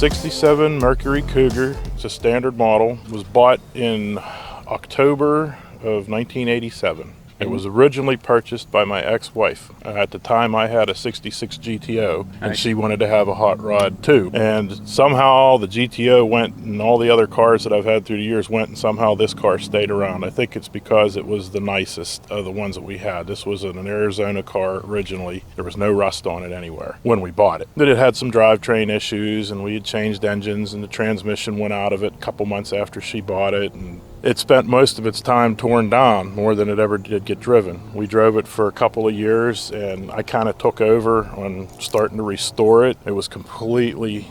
67 Mercury Cougar. It's a standard model. It was bought in October of 1987. It was originally purchased by my ex-wife. At the time, I had a 66 GTO, and she wanted to have a hot rod too. And somehow the GTO went, and all the other cars that I've had through the years went, and somehow this car stayed around. I think it's because it was the nicest of the ones that we had. This was an Arizona car originally. There was no rust on it anywhere when we bought it. But it had some drivetrain issues, and we had changed engines, and the transmission went out of it a couple months after she bought it. And it spent most of its time torn down, more than it ever did get driven. We drove it for a couple of years, and I kind of took over on starting to restore it. It was completely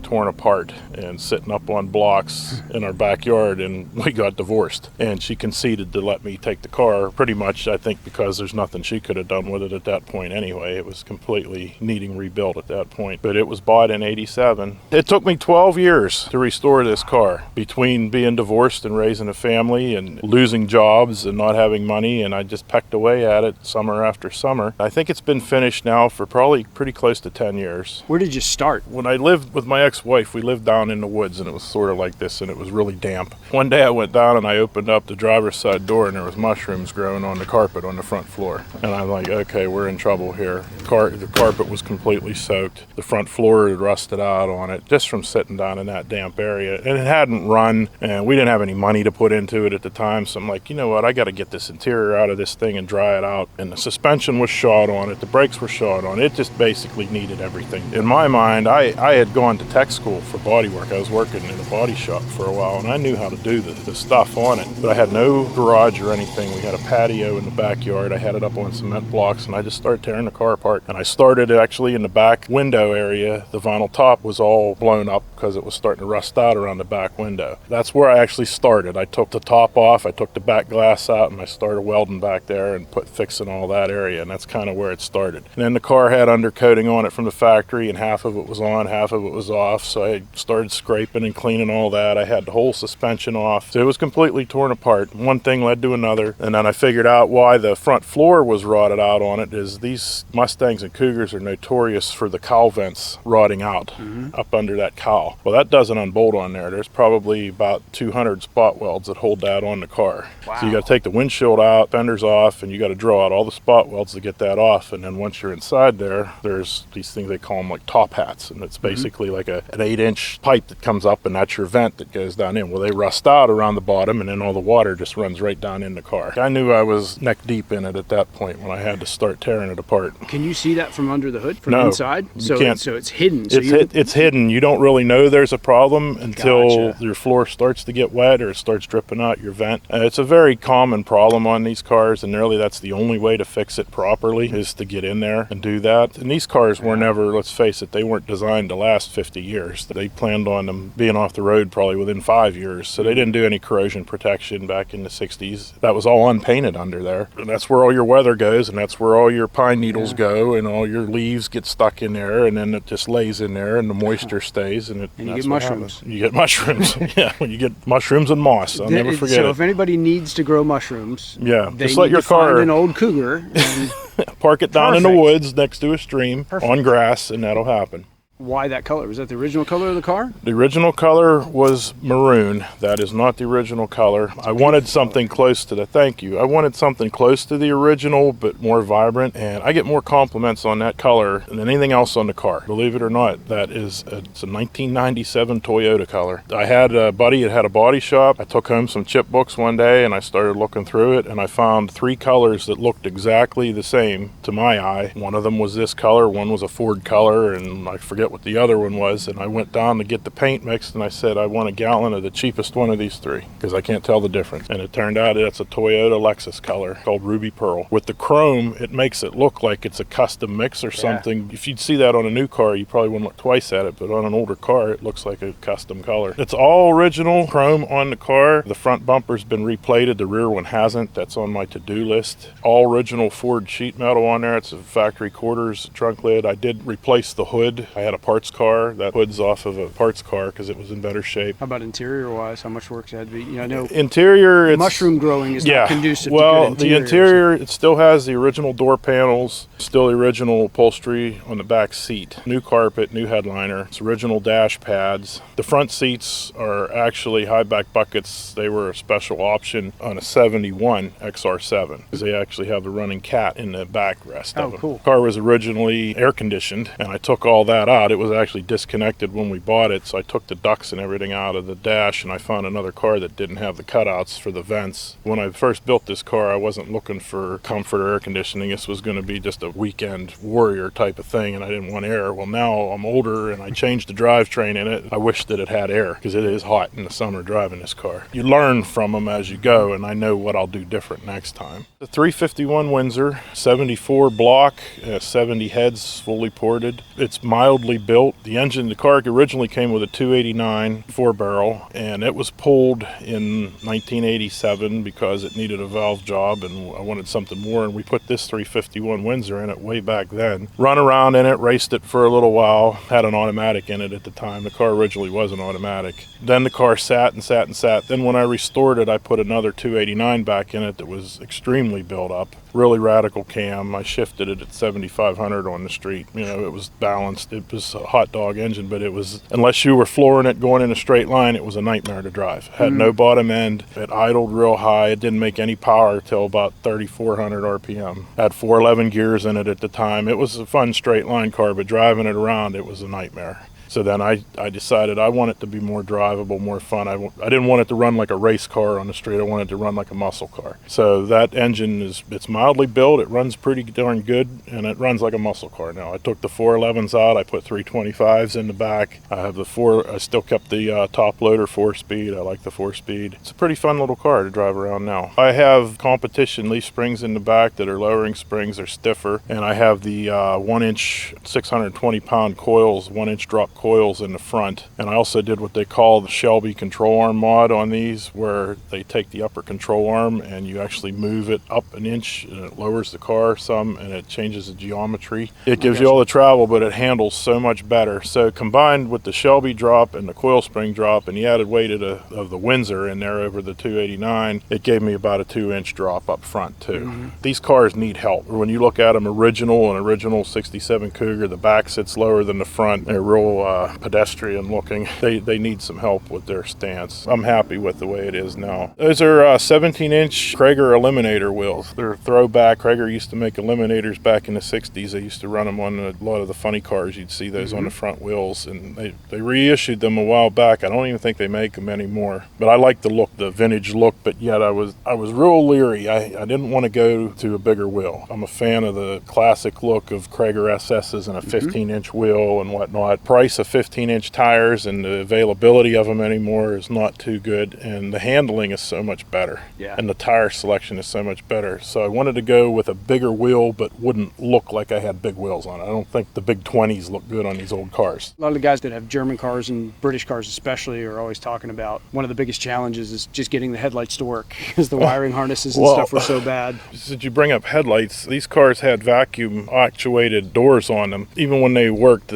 torn apart and sitting up on blocks in our backyard, and we got divorced. And she conceded to let me take the car, pretty much, I think, because there's nothing she could have done with it at that point anyway. It was completely needing rebuilt at that point. But it was bought in '87. It took me 12 years to restore this car, between being divorced and raising a family and losing jobs and not having money, and I just pecked away at it summer after summer. I think it's been finished now for probably pretty close to 10 years. Where did you start? When I lived with my ex-wife, we lived down in the woods, and it was sort of like this, and it was really damp. One day I went down and I opened up the driver's side door, and there was mushrooms growing on the carpet on the front floor. And I'm like, okay, we're in trouble here. The carpet was completely soaked. The front floor had rusted out on it just from sitting down in that damp area. And it hadn't run, and we didn't have any money to put into it at the time. So I'm like, you know what, I got to get this interior out of this thing and dry it out. And the suspension was shot on it. The brakes were shot on it. It just basically needed everything. In my mind, I had gone to tech school for body work. I was working in a body shop for a while, and I knew how to do the stuff on it. But I had no garage or anything. We had a patio in the backyard. I had it up on cement blocks, and I just started tearing the car apart. And I started actually in the back window area. The vinyl top was all blown up because it was starting to rust out around the back window. That's where I actually started. I took the top off, I took the back glass out, and I started welding back there and fixing all that area, and that's kind of where it started. And then the car had undercoating on it from the factory, and half of it was on, half of it was off, so I started scraping and cleaning all that. I had the whole suspension off, so it was completely torn apart. One thing led to another, and then I figured out why the front floor was rotted out on it. Is these Mustangs and Cougars are notorious for the cowl vents rotting out up under that cowl. Well, that doesn't unbolt on there. There's probably about 200 spot welds that hold that on the car. Wow. So you got to take the windshield out, fenders off, and you got to draw out all the spot welds to get that off. And then once you're inside there, there's these things, they call them like top hats, and it's basically like an 8-inch pipe that comes up, and that's your vent that goes down in. Well, they rust out around the bottom, and then all the water just runs right down in the car. I knew I was neck deep in it at that point when I had to start tearing it apart. Can you see that from under the hood, from No, inside? you can't. So it's hidden. So it's hidden. You don't really know there's a problem until Gotcha. your floor starts to get wet or it starts dripping out your vent. It's a very common problem on these cars, and really that's the only way to fix it properly is to get in there and do that. And these cars were never, let's face it, they weren't designed to last 50 years. They planned on them being off the road probably within 5 years, so they didn't do any corrosion protection back in the 60s. That was all unpainted under there, and that's where all your weather goes, and that's where all your pine needles go, and all your leaves get stuck in there, and then it just lays in there, and the moisture stays, and you get mushrooms. You get mushrooms. Yeah, when you get mushrooms and moss, I'll never forget it. So if anybody needs to grow mushrooms, yeah, they just let need your to car find an old Cougar and park it down in the Perfect. woods next to a stream on grass, and that'll happen. Why that color? Was that the original color of the car? The original color was maroon. That is not the original color. I wanted something close to the, thank you. I wanted something close to the original, but more vibrant. And I get more compliments on that color than anything else on the car. Believe it or not, it's a 1997 Toyota color. I had a buddy that had a body shop. I took home some chipbooks one day and I started looking through it, and I found 3 colors that looked exactly the same to my eye. One of them was this color, one was a Ford color, and I forget what the other one was. And I went down to get the paint mixed, and I said I want a gallon of the cheapest one of these 3 because I can't tell the difference. And it turned out that's a Toyota Lexus color called Ruby Pearl. With the chrome, it makes it look like it's a custom mix or something. If you'd see that on a new car, you probably wouldn't look twice at it, but on an older car, it looks like a custom color. It's all original chrome on the car. The front bumper's been replated, the rear one hasn't. That's on my to-do list. All original Ford sheet metal on there. It's a factory quarters trunk lid. I did replace the hood. I had a a parts car. That hood's off of a parts car because it was in better shape. How about interior-wise? How much work's had to be? You know, I know interior, it's mushroom growing is not conducive to well, good the interior, it still has the original door panels, still the original upholstery on the back seat. New carpet, new headliner, it's original dash pads. The front seats are actually high back buckets. They were a special option on a 71 XR7 because they actually have the running cat in the backrest of them. Cool. The car was originally air conditioned, and I took all that out. It was actually disconnected when we bought it, so I took the ducts and everything out of the dash, and I found another car that didn't have the cutouts for the vents. When I first built this car, I wasn't looking for comfort or air conditioning. This was going to be just a weekend warrior type of thing, and I didn't want air. Well, now I'm older, and I changed the drivetrain in it. I wish that it had air, because it is hot in the summer driving this car. You learn from them as you go, and I know what I'll do different next time. The 351 Windsor, 74 block, 70 heads, fully ported. It's mildly built. The engine, the car originally came with a 289 4-barrel, and it was pulled in 1987 because it needed a valve job, and I wanted something more, and we put this 351 Windsor in it way back then. Run around in it, raced it for a little while, had an automatic in it at the time. The car originally was an automatic. Then the car sat and sat and sat. Then when I restored it, I put another 289 back in it that was extremely built up. Really radical cam. I shifted it at 7,500 on the street. You know, it was balanced. It was a hot dog engine, but it was, unless you were flooring it going in a straight line, it was a nightmare to drive. Had no bottom end. It idled real high. It didn't make any power till about 3,400 RPM. Had 411 gears in it at the time. It was a fun straight line car, but driving it around, it was a nightmare. So then I decided I want it to be more drivable, more fun. I didn't want it to run like a race car on the street. I wanted it to run like a muscle car. So that engine it's mildly built. It runs pretty darn good, and it runs like a muscle car now. I took the 411s out. I put 325s in the back. I still kept the top loader 4-speed. I like the 4-speed. It's a pretty fun little car to drive around now. I have competition leaf springs in the back that are lowering springs. They're stiffer, and I have the 1-inch 620-pound coils, 1-inch drop coils in the front. And I also did what they call the Shelby control arm mod on these, where they take the upper control arm and you actually move it up an inch, and it lowers the car some, and it changes the geometry. It gives you all the travel, but it handles so much better. So combined with the Shelby drop and the coil spring drop and the added weight of the Windsor in there over the 289, it gave me about a 2-inch drop up front too. These cars need help. When you look at them, original 67 Cougar, the back sits lower than the front. They're real pedestrian looking. They need some help with their stance. I'm happy with the way it is now. Those are 17-inch Traeger Eliminator wheels. They're throwback. Traeger used to make Eliminators back in the 60s. They used to run them on a lot of the funny cars. You'd see those on the front wheels, and they reissued them a while back. I don't even think they make them anymore. But I like the look, the vintage look, but yet I was real leery. I didn't want to go to a bigger wheel. I'm a fan of the classic look of Traeger SS's and a 15-inch wheel and whatnot. Price of 15-inch tires and the availability of them anymore is not too good, and the handling is so much better. And the tire selection is so much better. So I wanted to go with a bigger wheel but wouldn't look like I had big wheels on it. I don't think the big 20s look good on these old cars. A lot of the guys that have German cars and British cars especially are always talking about one of the biggest challenges is just getting the headlights to work because the wiring harnesses and stuff were so bad. Since you bring up headlights, these cars had vacuum actuated doors on them. Even when they worked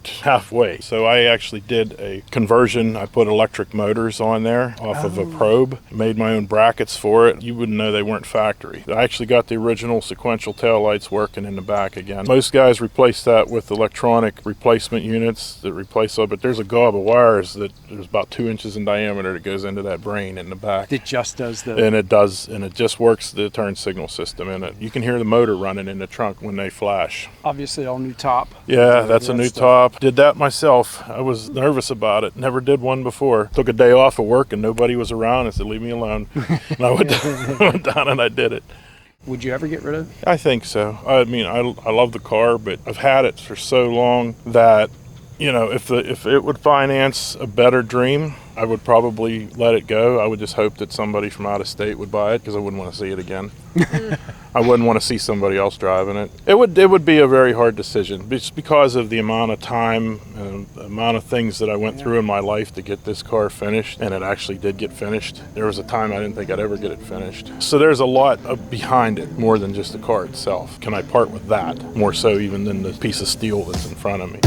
halfway. So I actually did a conversion. I put electric motors on there off of a probe, made my own brackets for it. You wouldn't know they weren't factory. I actually got the original sequential taillights working in the back again. Most guys replace that with electronic replacement units that replace it, but there's a gob of wires that is about 2 inches in diameter that goes into that brain in the back. It just does and it just works the turn signal system in it. You can hear the motor running in the trunk when they flash. Obviously all new top. Yeah, that's a new top. Did that myself. I was nervous about it. Never did one before. Took a day off of work and nobody was around. I said, leave me alone. And I went down and I did it. Would you ever get rid of it? I think so. I mean, I love the car, but I've had it for so long that, you know, if it would finance a better dream, I would probably let it go. I would just hope that somebody from out of state would buy it because I wouldn't want to see it again. I wouldn't want to see somebody else driving it. It would be a very hard decision just because of the amount of time and the amount of things that I went through in my life to get this car finished, and it actually did get finished. There was a time I didn't think I'd ever get it finished. So there's a lot behind it, more than just the car itself. Can I part with that? More so even than the piece of steel that's in front of me.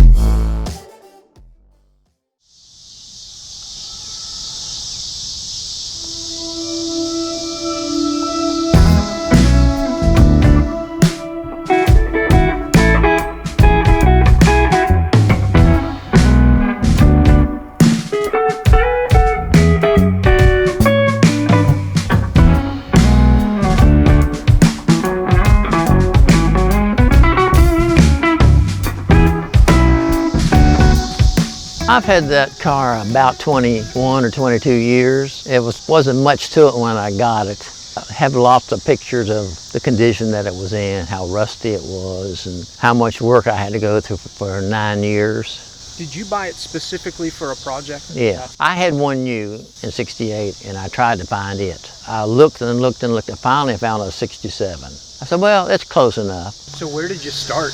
I've had that car about 21 or 22 years. It wasn't much to it when I got it. I have lots of pictures of the condition that it was in, how rusty it was, and how much work I had to go through for 9 years. Did you buy it specifically for a project? Yeah, I had one new in '68 and I tried to find it. I looked and looked and looked and finally found a '67. I said, well, it's close enough. So where did you start?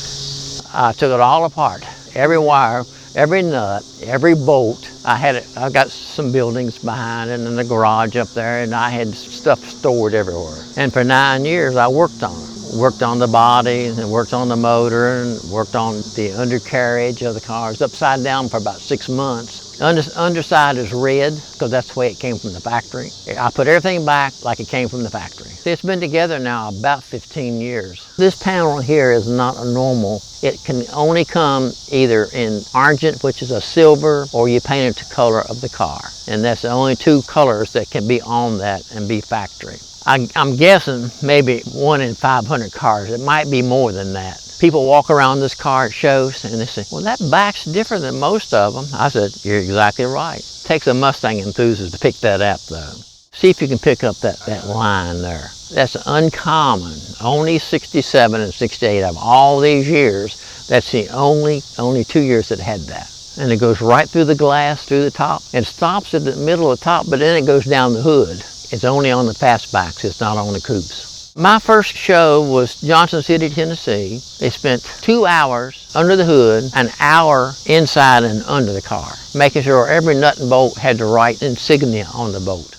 I took it all apart, every wire, every nut, every bolt. I got some buildings behind it and the garage up there, and I had stuff stored everywhere. And for 9 years I worked on it. Worked on the body and worked on the motor and worked on the undercarriage of the car. It was upside down for about 6 months. Underside is red because that's the way it came from the factory. I put everything back like it came from the factory. It's been together now about 15 years. This panel here is not a normal. It can only come either in argent, which is a silver, or you paint it the color of the car. And that's the only two colors that can be on that and be factory. I'm guessing maybe 1 in 500 cars. It might be more than that. People walk around this car at shows and they say, well, that back's different than most of them. I said, you're exactly right. It takes a Mustang enthusiast to pick that up though. See if you can pick up that line there. That's uncommon. Only 67 and 68 of all these years, that's the only 2 years that had that. And it goes right through the glass, through the top, and stops at the middle of the top, but then it goes down the hood. It's only on the fastbacks, it's not on the coupes. My first show was Johnson City, Tennessee. They spent 2 hours under the hood, an hour inside and under the car, making sure every nut and bolt had the right insignia on the bolt.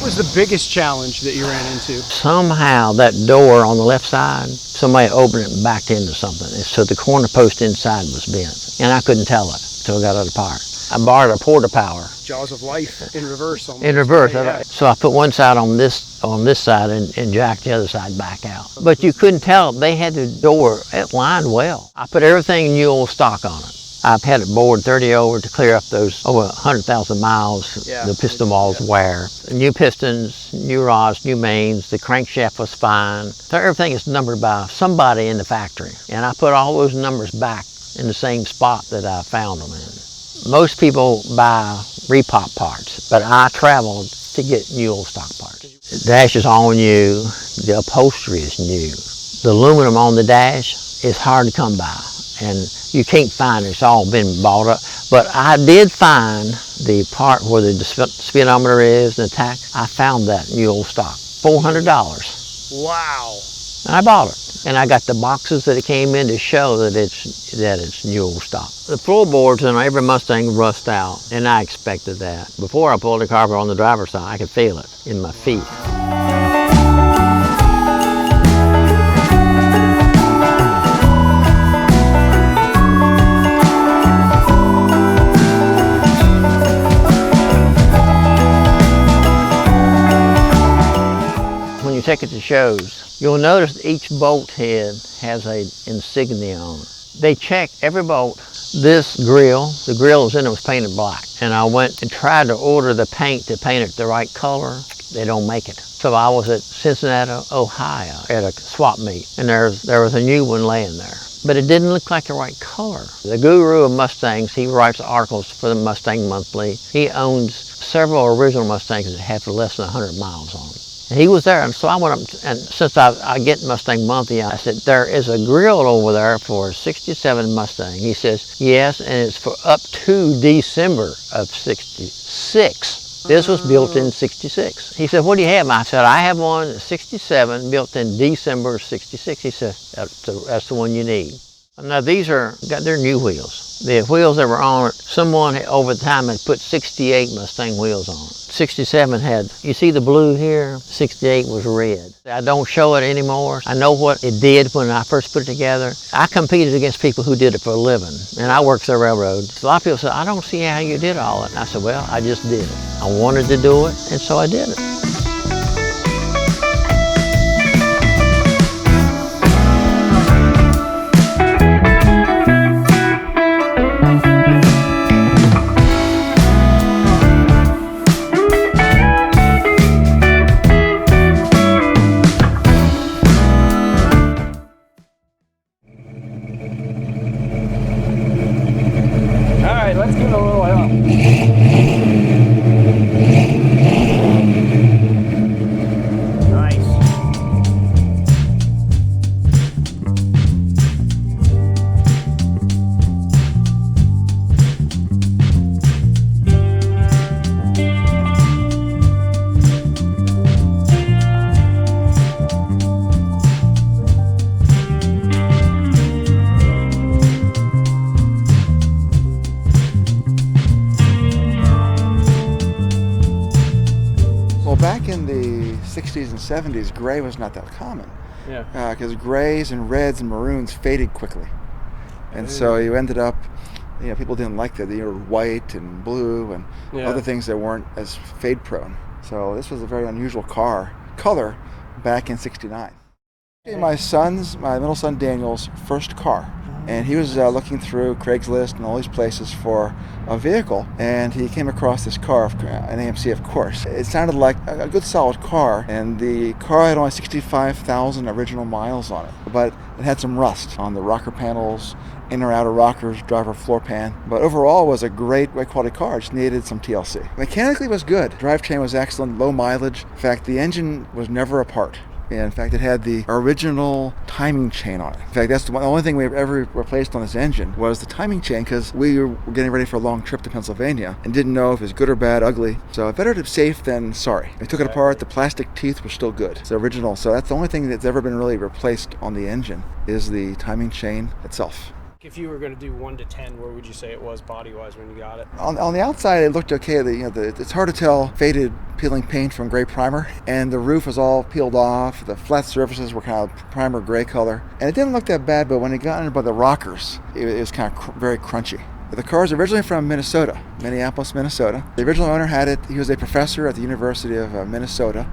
The biggest challenge that you ran into? Somehow that door on the left side, somebody opened it and backed into something. And so the corner post inside was bent. And I couldn't tell it until I got out of the power. I borrowed a porta power. Jaws of life in reverse. Almost. In reverse. Yeah. So I put one side on this side and jacked the other side back out. But you couldn't tell. They had the door, it lined well. I put everything new old stock on it. I've had it bored 30 over to clear up those over 100,000 miles, the piston walls wear. New pistons, new rods, new mains, the crankshaft was fine. So everything is numbered by somebody in the factory. And I put all those numbers back in the same spot that I found them in. Most people buy repop parts, but I traveled to get new old stock parts. The dash is all new, the upholstery is new. The aluminum on the dash is hard to come by. And you can't find it, it's all been bought up. But I did find the part where the speedometer is and the tach. I found that new old stock, $400. Wow. And I bought it. And I got the boxes that it came in to show that it's new old stock. The floorboards in every Mustang rust out, and I expected that. Before I pulled the carpet on the driver's side, I could feel it in my feet. Take it to shows, you'll notice each bolt head has an insignia on it. They check every bolt. This grill, the grill was in it was painted black. And I went and tried to order the paint to paint it the right color. They don't make it. So I was at Cincinnati, Ohio at a swap meet, and there was a new one laying there. But it didn't look like the right color. The guru of Mustangs, he writes articles for the Mustang Monthly. He owns several original Mustangs that have less than 100 miles on them. And he was there, and so I went up, and since I get Mustang Monthly, I said, there is a grill over there for a 67 Mustang. He says, yes, and it's for up to December of 66. This was built in 66. He said, what do you have? I said, I have one 67 built in December of 66. He said, that's the one you need. Now these are, they're new wheels. The wheels that were on it, someone over time had put 68 Mustang wheels on it. 67 had, you see the blue here? 68 was red. I don't show it anymore. I know what it did when I first put it together. I competed against people who did it for a living, and I worked for the railroad. A lot of people said, I don't see how you did all that. And I said, well, I just did it. I wanted to do it, and so I did it. the 60s and 70s, gray was not that common. Yeah. Because grays and reds and maroons faded quickly. And so you ended up, people didn't like that. They were white and blue and other things that weren't as fade prone. So this was a very unusual color back in '69. My middle son Daniel's first car. And he was looking through Craigslist and all these places for a vehicle, and he came across this car, an AMC, of course. It sounded like a good solid car, and the car had only 65,000 original miles on it, but it had some rust on the rocker panels, inner outer rockers, driver floor pan. But overall it was a great quality car. It just needed some TLC. Mechanically it was good. Drivetrain was excellent, low mileage. In fact, the engine was never apart. In fact, it had the original timing chain on it. In fact, that's the only thing we've ever replaced on this engine was the timing chain, because we were getting ready for a long trip to Pennsylvania and didn't know if it was good or bad, ugly. So better to safe than sorry. We took it apart, the plastic teeth were still good. It's the original. So that's the only thing that's ever been really replaced on the engine is the timing chain itself. If you were going to do 1 to 10, where would you say it was body-wise when you got it? On the outside, it looked okay. It's hard to tell faded peeling paint from gray primer, and the roof was all peeled off. The flat surfaces were kind of primer gray color, and it didn't look that bad. But when it got under by the rockers, it was kind of very crunchy. The car is originally from Minnesota, Minneapolis, Minnesota. The original owner had it. He was a professor at the University of Minnesota.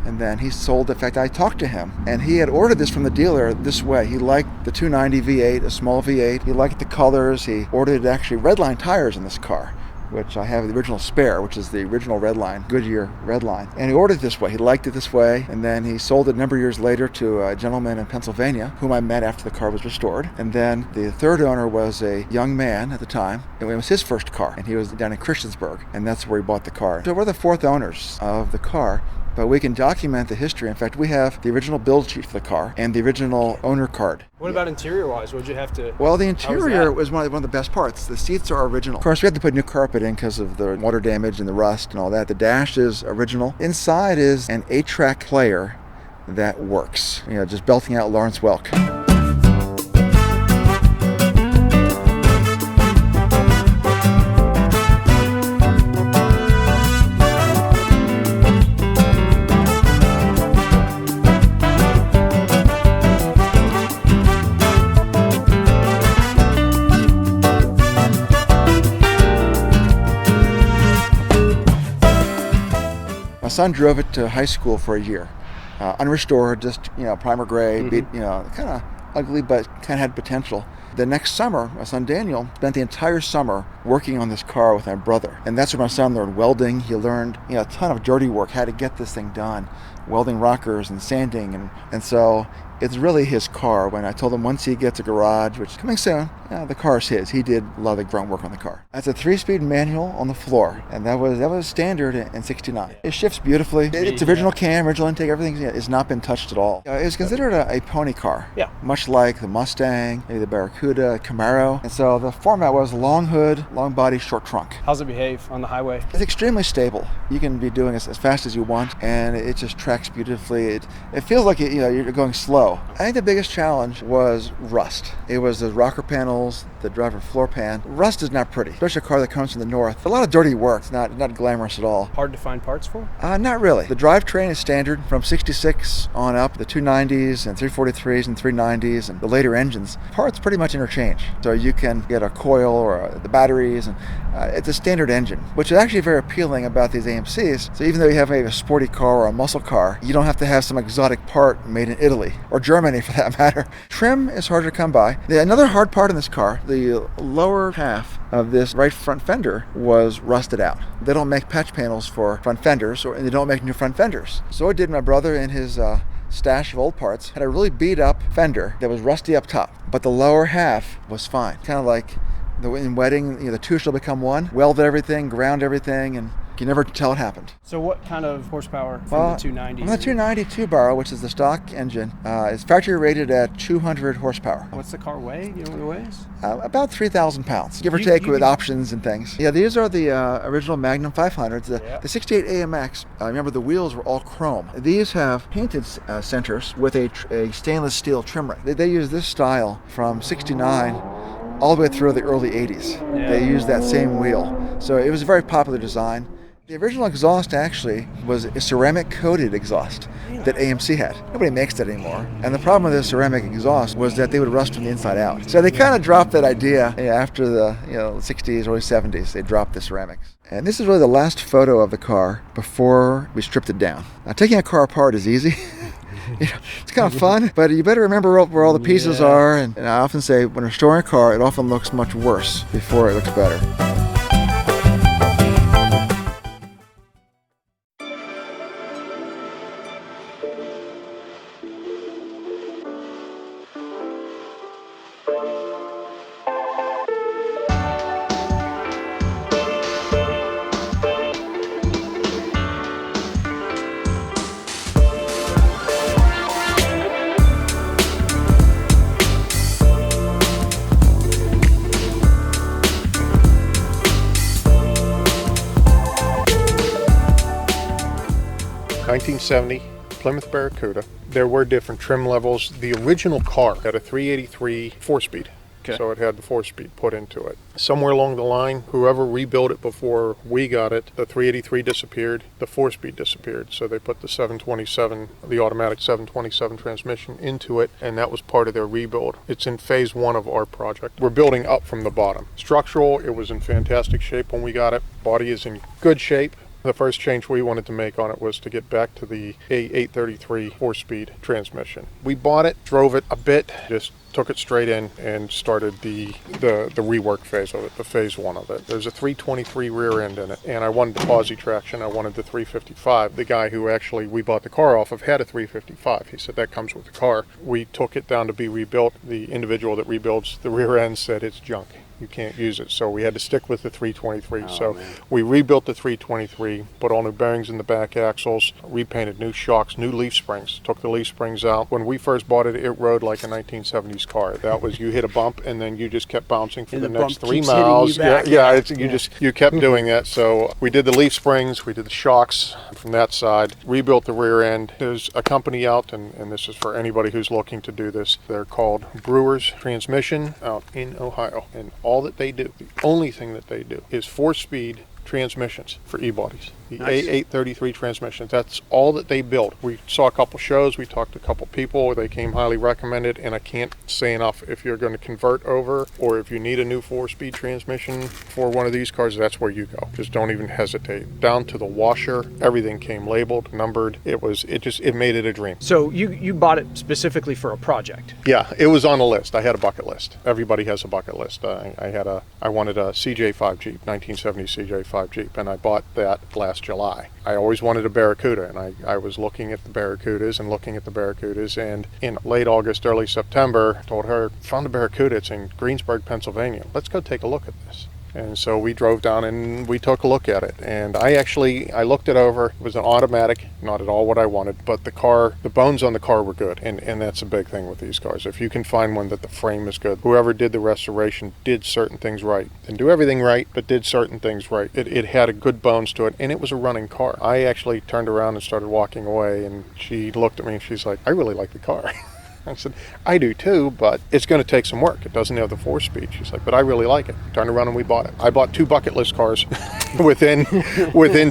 And then he sold it. In fact, I talked to him, and he had ordered this from the dealer this way. He liked the 290 V8, a small V8. He liked the colors. He ordered actually Redline tires in this car, which I have the original spare, which is the original Redline, Goodyear Redline. And he ordered it this way. He liked it this way. And then he sold it a number of years later to a gentleman in Pennsylvania, whom I met after the car was restored. And then the third owner was a young man at the time. It was his first car, and he was down in Christiansburg, and that's where he bought the car. So we're the fourth owners of the car. But we can document the history. In fact, we have the original build sheet for the car and the original owner card. What about interior-wise? What'd you have to... Well, the interior was one of the best parts. The seats are original. Of course, we had to put new carpet in because of the water damage and the rust and all that. The dash is original. Inside is an 8-track player that works. Just belting out Lawrence Welk. My son drove it to high school for a year, unrestored, just primer gray, kind of ugly, but kind of had potential. The next summer, my son Daniel spent the entire summer working on this car with my brother, and that's where my son learned welding. He learned a ton of dirty work, how to get this thing done, welding rockers and sanding, and so it's really his car. When I told him once he gets a garage, which is coming soon, the car is his. He did a lot of the grunt work on the car. That's a 3-speed manual on the floor, and that was standard in '69. It shifts beautifully. It's original cam, original intake, everything has not been touched at all. It was considered a pony car, much like the Mustang, maybe the Barracuda, Camaro. And so the format was long hood, long body, short trunk. How's it behave on the highway? It's extremely stable. You can be doing as fast as you want, and it just tracks beautifully. It feels like you're going slow. I think the biggest challenge was rust. It was the rocker panels, the driver floor pan. Rust is not pretty, especially a car that comes from the north. A lot of dirty work. It's not glamorous at all. Hard to find parts for? Not really. The drivetrain is standard from '66 on up. The 290s and 343s and 390s and the later engines. Parts pretty much interchange. So you can get a coil or the batteries, and it's a standard engine, which is actually very appealing about these AMCs. So even though you have maybe a sporty car or a muscle car, you don't have to have some exotic part made in Italy or Germany for that matter. Trim is harder to come by. Another hard part in this car, the lower half of this right front fender was rusted out. They don't make patch panels for front fenders, and they don't make new front fenders. So what did my brother in his stash of old parts had a really beat up fender that was rusty up top, but the lower half was fine. Kind of like in wedding, the two shall become one. Welded everything, ground everything, and you never tell it happened. So what kind of horsepower from the 290s? On the 292 barrel, which is the stock engine, it's factory rated at 200 horsepower. What's the car weigh? You know what it weighs? About 3,000 pounds, give or take, with options and things. Yeah, these are the original Magnum 500s. The 68 AMX, remember the wheels were all chrome. These have painted centers with a stainless steel trim ring. They use this style from '69 all the way through the early 80s. They used that same wheel. So it was a very popular design. The original exhaust actually was a ceramic coated exhaust that AMC had. Nobody makes that anymore. And the problem with the ceramic exhaust was that they would rust from the inside out. So they kind of dropped that idea after the 60s, early 70s. They dropped the ceramics. And this is really the last photo of the car before we stripped it down. Now, taking a car apart is easy. It's kind of fun, but you better remember where all the pieces are. And I often say when restoring a car, it often looks much worse before it looks better. '70 Plymouth Barracuda. There were different trim levels. The original car had a 383 4-speed. Okay. So it had the 4-speed put into it. Somewhere along the line, whoever rebuilt it before we got it, the 383 disappeared, the 4-speed disappeared. So they put the 727, the automatic 727 transmission into it, and that was part of their rebuild. It's in phase 1 of our project. We're building up from the bottom. Structural, it was in fantastic shape when we got it. Body is in good shape. The first change we wanted to make on it was to get back to the A833 4-speed transmission. We bought it, drove it a bit, just took it straight in and started the rework phase of it, the phase 1 of it. There's a 323 rear end in it, and I wanted the posi traction. I wanted the 355. The guy who actually we bought the car off of had a 355. He said that comes with the car. We took it down to be rebuilt. The individual that rebuilds the rear end said it's junk. You can't use it. So we had to stick with the 323. We rebuilt the 323, put all new bearings in the back axles, repainted new shocks, new leaf springs, took the leaf springs out. When we first bought it, it rode like a 1970s car. That was, you hit a bump and then you just kept bouncing for the next 3 miles. You kept doing that. So we did the leaf springs, we did the shocks from that side, rebuilt the rear end. There's a company out, and this is for anybody who's looking to do this. They're called Brewer's Transmission out in Ohio. And all that they do, the only thing that they do, is 4-speed transmissions for e-bodies. The nice. A833 transmissions, that's all that they build. We saw a couple shows, we talked to a couple people, they came highly recommended, and I can't say enough, if you're going to convert over, or if you need a new 4-speed transmission for one of these cars, that's where you go. Just don't even hesitate. Down to the washer, everything came labeled, numbered. It made it a dream. So you bought it specifically for a project? Yeah, it was on the list. I had a bucket list. Everybody has a bucket list. I wanted a CJ5 Jeep, 1970 CJ5 Jeep, and I bought that last July. I always wanted a Barracuda, and I was looking at the Barracudas, and in late August, early September, told her, found a Barracuda, it's in Greensburg, Pennsylvania. Let's go take a look at this. And so we drove down and we took a look at it. And I looked it over. It was an automatic, not at all what I wanted, but the bones on the car were good. And that's a big thing with these cars. If you can find one that the frame is good, whoever did the restoration did certain things right. Didn't do everything right, but did certain things right. It had a good bones to it, and it was a running car. I actually turned around and started walking away, and she looked at me and she's like, I really like the car. I said, I do too, but it's going to take some work. It doesn't have the 4-speed. She's like, but I really like it. Turned around and we bought it. I bought 2 bucket list cars within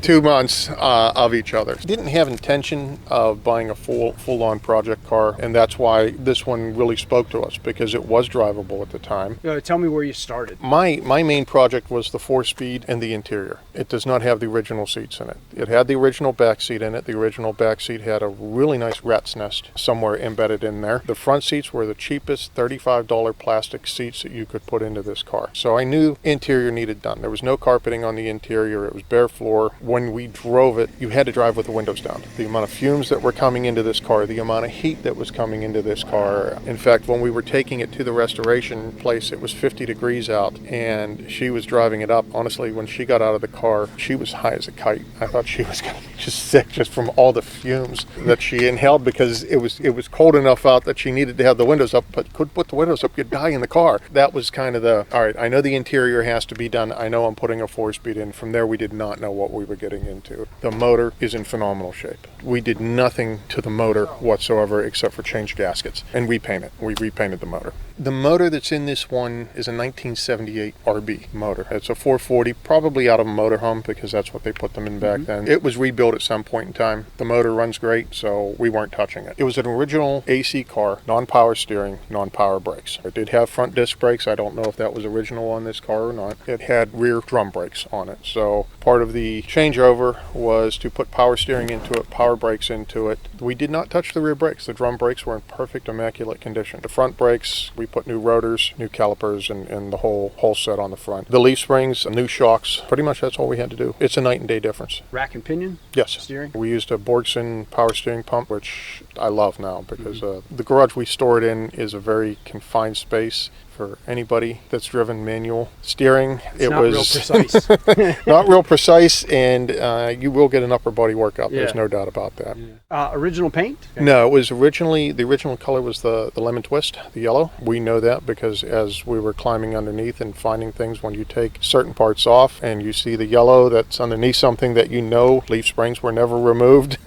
2 months of each other. Didn't have intention of buying a full-on project car, and that's why this one really spoke to us, because it was drivable at the time. Tell me where you started. My main project was the 4-speed and the interior. It does not have the original seats in it. It had the original back seat in it. The original back seat had a really nice rat's nest somewhere embedded in there. The front seats were the cheapest $35 plastic seats that you could put into this car. So I knew interior needed done. There was no carpeting on the interior. It was bare floor. When we drove it, you had to drive with the windows down. The amount of fumes that were coming into this car, the amount of heat that was coming into this car. In fact, when we were taking it to the restoration place, it was 50 degrees out, and she was driving it up. Honestly, when she got out of the car, she was high as a kite. I thought she was going to be just sick just from all the fumes that she inhaled, because it was cold enough out that she needed to have the windows up, but couldn't put the windows up, you'd die in the car. That was kind of the, all right, I know the interior has to be done. I know I'm putting a 4-speed in. From there, we did not know what we were getting into. The motor is in phenomenal shape. We did nothing to the motor whatsoever except for change gaskets and repaint it. We repainted the motor. The motor that's in this one is a 1978 RB motor. It's a 440, probably out of a motorhome because that's what they put them in back then. It was rebuilt at some point in time. The motor runs great, so we weren't touching it. It was an original AC car, non-power steering, non-power brakes. It did have front disc brakes. I don't know if that was original on this car or not. It had rear drum brakes on it. So part of the changeover was to put power steering into it, power brakes into it. We did not touch the rear brakes. The drum brakes were in perfect, immaculate condition. The front brakes, we put new rotors, new calipers, and the whole set on the front. The leaf springs, new shocks, pretty much that's all we had to do. It's a night and day difference. Rack and pinion? Yes. Steering? We used a Borgson power steering pump, which I love now because the garage we store it in is a very confined space. For anybody that's driven manual steering, it was real precise. not real precise, and you will get an upper body workout. There's no doubt about that. Original paint? Okay. No, it was originally, the original color was the lemon twist, the yellow. We know that because as we were climbing underneath and finding things, when you take certain parts off and you see the yellow that's underneath something that you know leaf springs were never removed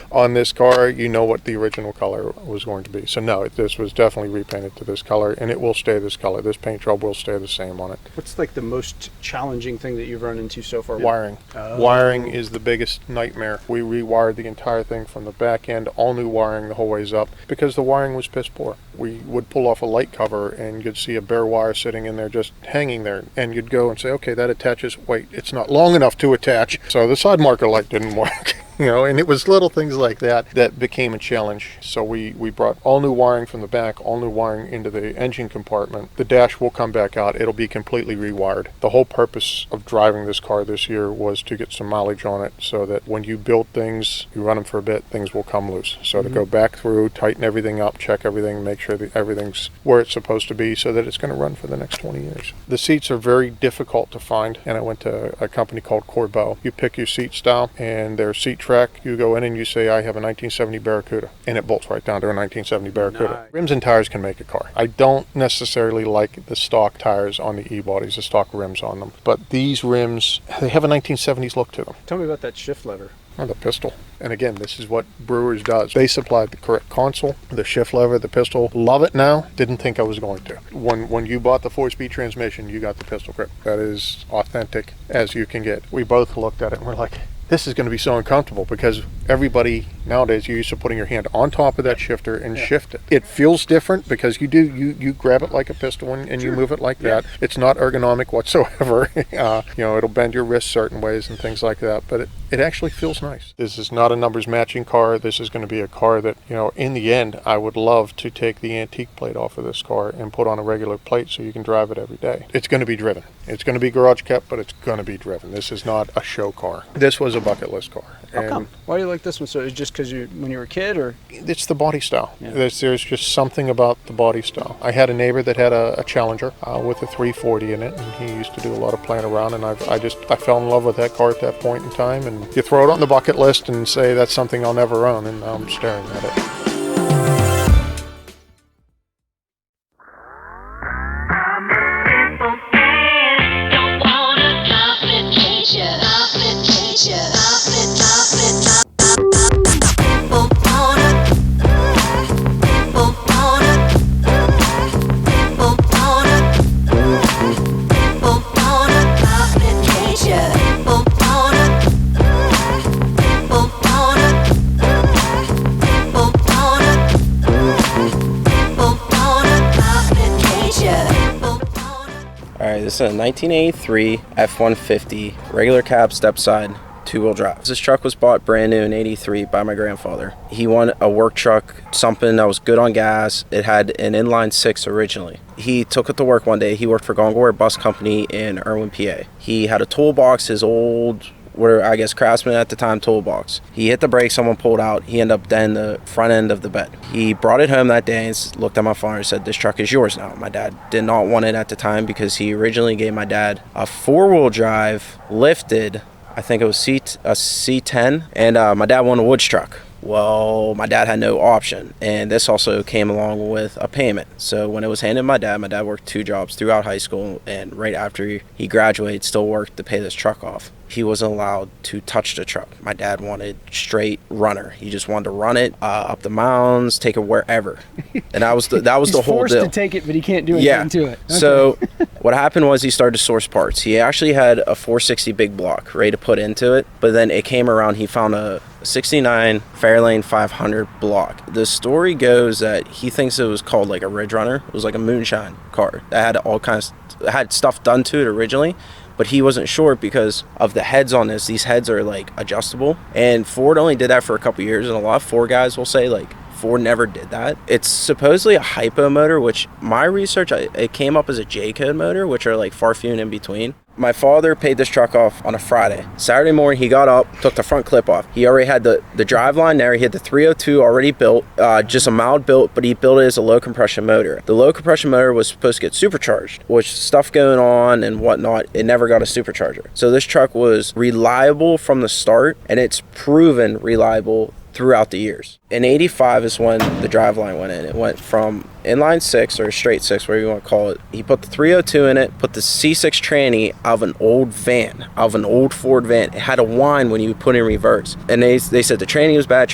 on this car, you know what the original color was going to be. So no, this was definitely repainted to this color, and it will stay this color. This paint job will stay the same on it. What's like the most challenging thing that you've run into so far? Wiring. Wiring is the biggest nightmare. We rewired the entire thing from the back end, all new wiring the whole ways up, because the wiring was piss poor. We would pull off a light cover and you'd see a bare wire sitting in there just hanging there, and you'd go and say, okay, that attaches. Wait, it's not long enough to attach. So the side marker light didn't work. And it was little things like that that became a challenge. So we brought all new wiring from the back, all new wiring into the engine compartment. The dash will come back out. It'll be completely rewired. The whole purpose of driving this car this year was to get some mileage on it so that when you build things, you run them for a bit, things will come loose. So to go back through, tighten everything up, check everything, make sure that everything's where it's supposed to be so that it's going to run for the next 20 years. The seats are very difficult to find, and I went to a company called Corbeau. You pick your seat style and their seat track. You go in and you say, I have a 1970 Barracuda, and it bolts right down to a 1970 Barracuda. Nice. Rims and tires can make a car. I don't necessarily like the stock tires on the e-bodies, the stock rims on them, but these rims, they have a 1970s look to them. Tell me about that shift lever. Oh, the pistol. And again, this is what Brewers does. They supplied the correct console, the shift lever, the pistol. Love it now. Didn't think I was going to. When you bought the 4-speed transmission, you got the pistol grip. That is authentic as you can get. We both looked at it and we're like, this is going to be so uncomfortable because everybody nowadays, you're used to putting your hand on top of that shifter and shift it. It feels different because you grab it like a pistol and you move it like that. It's not ergonomic whatsoever. It'll bend your wrist certain ways and things like that, but it actually feels nice. This is not a numbers matching car. This is going to be a car that, in the end, I would love to take the antique plate off of this car and put on a regular plate so you can drive it every day. It's going to be driven. It's going to be garage kept, but it's going to be driven. This is not a show car. This was a bucket list car. How come? Why do you like this one? So it's just because when you were a kid, or? It's the body style. There's just something about the body style. I had a neighbor that had a Challenger with a 340 in it, and he used to do a lot of playing around, and I fell in love with that car at that point in time, and you throw it on the bucket list and say that's something I'll never own, and now I'm staring at it. This is a 1983 F-150 regular cab stepside 2-wheel drive. This truck was bought brand new in '83 by my grandfather. He wanted a work truck, something that was good on gas. It had an inline 6 originally. He took it to work one day. He worked for Gongaware Bus Company in Irwin, PA. He had a toolbox, his old, Craftsman at the time toolbox. He hit the brake, someone pulled out. He ended up denting the front end of the bed. He brought it home that day and looked at my father and said, this truck is yours now. My dad did not want it at the time because he originally gave my dad a 4-wheel drive lifted, I think it was a C10, and my dad wanted a woods truck. Well, my dad had no option, and this also came along with a payment. So when it was handed to my dad worked 2 jobs throughout high school, and right after he graduated, still worked to pay this truck off. He wasn't allowed to touch the truck. My dad wanted straight runner. He just wanted to run it up the mountains, take it wherever, and that was the whole deal. He's forced to take it, but he can't do anything to it. Okay. So what happened was he started to source parts. He actually had a 460 big block ready to put into it, but then it came around. He found a 69 Fairlane 500 block. The story goes that he thinks it was called like a Ridge Runner. It was like a moonshine car that had all kinds of, had stuff done to it originally, but he wasn't sure because of the heads on this. These heads are like adjustable, and Ford only did that for a couple years, and a lot of Ford guys will say like Ford never did that. It's supposedly a hypo motor, which my research, it came up as a J-code motor, which are like far few and in between. My father paid this truck off on a Friday. Saturday morning, he got up, took the front clip off. He already had the drive line there. He had the 302 already built, just a mild built, but he built it as a low compression motor. The low compression motor was supposed to get supercharged, which stuff going on and whatnot, it never got a supercharger. So this truck was reliable from the start, and it's proven reliable throughout the years. In 85 is when the driveline went in. It went from inline 6 or straight 6, whatever you want to call it. He put the 302 in it, put the C6 tranny of an old van, of an old Ford van. It had a whine when you put in reverse. And they said the tranny was bad,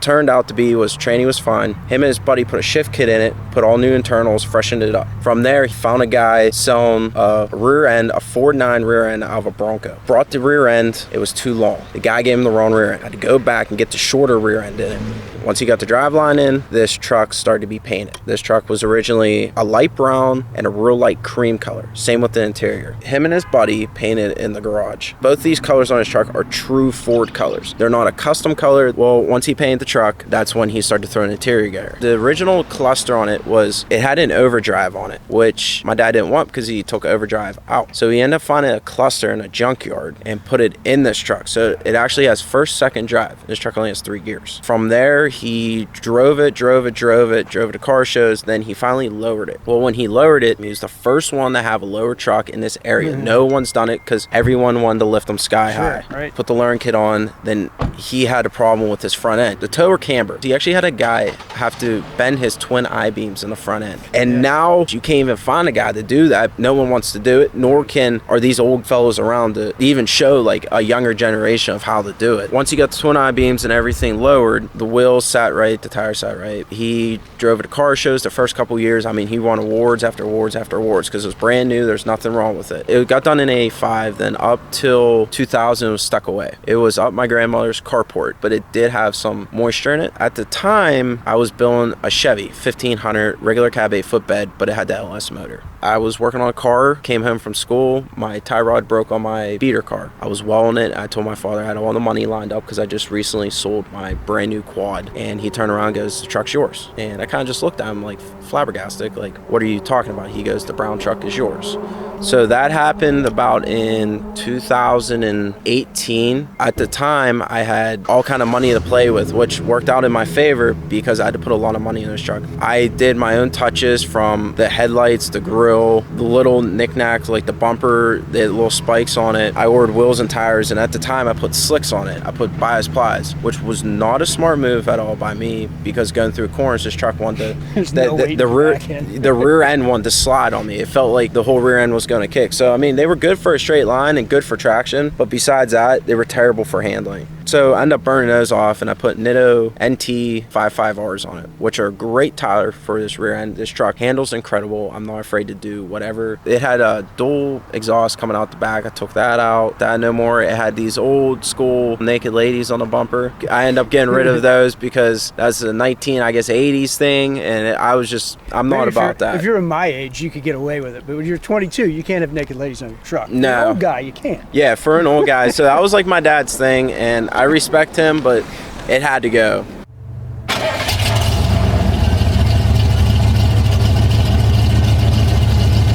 Turned out to be tranny was fine. Him and his buddy put a shift kit in it, put all new internals, freshened it up. From there, he found a guy selling a rear end, a Ford 9 rear end of a Bronco. Brought the rear end, it was too long. The guy gave him the wrong rear end. Had to go back and get the shorter rear end in it. Once he got the driveline in, this truck started to be painted. This truck was originally a light brown and a real light cream color. Same with the interior. Him and his buddy painted in the garage. Both these colors on his truck are true Ford colors. They're not a custom color. Well, once he painted the truck, that's when he started to throw an interior gear. The original cluster on it it had an overdrive on it, which my dad didn't want because he took overdrive out. So he ended up finding a cluster in a junkyard and put it in this truck. So it actually has first, second drive. This truck only has 3 gears. From there, he drove it to car shows, then he finally lowered it. Well, when he lowered it, he was the first one to have a lower truck in this area. Mm-hmm. No one's done it because everyone wanted to lift them sky high. Right. Put the lowering kit on, then he had a problem with his front end. The tower camber. He actually had a guy have to bend his twin I-beams in the front end. And now you can't even find a guy to do that. No one wants to do it, nor are these old fellows around to even show like a younger generation of how to do it. Once he got the twin I-beams and everything lowered, the wheels sat right, the tires sat right. He drove it to car shows the first couple years. I mean, he won awards after awards after awards because it was brand new. There's nothing wrong with it. It got done in 85, then up till 2000 it was stuck away. It was up my grandmother's carport, but it did have some moisture in it. At the time, I was building a Chevy 1500 regular cab 8-foot, but it had the LS motor. I was working on a car, came home from school, my tie rod broke on my beater car. I was welding it. I told my father I had all the money lined up because I just recently sold my brand new quad, and he turned around and goes, "The truck's yours." And I kind of just looked at him like flabbergasted, like, "What are you talking about?" He goes, "The brown truck is yours." So that happened about in 2018. At the time, I had all kind of money to play with, which worked out in my favor because I had to put a lot of money in this truck. I did my own touches from the headlights, the grill, the little knickknacks like the bumper, the little spikes on it. I ordered wheels and tires, and at the time I put slicks on it. I put bias plies, which was not a smart move at all by me because going through corners, this truck wanted to, the rear end wanted to slide on me. It felt like the whole rear end was going to kick. So I mean, they were good for a straight line and good for traction, but besides that, they were terrible for handling. So I ended up burning those off, and I put Nitto NT 55Rs on it, which are a great tire for this rear end. This truck handles incredible. I'm not afraid to do whatever. It had a dual exhaust coming out the back. I took that out. That no more. It had these old school naked ladies on the bumper. I ended up getting rid of those because that's a 80s thing, and I'm not about that. If you're my age, you could get away with it, but when you're 22, you can't have naked ladies on your truck. No. For an old guy, you can't. Yeah, for an old guy. So that was like my dad's thing, and I respect him, but it had to go.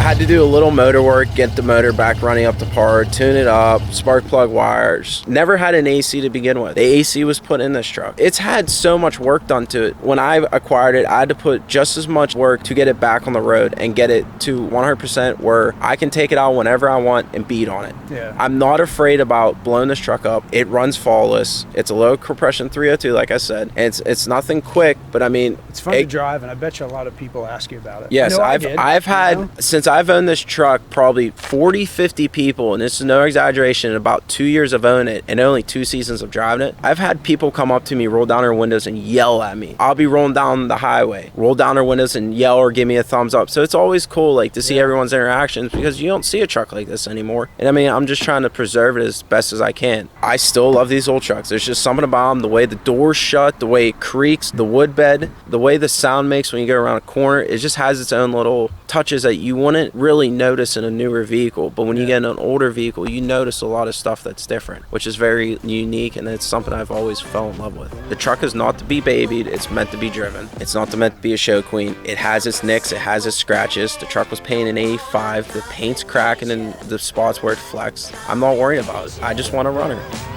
Had to do a little motor work, get the motor back running up to par, tune it up, spark plug wires. Never had an AC to begin with. The AC was put in this truck. It's had so much work done to it. When I acquired it, I had to put just as much work to get it back on the road and get it to 100% where I can take it out whenever I want and beat on it. Yeah. I'm not afraid about blowing this truck up. It runs flawless. It's a low compression 302, like I said. And it's nothing quick, but I mean, it's fun to drive, and I bet you a lot of people ask you about it. Yes, I've had, since I've owned this truck, probably 40, 50 people, and this is no exaggeration, in about 2 years of owning it and only 2 seasons of driving it, I've had people come up to me, roll down their windows and yell at me. I'll be rolling down the highway, roll down their windows and yell or give me a thumbs up. So it's always cool, like, to see everyone's interactions, because you don't see a truck like this anymore. And I mean, I'm just trying to preserve it as best as I can. I still love these old trucks. There's just something about them, the way the doors shut, the way it creaks, the wood bed, the way the sound makes when you go around a corner. It just has its own little touches that you wouldn't really notice in a newer vehicle, but when you get in an older vehicle, you notice a lot of stuff that's different, which is very unique, and it's something I've always fell in love with. The truck is not to be babied, it's meant to be driven. It's not meant to be a show queen. It has its nicks, it has its scratches. The truck was painted in '85, the paint's cracking in the spots where it flexed. I'm not worried about it. I just want to run her.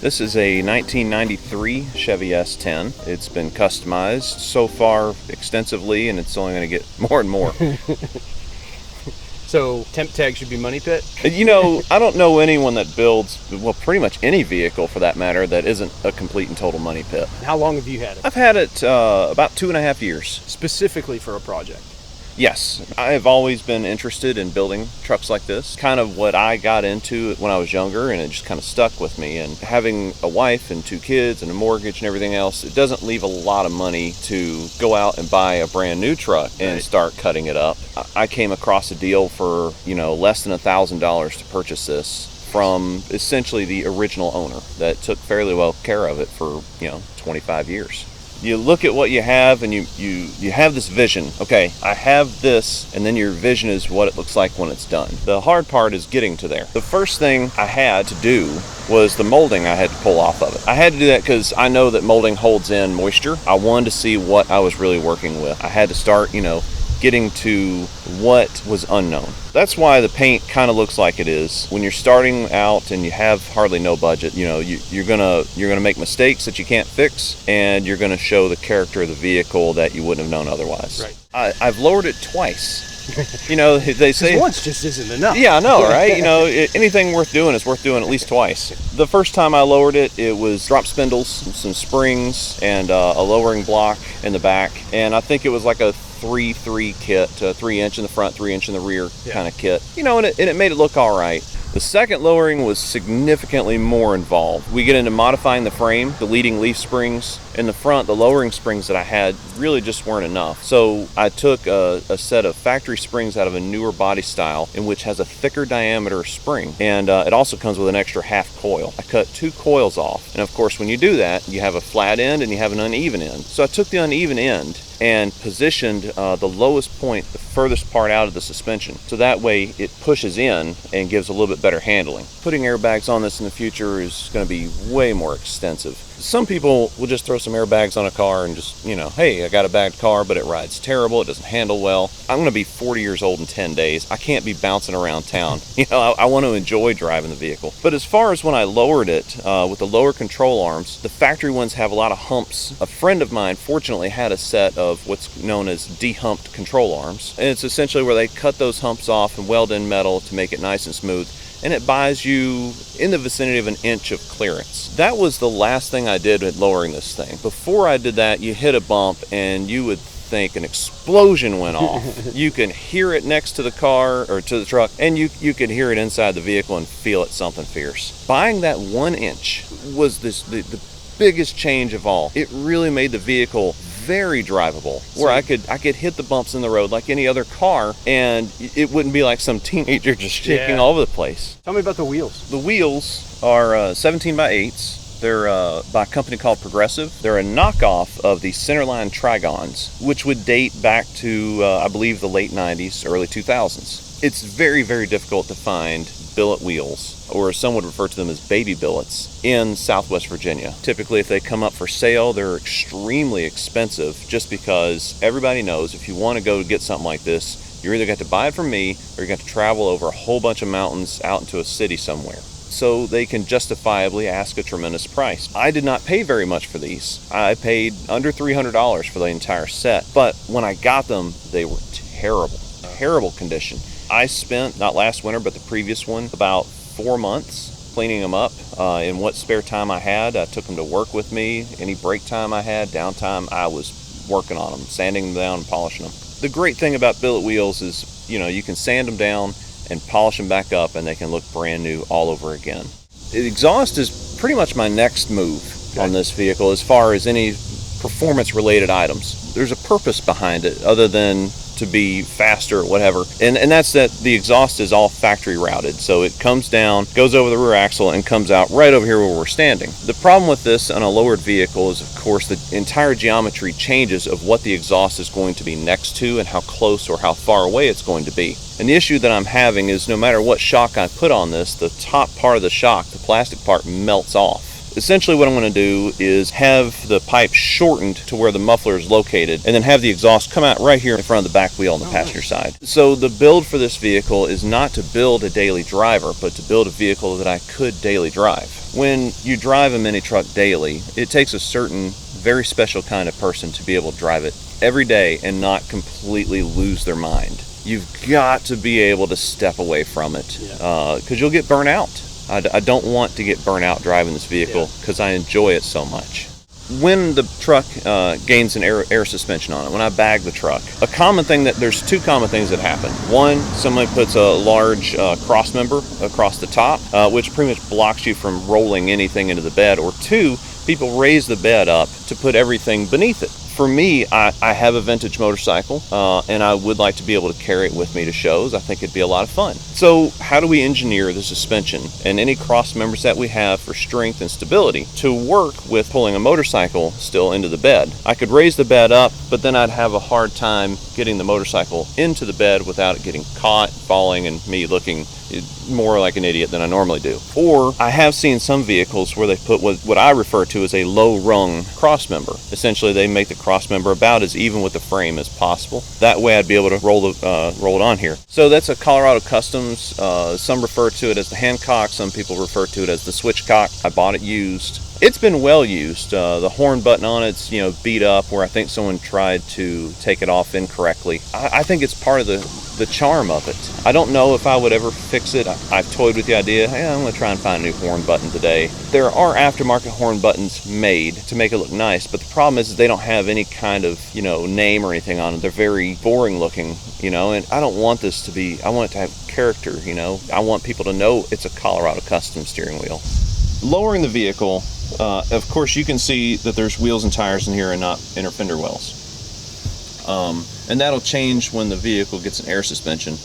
This is a 1993 Chevy S-10. It's been customized so far extensively, and it's only going to get more and more. So temp tag should be money pit? You know, I don't know anyone that builds, well, pretty much any vehicle for that matter, that isn't a complete and total money pit. How long have you had it? I've had it about 2.5 years. Specifically for a project? Yes, I have always been interested in building trucks like this. Kind of what I got into when I was younger, and it just kind of stuck with me. And having a wife and 2 kids and a mortgage and everything else, it doesn't leave a lot of money to go out and buy a brand new truck and start cutting it up. I came across a deal for, less than $1,000 to purchase this from essentially the original owner that took fairly well care of it for, 25 years. You look at what you have and you have this vision. Okay, I have this, and then your vision is what it looks like when it's done. The hard part is getting to there. The first thing I had to do was the molding I had to pull off of it. I had to do that because I know that molding holds in moisture. I wanted to see what I was really working with. I had to start, getting to what was unknown. That's why the paint kind of looks like it is. When you're starting out and you have hardly no budget, you're gonna make mistakes that you can't fix, and you're gonna show the character of the vehicle that you wouldn't have known otherwise. Right. I've lowered it twice. They say once just isn't enough. Yeah, I know, right? Anything worth doing is worth doing at least twice. The first time I lowered it, it was drop spindles, some springs, and a lowering block in the back, and I think it was like a 3-3 kit, 3-inch in the front, 3-inch in the rear kind of kit. And it made it look all right. The second lowering was significantly more involved. We get into modifying the frame, the leading leaf springs. In the front, the lowering springs that I had really just weren't enough. So I took a set of factory springs out of a newer body style, in which has a thicker diameter spring. And it also comes with an extra half coil. I cut 2 coils off. And of course, when you do that, you have a flat end and you have an uneven end. So I took the uneven end and positioned the lowest point, the furthest part out of the suspension. So that way it pushes in and gives a little bit better handling. Putting airbags on this in the future is going to be way more extensive. Some people will just throw some airbags on a car and just, hey, I got a bagged car, but it rides terrible, it doesn't handle well. I'm going to be 40 years old in 10 days. I can't be bouncing around town. I want to enjoy driving the vehicle. But as far as when I lowered it, with the lower control arms, the factory ones have a lot of humps. A friend of mine fortunately had a set of what's known as de-humped control arms. And it's essentially where they cut those humps off and weld in metal to make it nice and smooth. And it buys you in the vicinity of 1 inch of clearance. That was the last thing I did with lowering this thing. Before I did that, you hit a bump and you would think an explosion went off. You can hear it next to the car or to the truck, and you can hear it inside the vehicle and feel it's something fierce. Buying that 1 inch was the biggest change of all. It really made the vehicle very drivable, where I could hit the bumps in the road like any other car, and it wouldn't be like some teenager just shaking all over the place. Tell me about the wheels. The wheels are 17 by 8s. They're by a company called Progressive. They're a knockoff of the Centerline Trigons, which would date back to, I believe, the late 90s, early 2000s. It's very, very difficult to find billet wheels, or some would refer to them as baby billets, in Southwest Virginia. Typically, if they come up for sale, they're extremely expensive, just because everybody knows if you want to go get something like this, you're either got to buy it from me, or you got to travel over a whole bunch of mountains out into a city somewhere. So they can justifiably ask a tremendous price. I did not pay very much for these. I paid under $300 for the entire set, but when I got them, they were terrible condition. I spent, not last winter, but the previous one, about 4 months cleaning them up. In what spare time I had, I took them to work with me. Any break time I had, downtime, I was working on them, sanding them down and polishing them. The great thing about billet wheels is, you can sand them down and polish them back up, and they can look brand new all over again. The exhaust is pretty much my next move on this vehicle as far as any performance related items. There's a purpose behind it other than to be faster or whatever, and that's that the exhaust is all factory routed, so it comes down, goes over the rear axle, and comes out right over here where we're standing. The problem with this on a lowered vehicle is, of course, the entire geometry changes of what the exhaust is going to be next to and how close or how far away it's going to be. And the issue that I'm having is no matter what shock I put on this, the top part of the shock, the plastic part, melts off. Essentially what I'm going to do is have the pipe shortened to where the muffler is located, and then have the exhaust come out right here in front of the back wheel on the passenger side. So the build for this vehicle is not to build a daily driver, but to build a vehicle that I could daily drive. When you drive a mini truck daily, it takes a certain very special kind of person to be able to drive it every day and not completely lose their mind. You've got to be able to step away from it, because you'll get burnt out. I don't want to get burnt out driving this vehicle because I enjoy it so much. When the truck gains an air suspension on it, when I bag the truck, there's two common things that happen. One, somebody puts a large cross member across the top, which pretty much blocks you from rolling anything into the bed. Or two, people raise the bed up to put everything beneath it. For me, I have a vintage motorcycle, and I would like to be able to carry it with me to shows. I think it'd be a lot of fun. So how do we engineer the suspension and any cross members that we have for strength and stability to work with pulling a motorcycle still into the bed? I could raise the bed up, but then I'd have a hard time getting the motorcycle into the bed without it getting caught, falling, and me looking more like an idiot than I normally do. Or I have seen some vehicles where they put what I refer to as a low rung cross member. Essentially, they make the cross member about as even with the frame as possible. That way I'd be able to roll it on here. So that's a Colorado Customs. Some refer to it as the Hancock, some people refer to it as the Switchcock. I bought it used. It's been well used. The horn button on it's beat up where I think someone tried to take it off incorrectly. I think it's part of the charm of it. I don't know if I would ever fix it. I've toyed with the idea, I'm going to try and find a new horn button today. There are aftermarket horn buttons made to make it look nice, but the problem is they don't have any kind of name or anything on them. They're very boring looking, and I don't want this to be, I want it to have character, I want people to know it's a Colorado Custom steering wheel. Lowering the vehicle, of course you can see that there's wheels and tires in here and not inner fender wells. And that'll change when the vehicle gets an air suspension.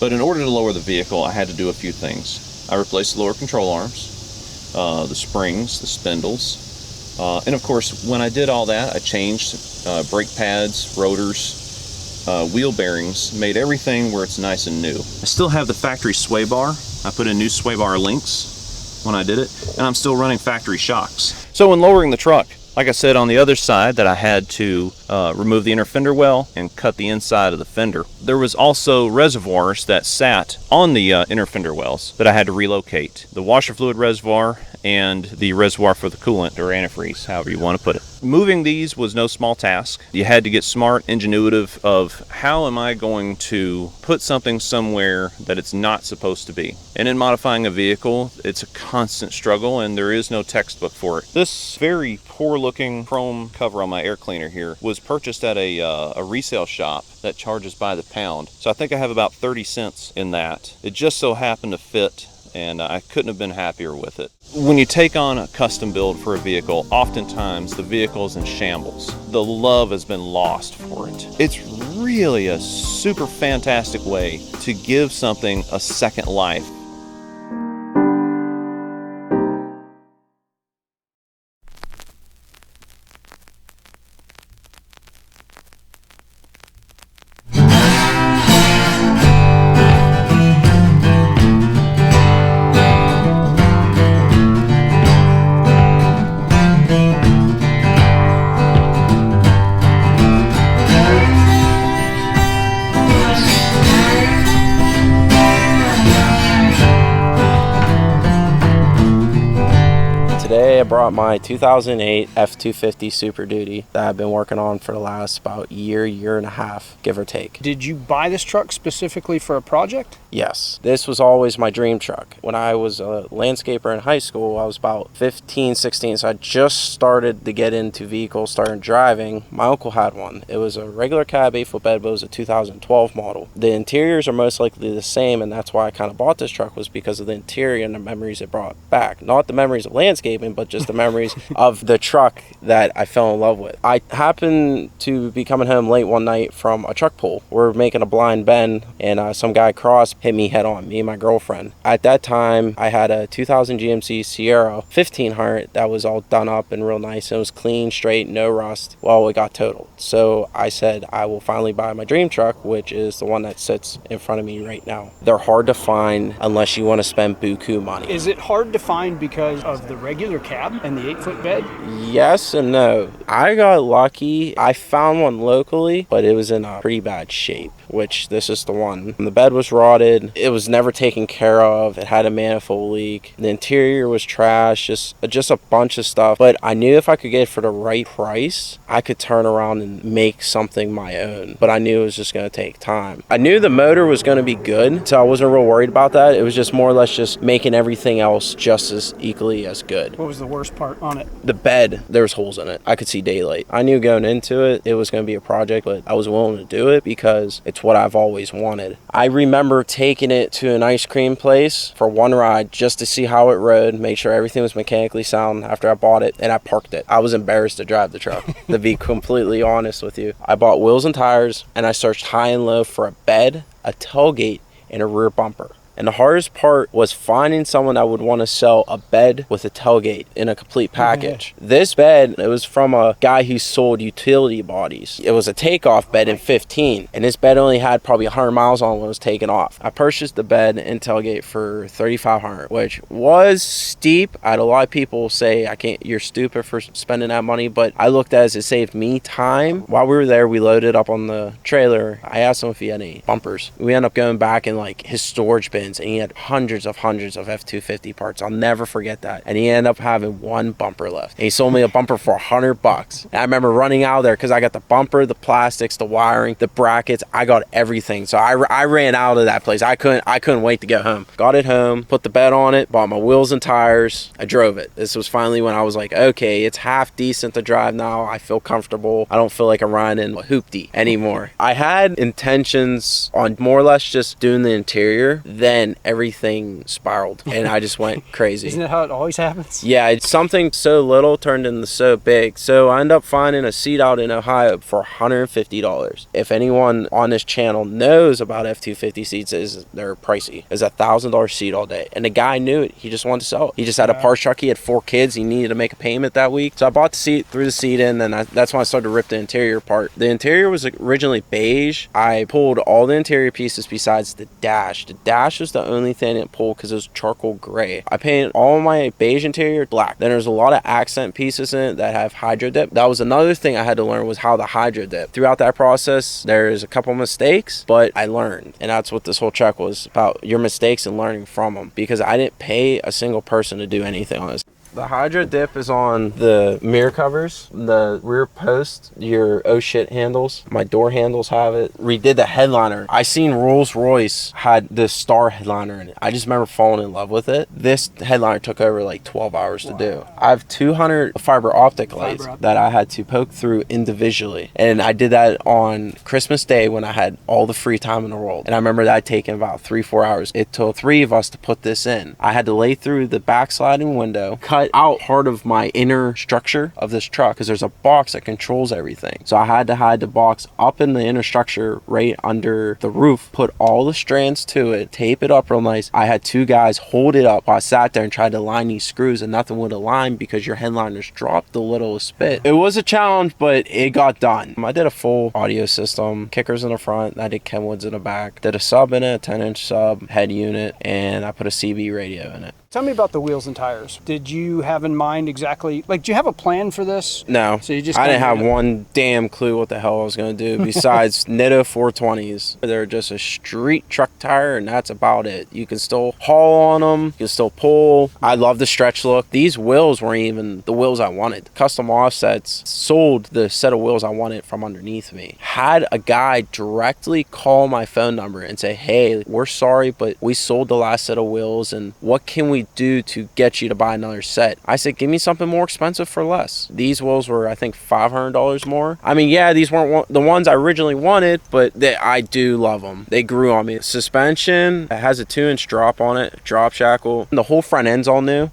But in order to lower the vehicle, I had to do a few things. I replaced the lower control arms, the springs, the spindles, and of course when I did all that, I changed brake pads, rotors, wheel bearings, made everything where it's nice and new. I still have the factory sway bar. I put in new sway bar links when I did it, and I'm still running factory shocks. So when lowering the truck, like I said on the other side, that I had to remove the inner fender well and cut the inside of the fender. There was also reservoirs that sat on the inner fender wells that I had to relocate. The washer fluid reservoir and the reservoir for the coolant or antifreeze, however you want to put it. Moving these was no small task. You had to get smart, ingenuitive of how am I going to put something somewhere that it's not supposed to be. And in modifying a vehicle, it's a constant struggle and there is no textbook for it. This very poor looking chrome cover on my air cleaner here was purchased at a resale shop that charges by the pound. So I think I have about 30 cents in that. It just so happened to fit, and I couldn't have been happier with it. When you take on a custom build for a vehicle, oftentimes the vehicle is in shambles. The love has been lost for it. It's really a super fantastic way to give something a second life. Today I brought my 2008 F-250 Super Duty that I've been working on for the last about year and a half, give or take. Did you buy this truck specifically for a project? Yes. This was always my dream truck. When I was a landscaper in high school, I was about 15, 16, so I just started to get into vehicles, started driving. My uncle had one. It was a regular cab, 8-foot bed, but it was a 2012 model. The interiors are most likely the same, and that's why I kind of bought this truck, was because of the interior and the memories it brought back. Not the memories of landscaping, but just the memories of the truck that I fell in love with. I happened to be coming home late one night from a truck pull. We're making a blind bend, and some guy cross hit me head on, me and my girlfriend. At that time, I had a 2000 GMC Sierra 1500 that was all done up and real nice. It was clean, straight, no rust. Well, it got totaled. So I said I will finally buy my dream truck, which is the one that sits in front of me right now. They're hard to find unless you want to spend buku money. Is it hard to find because of the regular cab and the 8-foot bed? Yes and no. I got lucky. I found one locally, but it was in a pretty bad shape, which this is the one. The bed was rotted. It was never taken care of. It had a manifold leak. The interior was trash, just a bunch of stuff. But I knew if I could get it for the right price, I could turn around and make something my own. But I knew it was just going to take time. I knew the motor was going to be good, so I wasn't real worried about that. It was just more or less just making everything else just as equally as good. What was the worst part on it? The bed, there was holes in it. I could see daylight. I knew going into it, it was going to be a project, but I was willing to do it because it's what I've always wanted. I remember taking it to an ice cream place for one ride just to see how it rode, make sure everything was mechanically sound after I bought it, and I parked it. I was embarrassed to drive the truck, to be completely honest with you. I bought wheels and tires, and I searched high and low for a bed, a tailgate, and a rear bumper. And the hardest part was finding someone that would want to sell a bed with a tailgate in a complete package. This bed, it was from a guy who sold utility bodies. It was a takeoff bed in 15, and this bed only had probably 100 miles on when it was taken off. I purchased the bed and tailgate for $3,500, which was steep. I had a lot of people say, you're stupid for spending that money, but I looked at it as it saved me time. While we were there, we loaded up on the trailer. I asked him if he had any bumpers. We ended up going back in like his storage bins, and he had hundreds of F-250 parts. I'll never forget that. And he ended up having one bumper left. And he sold me a bumper for $100. And I remember running out there because I got the bumper, the plastics, the wiring, the brackets. I got everything. So I ran out of that place. I couldn't wait to get home. Got it home, put the bed on it, bought my wheels and tires. I drove it. This was finally when I was like, okay, it's half decent to drive now. I feel comfortable. I don't feel like I'm riding a hoopty anymore. I had intentions on more or less just doing the interior, then everything spiraled and I just went crazy. Isn't that how it always happens? Yeah, it's something so little turned into so big. So I ended up finding a seat out in Ohio for $150. If anyone on this channel knows about F-250 seats, they're pricey. It's $1,000 seat all day. And the guy knew it. He just wanted to sell it. He just had a parts truck. He had 4 kids. He needed to make a payment that week. So I bought the seat, threw the seat in, and that's when I started to rip the interior apart. The interior was originally beige. I pulled all the interior pieces besides the dash. The dash was the only thing I didn't pull because it was charcoal gray. I painted all my beige interior black. Then there's a lot of accent pieces in it that have hydro dip. That was another thing I had to learn, was how to hydro dip. Throughout that process, there's a couple mistakes, but I learned. And that's what this whole truck was about, your mistakes and learning from them, because I didn't pay a single person to do anything on this. The hydro dip is on the mirror covers, the rear post, your oh shit handles. My door handles have it. Redid the headliner. I seen Rolls-Royce had the star headliner in it. I just remember falling in love with it. This headliner took over like 12 hours to do. I have 200 fiber optic lights that I had to poke through individually. And I did that on Christmas Day when I had all the free time in the world. And I remember that taking about 3-4 hours. It took 3 of us to put this in. I had to lay through the backsliding window, cut out part of my inner structure of this truck because there's a box that controls everything. So I had to hide the box up in the inner structure right under the roof, put all the strands to it, tape it up real nice. I had 2 guys hold it up while I sat there and tried to line these screws, and nothing would align because your headliners dropped the littlest bit. It was a challenge, but it got done. I did a full audio system, kickers in the front, I did Kenwoods in the back, did a sub in it, a 10-inch sub, head unit, and I put a CB radio in it. Tell me about the wheels and tires. Did you have in mind exactly, like, do you have a plan for this? No. So you just I didn't have one damn clue what the hell I was going to do besides Nitto 420s. They're just a street truck tire, and that's about it. You can still haul on them. You can still pull. I love the stretch look. These wheels weren't even the wheels I wanted. Custom Offsets sold the set of wheels I wanted from underneath me. Had a guy directly call my phone number and say, hey, we're sorry, but we sold the last set of wheels, and what can we do to get you to buy another set? I said, give me something more expensive for less. These wheels were, I think, $500 more. I mean, yeah, these weren't the ones I originally wanted, but I do love them. They grew on me. Suspension, it has a 2-inch drop on it, drop shackle. The whole front end's all new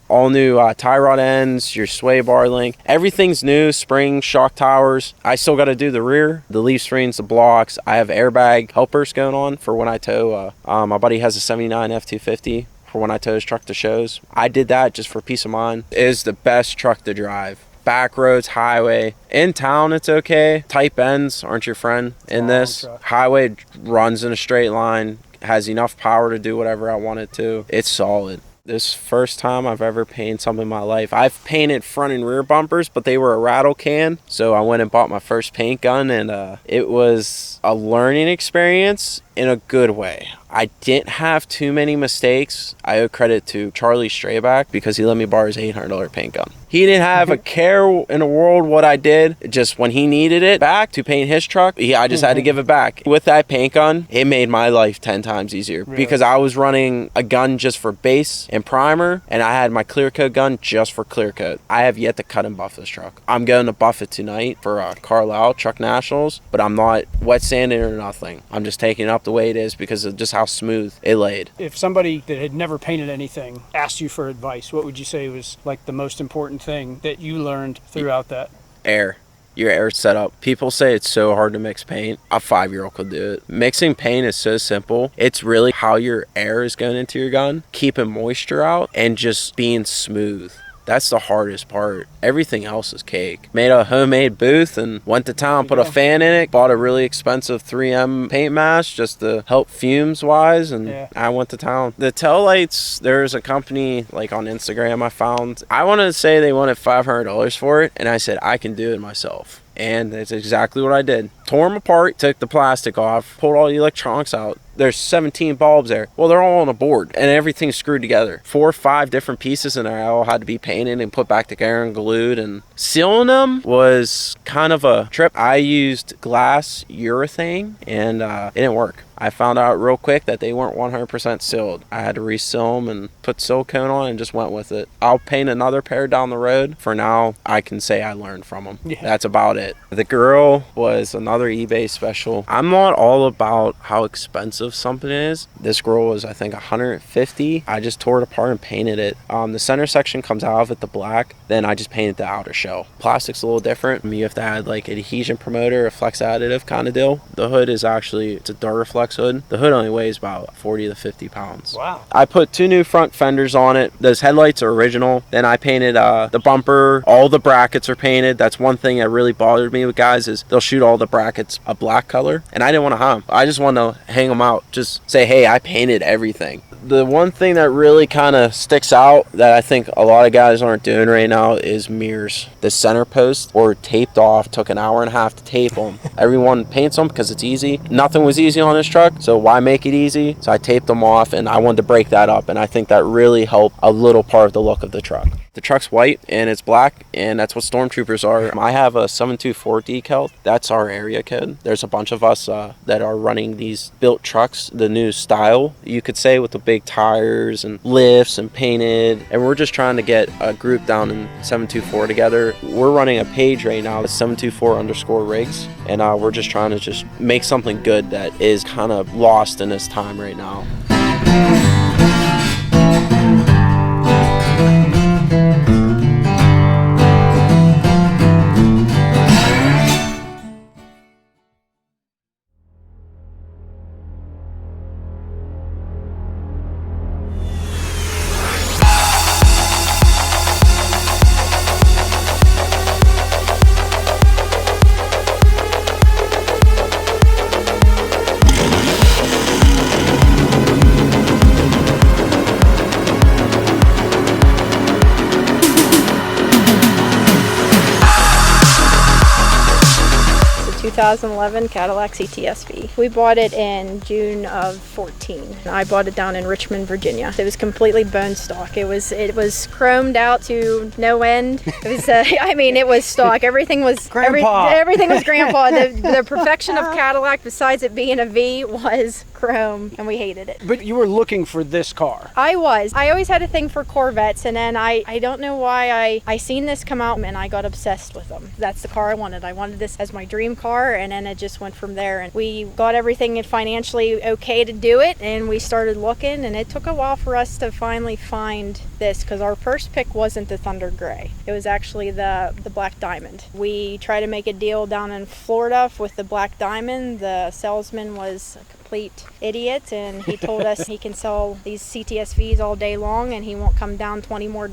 tie rod ends, your sway bar link, everything's new. Spring, shock towers. I still got to do the rear, the leaf springs, the blocks. I have airbag helpers going on for when I tow. My buddy has a 79 F250 for when I tow his truck to shows. I did that just for peace of mind. It is the best truck to drive. Back roads, highway. In town, it's okay. Tight ends aren't your friend in this. Highway runs in a straight line, has enough power to do whatever I want it to. It's solid. This first time I've ever painted something in my life. I've painted front and rear bumpers, but they were a rattle can. So I went and bought my first paint gun, and it was a learning experience in a good way. I didn't have too many mistakes. I owe credit to Charlie Strayback because he let me borrow his $800 paint gun. He didn't have a care in the world what I did. Just when he needed it back to paint his truck, I just had to give it back. With that paint gun, it made my life 10 times easier because I was running a gun just for base and primer, and I had my clear coat gun just for clear coat. I have yet to cut and buff this truck. I'm going to buff it tonight for Carlisle Truck Nationals, but I'm not wet sanding or nothing. I'm just taking it up the way it is because of just how smooth it laid. If somebody that had never painted anything asked you for advice, what would you say was like the most important thing that you learned throughout that? Air. Your air setup. People say it's so hard to mix paint. A 5-year-old could do it. Mixing paint is so simple. It's really how your air is going into your gun, keeping moisture out, and just being smooth. That's the hardest part. Everything else is cake. Made a homemade booth and went to town, put a fan in it, bought a really expensive 3M paint mask just to help fumes wise, and I went to town. The tail lights, there's a company like on Instagram I found. I wanted to say they wanted $500 for it, and I said I can do it myself. And that's exactly what I did. Tore them apart, took the plastic off, pulled all the electronics out. There's 17 bulbs there. Well, they're all on a board and everything's screwed together. 4 or 5 different pieces in there all had to be painted and put back together and glued, and sealing them was kind of a trip. I used glass urethane and it didn't work. I found out real quick that they weren't 100% sealed. I had to reseal them and put silicone on and just went with it. I'll paint another pair down the road. For now, I can say I learned from them. Yeah. That's about it. The girl was another eBay special. I'm not all about how expensive something is. This girl was, I think, $150. I just tore it apart and painted it. The center section comes out of it, the black. Then I just painted the outer shell. Plastic's a little different. You have to add like an adhesion promoter, a flex additive kind of deal. The hood is actually, it's a Duraflex hood. The hood only weighs about 40 to 50 pounds. Wow. I put 2 new front fenders on it. Those headlights are original. Then I painted the bumper. All the brackets are painted. That's one thing that really bothered me with guys is they'll shoot all the brackets a black color, and I didn't want to hang them. I just wanted to hang them out. Just say, hey, I painted everything. The one thing that really kind of sticks out that I think a lot of guys aren't doing right now is mirrors. The center posts were taped off. Took an hour and a half to tape them. Everyone paints them because it's easy. Nothing was easy on this truck, so why make it easy? So I taped them off, and I wanted to break that up, and I think that really helped a little part of the look of the truck. The truck's white and it's black, and that's what stormtroopers are. I have a 724 decal. That's our area code. There's a bunch of us that are running these built trucks, the new style, you could say, with the big tires and lifts and painted. And we're just trying to get a group down in 724 together. We're running a page right now, it's 724_rigs, and we're just trying to just make something good that is kind of lost in this time right now. It's a 2011 Cadillac CTS-V. We bought it in June of 14. I bought it down in Richmond, Virginia. It was completely bone stock. It was chromed out to no end. It was it was stock. Everything was Grandpa. Everything was grandpa. The perfection of Cadillac, besides it being a V, was chrome, and we hated it. But you were looking for this car. I always had a thing for Corvettes, and then I don't know why I seen this come out and I got obsessed with them. That's the car I wanted. I wanted this as my dream car, and then it just went from there. And we got everything financially okay to do it, and we started looking, and it took a while for us to finally find this, because our first pick wasn't the Thunder Gray. It was actually the Black Diamond. We tried to make a deal down in Florida with the Black Diamond. The salesman was a complete idiot, and he told us he can sell these CTS-Vs all day long and he won't come down $20 more.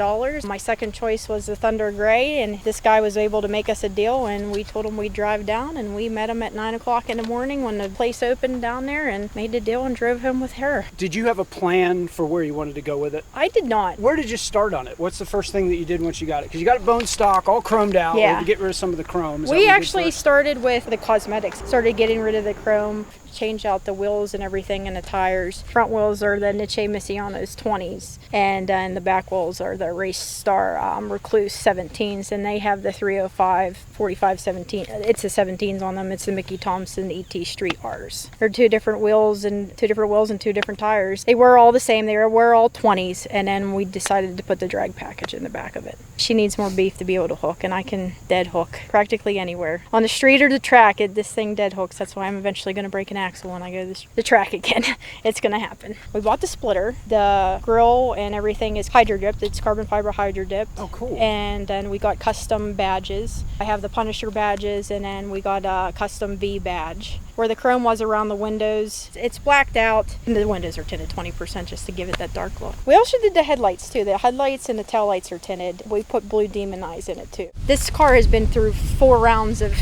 My second choice was the Thunder Gray, and this guy was able to make us a deal, and we told him we'd drive down, and we met him at 9 o'clock in the morning when the place opened down there and made the deal and drove home with her. Did you have a plan for where you wanted to go with it? I did not. Where did you start on it? What's the first thing that you did once you got it? Because you got it bone stock, all chromed out. Yeah. To get rid of some of the chrome. We actually started with the cosmetics. Started getting rid of the chrome, changed out the wheels and everything and the tires. Front wheels are the Niche Missiano's 20s, and the back wheels are the Race Star Recluse 17s, and they have the 305 45 17. It's the 17s on them. It's the Mickey Thompson ET Street R's. They're two different wheels and two different tires. They were all the same. They were all 20s, and then we decided to put the drag package in the back of it. She needs more beef to be able to hook, and I can dead hook practically anywhere. On the street or the track, this thing dead hooks. That's why I'm eventually going to break an axle when I go to the track again. It's going to happen. We bought the splitter. The grill and everything is hydro dipped. It's carbon fiber hydro dipped. Oh, cool. And then we got custom badges. I have the Punisher badges, and then we got a custom V badge. Where the chrome was around the windows, it's blacked out, and the windows are tinted 20% just to give it that dark look. We also did the headlights too. The headlights and the tail lights are tinted. We put blue demon eyes in it too. This car has been through four rounds of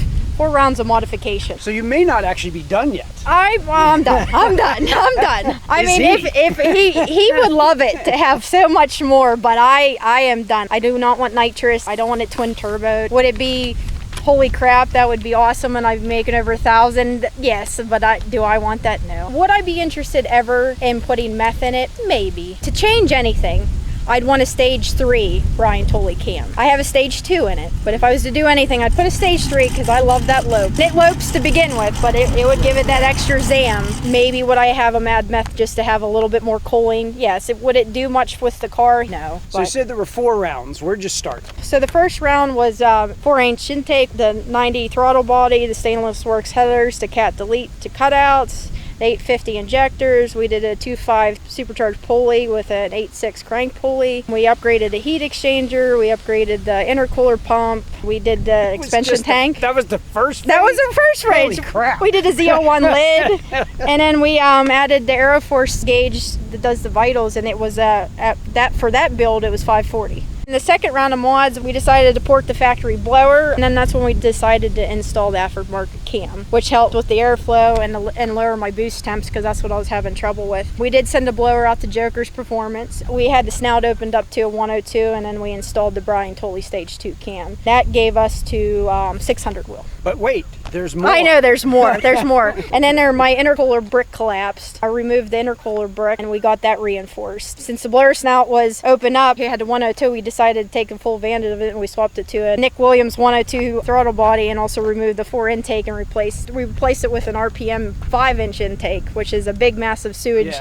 modification. So you may not actually be done yet. I'm done. I'm done. I mean, if he would love it to have so much more, but I am done. I do not want nitrous. I don't want it twin turbo. Would it be, holy crap, that would be awesome, and I'm making over 1,000? Yes, but do I want that? No. Would I be interested ever in putting meth in it? Maybe. To change anything, I'd want a stage 3 Brian Tolley cam. I have a stage 2 in it, but if I was to do anything, I'd put a stage 3 because I love that lope. It lopes to begin with, but it would give it that extra zam. Maybe would I have a mad meth just to have a little bit more cooling? Yes. Would it do much with the car? No. So you said there were 4 rounds. Where'd you start? So the first round was 4-inch intake, the 90 throttle body, the stainless works headers, the cat delete to cutouts, 850 injectors. We did a 2.5 supercharged pulley with an 8.6 crank pulley. We upgraded the heat exchanger. We upgraded the intercooler pump. We did the expansion tank. That was the first. That was the first range. Holy crap! We did a Z01 lid, and then we added the Aeroforce gauge that does the vitals, and it was for that build it was 540. In the second round of mods, we decided to port the factory blower, and then that's when we decided to install the aftermarket cam, which helped with the airflow and lower my boost temps, because that's what I was having trouble with. We did send a blower out to Joker's Performance. We had the snout opened up to a 102, and then we installed the Brian Tolley Stage 2 cam. That gave us to 600 wheel. But wait, There's more. I know there's more. There's more. And then my intercooler brick collapsed. I removed the intercooler brick and we got that reinforced. Since the blower snout was open up, we had the 102, we decided to take a full advantage of it and we swapped it to a Nick Williams 102 throttle body and also removed the 4 intake and replaced it with an RPM 5-inch intake, which is a big massive sewage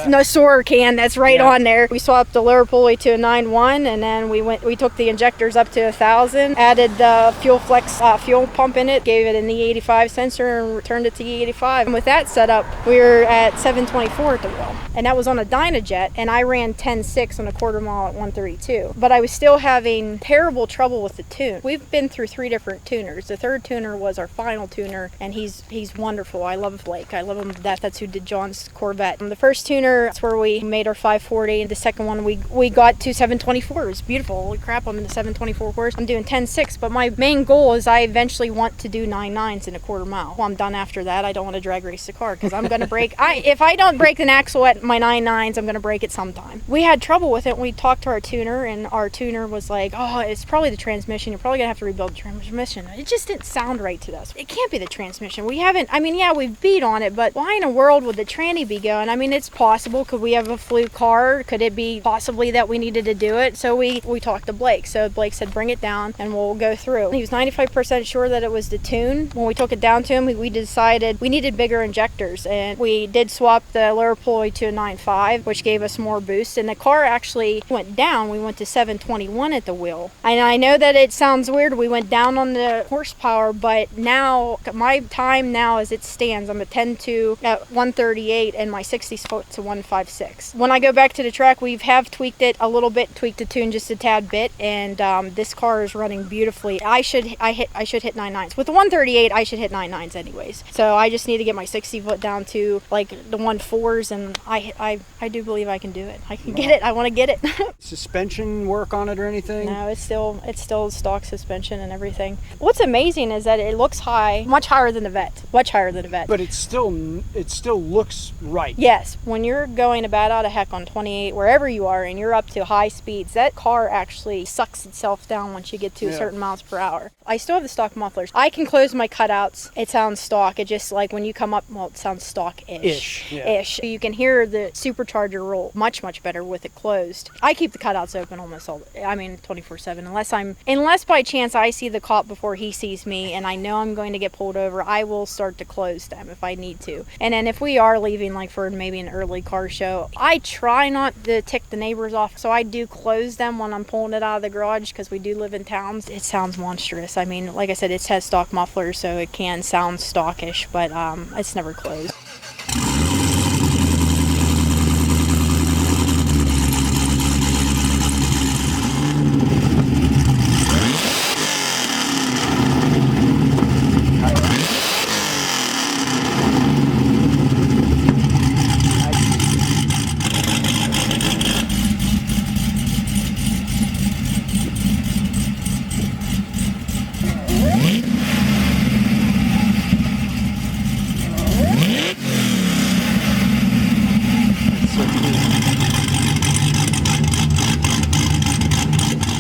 no sewer can that's right on there. We swapped the lower pulley to a 9.1 and then we took the injectors up to 1,000, added the Fuel Flex fuel pump in it, gave it an E85 sensor and returned it to E85. And with that setup, we were at 724 at the wheel. And that was on a Dynajet, and I ran 10.6 on a quarter mile at 132. But I was still having terrible trouble with the tune. We've been through 3 different tuners. The third tuner was our final tuner, and he's wonderful. I love Blake. I love him to death. That's who did John's Corvette. And the first tuner, that's where we made our 540. And the second one, we got to 724. It was beautiful. Holy crap, I'm in the 724 course. I'm doing 10.6, but my main goal is I eventually want to do 9.9s in a quarter mile. Well, I'm done after that. I don't want to drag race the car because I'm going to break. If I don't break an axle at my 9.9s, I'm going to break it sometime. We had trouble with it. We talked to our tuner, and our tuner was like, oh, it's probably the transmission. You're probably going to have to rebuild the transmission. It just didn't sound right to us. It can't be the transmission. We've beat on it, but why in the world would the tranny be going? I mean, it's possible. Could we have a fluke car? Could it be possibly that we needed to do it? So we talked to Blake. So Blake said, bring it down and we'll go through. He was 95% sure that it was the tune. When we took it down to him, we decided we needed bigger injectors, and we did swap the lower pulley to a 9.5, which gave us more boost, and the car actually went down. We went to 721 at the wheel. And I know that it sounds weird, we went down on the horsepower, but now my time now as it stands, I'm at 10.2 at 138 and my 60 foot to 156. When I go back to the track, we have tweaked it a little bit, tweaked the tune just a tad bit, and this car is running beautifully. I should hit 9.9s. With the 138, I should hit 9.9s anyways. So I just need to get my 60 foot down to like the 1.4s, and I do believe I can do it. I can get it. I want to get it. Suspension work on it or anything? No, it's still stock suspension and everything. What's amazing is that it looks high, much higher than the Vet. Much higher than the Vet. But it still looks right. Yes, when you're going about out of heck on 28, wherever you are, and you're up to high speeds, that car actually sucks itself down once you get to a certain miles per hour. I still have the stock mufflers. I can close my cutouts. It sounds stock. It just like when you come up, well, it sounds stock-ish. Ish. You can hear the supercharger roll much, much better with it closed. I keep the cutouts open almost 24/7. Unless by chance I see the cop before he sees me and I know I'm going to get pulled over, I will start to close them if I need to. And then if we are leaving like for maybe an early car show, I try not to tick the neighbors off, so I do close them when I'm pulling it out of the garage because we do live in towns. It sounds monstrous. I mean, like I said, it has stock mufflers, so it can sound stockish, but it's never closed.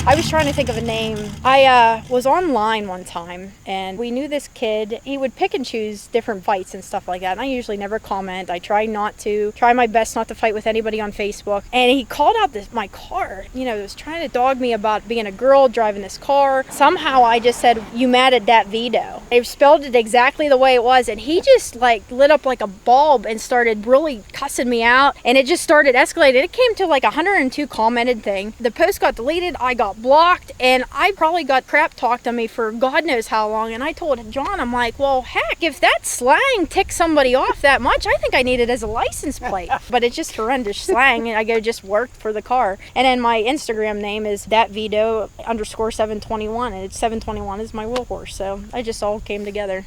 I was trying to think of a name. I was online one time and we knew this kid. He would pick and choose different fights and stuff like that. And I usually never comment. I try my best not to fight with anybody on Facebook. And he called out my car. You know, he was trying to dog me about being a girl driving this car. Somehow I just said, "You mad at that Vito?" I spelled it exactly the way it was. And he just like lit up like a bulb and started really cussing me out. And it just started escalating. It came to like 102 commented thing. The post got deleted. I got blocked, and I probably got crap talked on me for God knows how long. And I told John, I'm like, well, heck, if that slang ticks somebody off that much, I think I need it as a license plate. But it's just horrendous slang, and I go just worked for the car. And then my Instagram name is thatvito_721, and it's 721 is my wheel horse. So it just all came together.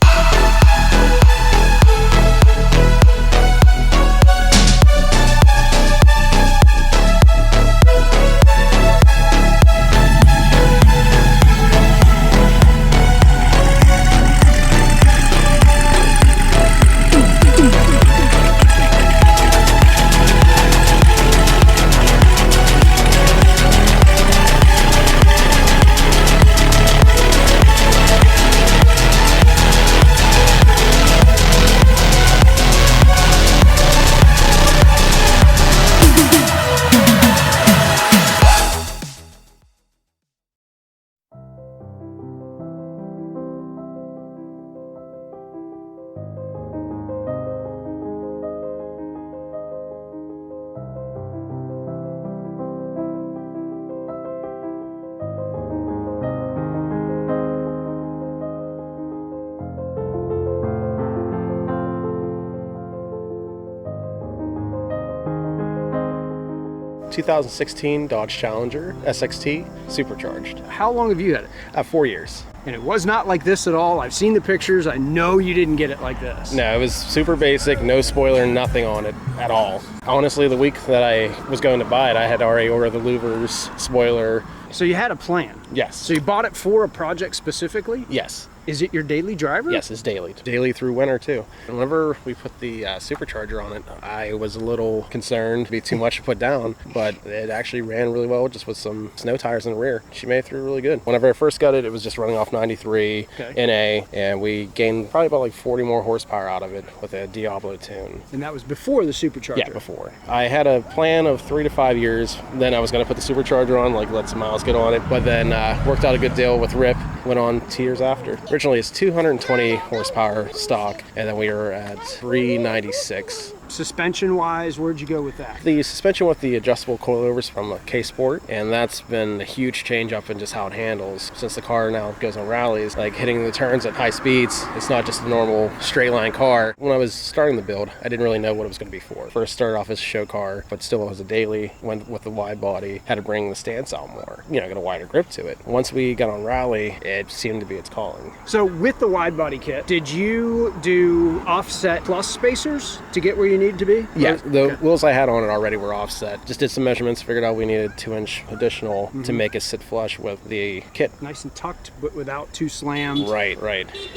...2016 Dodge Challenger SXT supercharged. How long have you had it? 4 years. And it was not like this at all. I've seen the pictures. I know you didn't get it like this. No, it was super basic, no spoiler, nothing on it at all. Honestly, the week that I was going to buy it, I had already ordered the louvers, spoiler. So you had a plan? Yes. So you bought it for a project specifically? Yes. Is it your daily driver? Yes, it's daily. Daily through winter, too. And whenever we put the supercharger on it, I was a little concerned it'd be too much to put down, but it actually ran really well just with some snow tires in the rear. She made it through really good. Whenever I first got it, it was just running off 93 NA, and we gained probably about like 40 more horsepower out of it with a Diablo tune. And that was before the supercharger? Yeah, before. I had a plan of 3 to 5 years. Then I was going to put the supercharger on, like let some miles get on it, but then worked out a good deal with Rip, went on 2 years after. Originally it's 220 horsepower stock, and then we were at 396. Suspension wise, where'd you go with that? The suspension with the adjustable coilovers from a K-Sport, and that's been a huge change up in just how it handles. Since the car now goes on rallies, like hitting the turns at high speeds, it's not just a normal straight line car. When I was starting the build, I didn't really know what it was going to be for. First started off as a show car, but still it was a daily, went with the wide body, had to bring the stance out more, get a wider grip to it. Once we got on rally, it seemed to be its calling. So with the wide body kit, did you do offset plus spacers to get where you need to be? Yeah, the wheels I had on it already were offset. Just did some measurements, figured out we needed 2-inch additional to make it sit flush with the kit. Nice and tucked, but without too slammed. Right.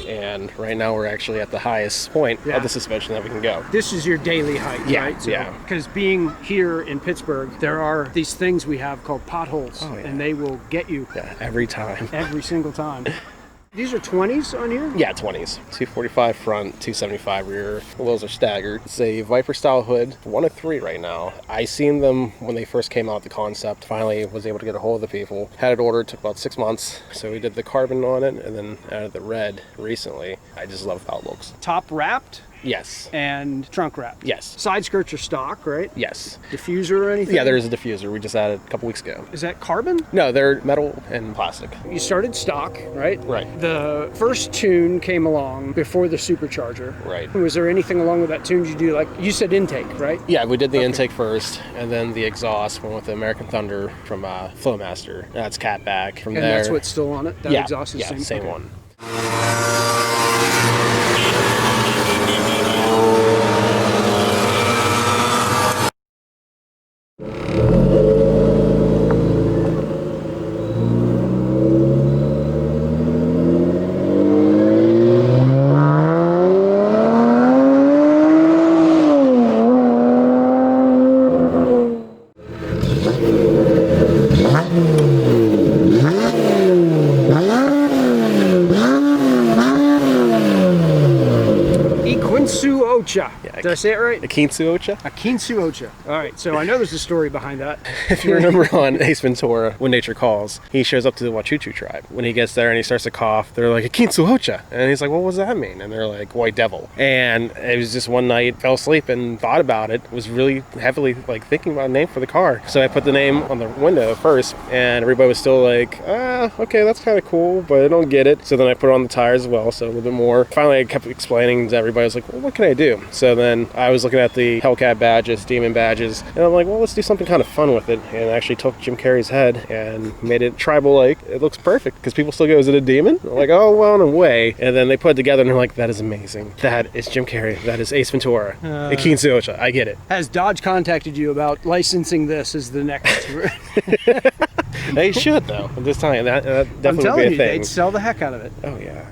And right now we're actually at the highest point of the suspension that we can go. This is your daily height, right? So, yeah. Because being here in Pittsburgh, there are these things we have called potholes, and they will get you. Yeah, every time. Every single time. These are 20s on here? Yeah, 20s. 245 front, 275 rear. The wheels are staggered. It's a Viper style hood, 1 of 3 right now. I seen them when they first came out, the concept. Finally was able to get a hold of the people. Had it ordered, took about 6 months. So we did the carbon on it and then added the red recently. I just love how it looks. Top wrapped? Yes. And trunk wrap? Yes. Side skirts are stock, right? Yes. Diffuser or anything? Yeah, there is a diffuser. We just added a couple weeks ago. Is that carbon? No, they're metal and plastic. You started stock, right? Right. The first tune came along before the supercharger. Right. Was there anything along with that tune you do? Like, you said intake, right? Yeah, we did the intake first, and then the exhaust went with the American Thunder from Flowmaster. That's catback. From there. And that's what's still on it? That exhaust is the same one. Yeah, did I say it right? Akinsu Ocha? Akinsu Ocha. All right, so I know there's a story behind that. If you remember on Ace Ventura, When Nature Calls, he shows up to the Wachuchu tribe. When he gets there and he starts to cough, they're like, Akinsu Ocha. And he's like, what does that mean? And they're like, white devil. And it was just one night, fell asleep and thought about it, was really heavily thinking about a name for the car. So I put the name on the window first, and everybody was still like, okay, that's kind of cool, but I don't get it. So then I put it on the tires as well, so a little bit more. Finally, I kept explaining to everybody, I was like, well, what can I do? So then I was looking at the Hellcat badges, Demon badges, and I'm like, well, let's do something kind of fun with it. And I actually took Jim Carrey's head and made it tribal-like. It looks perfect, because people still go, is it a demon? I'm like, oh, well, in a way. And then they put it together, and they're like, that is amazing. That is Jim Carrey. That is Ace Ventura. Akinsu Ocha. I get it. Has Dodge contacted you about licensing this as the next? They should, though. I'm just telling you, that definitely I'm telling would be a you, thing. they'd sell the heck out of it. Oh, yeah.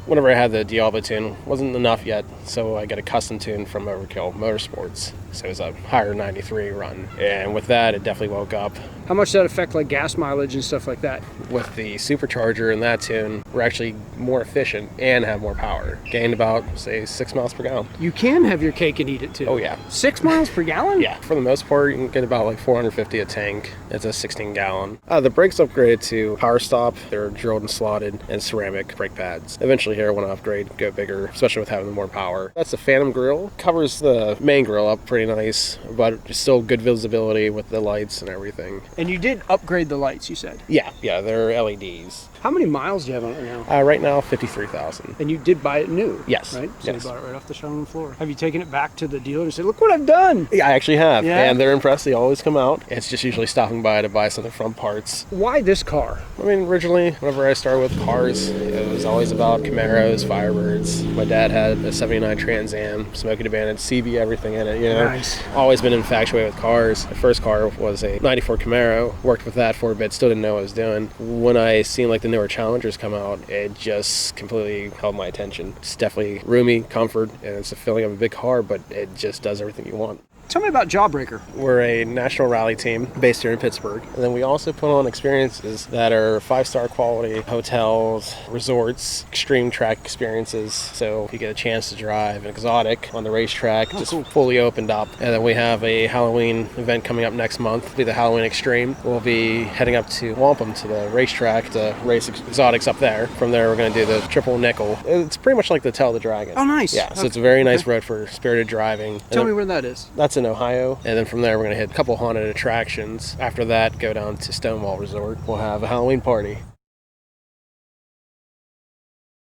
Whenever I had the Diablo tune, wasn't enough yet, so I got a custom tune from Overkill Motorsports. so it was a higher 93 run. And with that, it definitely woke up. How much does that affect like gas mileage and stuff like that? With the supercharger and that tune, we're actually more efficient and have more power. Gained about, say, 6 miles per gallon. You can have your cake and eat it too. Oh yeah. 6 miles per gallon? Yeah, for the most part, you can get about like 450 a tank. It's a 16 gallon. The brakes upgraded to power stop. They're drilled and slotted, and ceramic brake pads. Eventually here I want to upgrade, go bigger, especially with having more power. That's the Phantom grille. Covers the main grille up pretty nice, but still good visibility with the lights and everything. And you did upgrade the lights, you said? Yeah, they're LEDs. How many miles do you have on it now? Right now, 53,000. And you did buy it new? Yes. Right? So yes. you bought it right off the showroom floor. Have you taken it back to the dealer and said, look what I've done? Yeah, I actually have. Yeah? And they're impressed. They always come out. It's just usually stopping by to buy something from parts. Why this car? I mean, originally, whenever I started with cars, it was always about Camaros, Firebirds. My dad had a 79 Trans Am, Smoky Abandoned, CV, everything in it, you know? Nice. Always been infatuated with cars. The first car was a 94 Camaro. Worked with that for a bit, still didn't know what I was doing. When I seen like the newer Challengers come out, it just completely held my attention. It's definitely roomy, comfort, and it's a feeling of a big car, but it just does everything you want. Tell me about Jawbreaker. We're a national rally team based here in Pittsburgh. And then we also put on experiences that are 5-star quality hotels, resorts, extreme track experiences. So if you get a chance to drive an exotic on the racetrack, cool. Fully opened up. And then we have a Halloween event coming up next month. It'll be the Halloween Extreme. We'll be heading up to Wampum to the racetrack to race exotics up there. From there, we're going to do the Triple Nickel. It's pretty much like the Tell the Dragon. Oh, nice. Yeah, so it's a very nice road for spirited driving. Tell me where that is. That's in Ohio, and then from there we're going to hit a couple haunted attractions. After that, go down to Stonewall Resort. We'll have a Halloween party.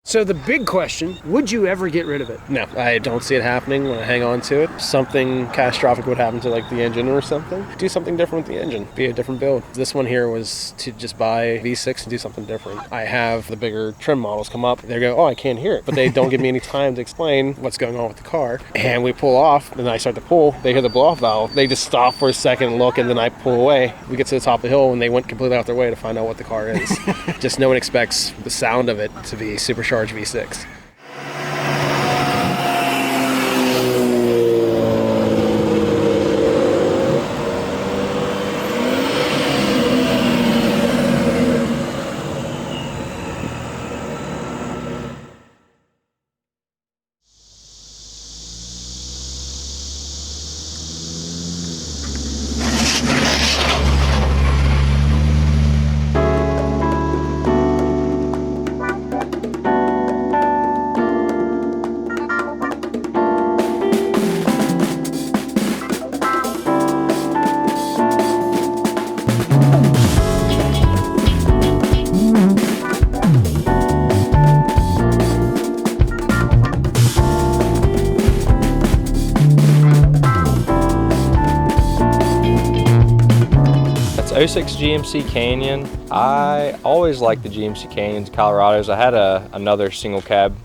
So the big question, would you ever get rid of it? No, I don't see it happening when I hang on to it. Something catastrophic would happen to like the engine or something. Do something different with the engine. Be a different build. This one here was to just buy V6 and do something different. I have the bigger trim models come up. They go, oh, I can't hear it. But they don't give me any time to explain what's going on with the car. And we pull off, and then I start to pull. They hear the blow-off valve. They just stop for a second and look, and then I pull away. We get to the top of the hill, and they went completely out their way to find out what the car is. Just no one expects the sound of it to be supercharged V6. '06 GMC Canyon. I always liked the GMC Canyons, Colorados. I had another single cab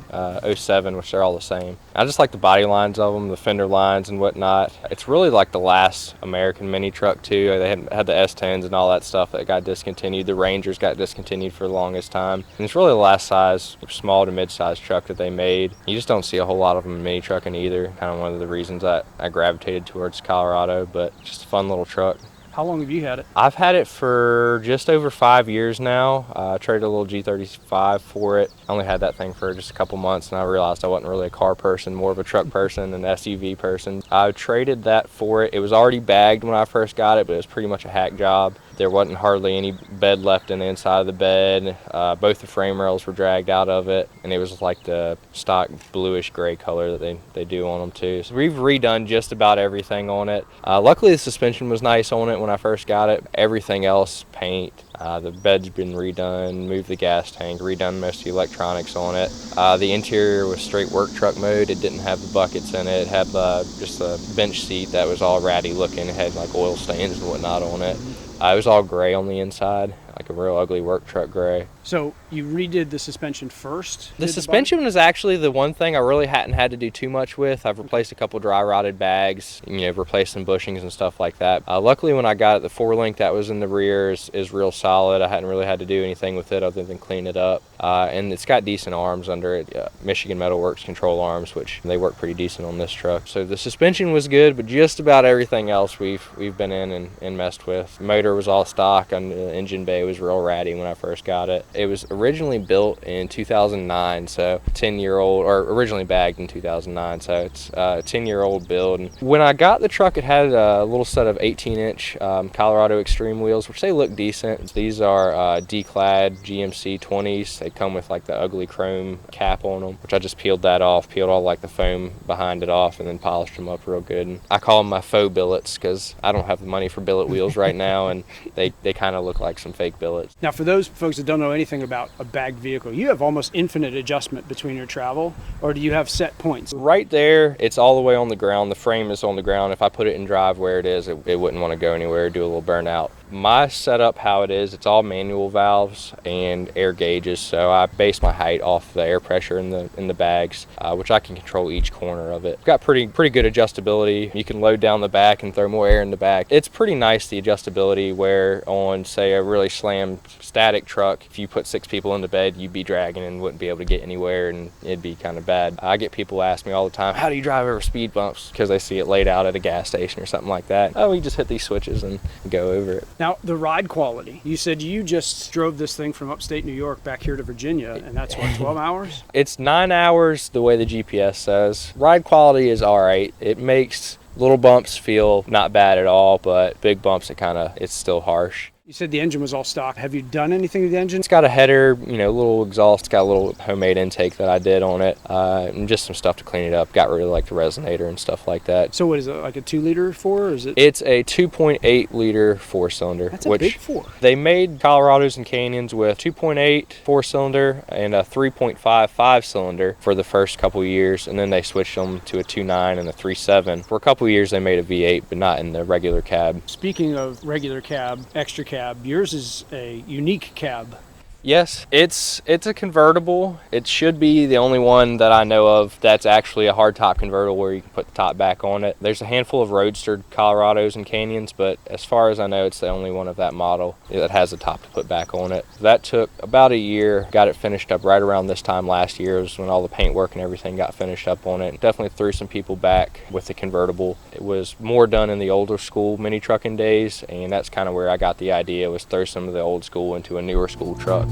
07, which they're all the same. I just like the body lines of them, the fender lines and whatnot. It's really like the last American mini truck too. They had the S-10s and all that stuff that got discontinued. The Rangers got discontinued for the longest time. And it's really the last size, small to mid-size truck that they made. You just don't see a whole lot of them in mini trucking either. Kind of one of the reasons that I gravitated towards Colorado, but just a fun little truck. How long have you had it? I've had it for just over 5 years now. I traded a little G35 for it. I only had that thing for just a couple months, and I realized I wasn't really a car person, more of a truck person, an SUV person. I traded that for it. It was already bagged when I first got it, but it was pretty much a hack job. There wasn't hardly any bed left in the inside of the bed. Both the frame rails were dragged out of it, and it was like the stock bluish gray color that they do on them too. So we've redone just about everything on it. Luckily the suspension was nice on it when I first got it. Everything else, paint, the bed's been redone, moved the gas tank, redone most of the electronics on it. The interior was straight work truck mode. It didn't have the buckets in it. It had just a bench seat that was all ratty looking. It had like oil stains and whatnot on it. It was all gray on the inside, like a real ugly work truck gray. So you redid the suspension first? The suspension was actually the one thing I really hadn't had to do too much with. I've replaced a couple dry rotted bags, replaced some bushings and stuff like that. Luckily, when I got it, the 4-link that was in the rear is real solid. I hadn't really had to do anything with it other than clean it up. And it's got decent arms under it, Michigan Metal Works control arms, which they work pretty decent on this truck. So the suspension was good, but just about everything else we've been in and messed with. The motor was all stock, and the engine bay was real ratty when I first got it. It was originally built in 2009, so 10-year-old, or originally bagged in 2009, so it's a 10-year-old build. And when I got the truck, it had a little set of 18-inch Colorado Extreme wheels, which they look decent. These are D-clad GMC 20s. They come with like the ugly chrome cap on them, which I just peeled that off, peeled all like the foam behind it off, and then polished them up real good. And I call them my faux billets because I don't have the money for billet wheels right now, and they kind of look like some fake billets. Now, for those folks that don't know anything about a bagged vehicle, you have almost infinite adjustment between your travel, or do you have set points? Right there, it's all the way on the ground. The frame is on the ground. If I put it in drive where it is, it wouldn't want to go anywhere, do a little burnout. My setup, how it is, it's all manual valves and air gauges, so I base my height off the air pressure in the bags, which I can control each corner of it. Got pretty good adjustability. You can load down the back and throw more air in the back. It's pretty nice, the adjustability, where on, say, a really slammed static truck, if you put 6 people in the bed, you'd be dragging and wouldn't be able to get anywhere, and it'd be kind of bad. I get people ask me all the time, how do you drive over speed bumps? Because they see it laid out at a gas station or something like that. Oh, we just hit these switches and go over it. Now, the ride quality. You said you just drove this thing from upstate New York back here to Virginia, and that's what, 12 hours? It's 9 hours the way the GPS says. Ride quality is all right. It makes little bumps feel not bad at all, but big bumps, it's still harsh. You said the engine was all stock. Have you done anything to the engine? It's got a header, little exhaust. It's got a little homemade intake that I did on it, and just some stuff to clean it up. Got rid of like the resonator and stuff like that. So what is it, like a 2-liter 4, or is it? It's a 2.8 liter 4-cylinder. That's a big 4. They made Colorados and Canyons with 2.8 4-cylinder and a 3.5 5-cylinder for the first couple years, and then they switched them to a 2.9 and a 3.7. For a couple years they made a V8, but not in the regular cab. Speaking of regular cab, extra cab, yours is a unique cab. Yes, it's a convertible. It should be the only one that I know of that's actually a hardtop convertible where you can put the top back on it. There's a handful of roadster Colorados and Canyons, but as far as I know, it's the only one of that model that has a top to put back on it. That took about a year. Got it finished up right around this time last year. It was when all the paint work and everything got finished up on it. Definitely threw some people back with the convertible. It was more done in the older school mini trucking days, and that's kind of where I got the idea, was throw some of the old school into a newer school truck.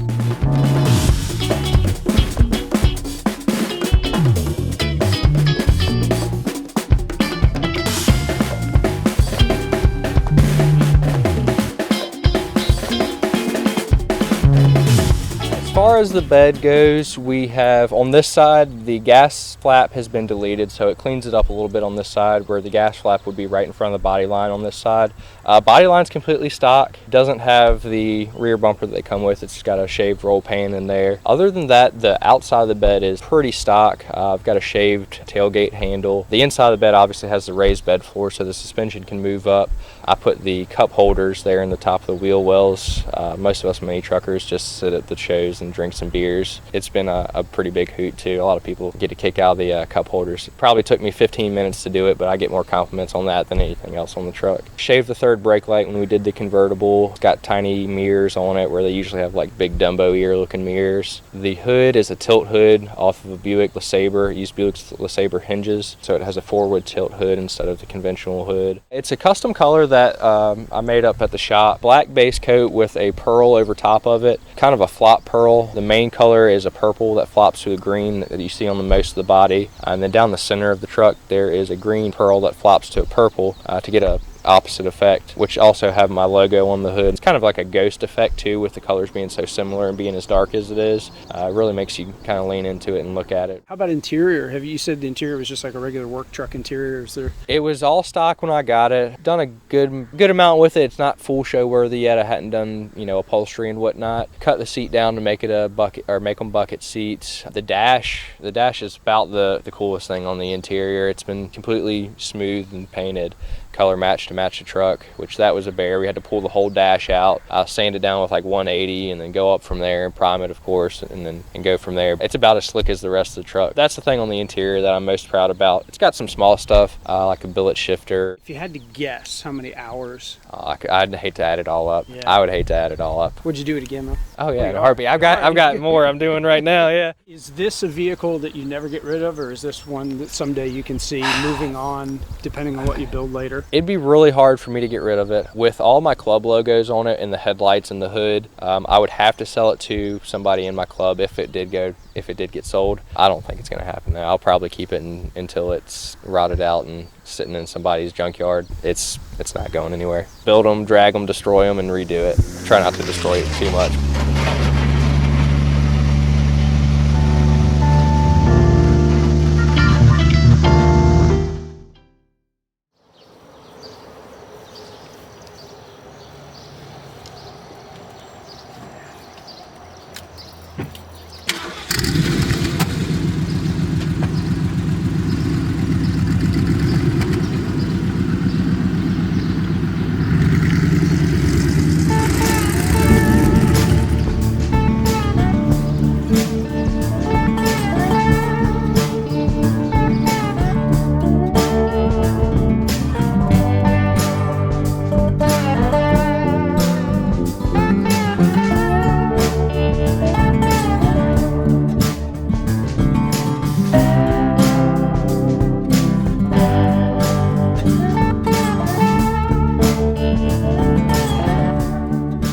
As far as the bed goes, we have on this side, the gas flap has been deleted, so it cleans it up a little bit on this side, where the gas flap would be right in front of the body line on this side. Body line's completely stock. Doesn't have the rear bumper that they come with. It's got a shaved roll pan in there. Other than that, the outside of the bed is pretty stock. I've got a shaved tailgate handle. The inside of the bed obviously has the raised bed floor, so the suspension can move up. I put the cup holders there in the top of the wheel wells. Most of us mini truckers just sit at the shows and drink some beers. It's been a pretty big hoot too. A lot of people get a kick out of the cup holders. It probably took me 15 minutes to do it, but I get more compliments on that than anything else on the truck. Shaved the third brake light when we did the convertible. It's got tiny mirrors on it where they usually have like big Dumbo ear looking mirrors. The hood is a tilt hood off of a Buick LeSabre. It used Buick LeSabre hinges, so it has a forward tilt hood instead of the conventional hood. It's a custom color that I made up at the shop. Black base coat with a pearl over top of it, kind of a flop pearl. The main color is a purple that flops to a green that you see on the most of the body, and then down the center of the truck there is a green pearl that flops to a purple to get a opposite effect, which also have my logo on the hood. It's kind of like a ghost effect too, with the colors being so similar and being as dark as it is. It really makes you kind of lean into it and look at it. How about interior? You said the interior was just like a regular work truck interior? It was all stock when I got it. Done a good amount with it. It's not full show worthy yet. I hadn't done upholstery and whatnot. Cut the seat down to make it a bucket, or make them bucket seats. The dash is about the coolest thing on the interior. It's been completely smooth and painted, color matched to match the truck, which that was a bear. We had to pull the whole dash out, sand it down with like 180, and then go up from there and prime it, of course, and go from there. It's about as slick as the rest of the truck. That's the thing on the interior that I'm most proud about. It's got some small stuff, like a billet shifter. If you had to guess how many hours? I'd hate to add it all up. Yeah. I would hate to add it all up. Would you do it again, though? Oh yeah, in a heartbeat. I've got more I'm doing right now, yeah. Is this a vehicle that you never get rid of, or is this one that someday you can see moving on, depending on what you build later? It'd be really hard for me to get rid of it. With all my club logos on it and the headlights and the hood, I would have to sell it to somebody in my club if it did get sold. I don't think it's going to happen now. I'll probably keep it until it's rotted out and sitting in somebody's junkyard. It's not going anywhere. Build them, drag them, destroy them, and redo it. Try not to destroy it too much.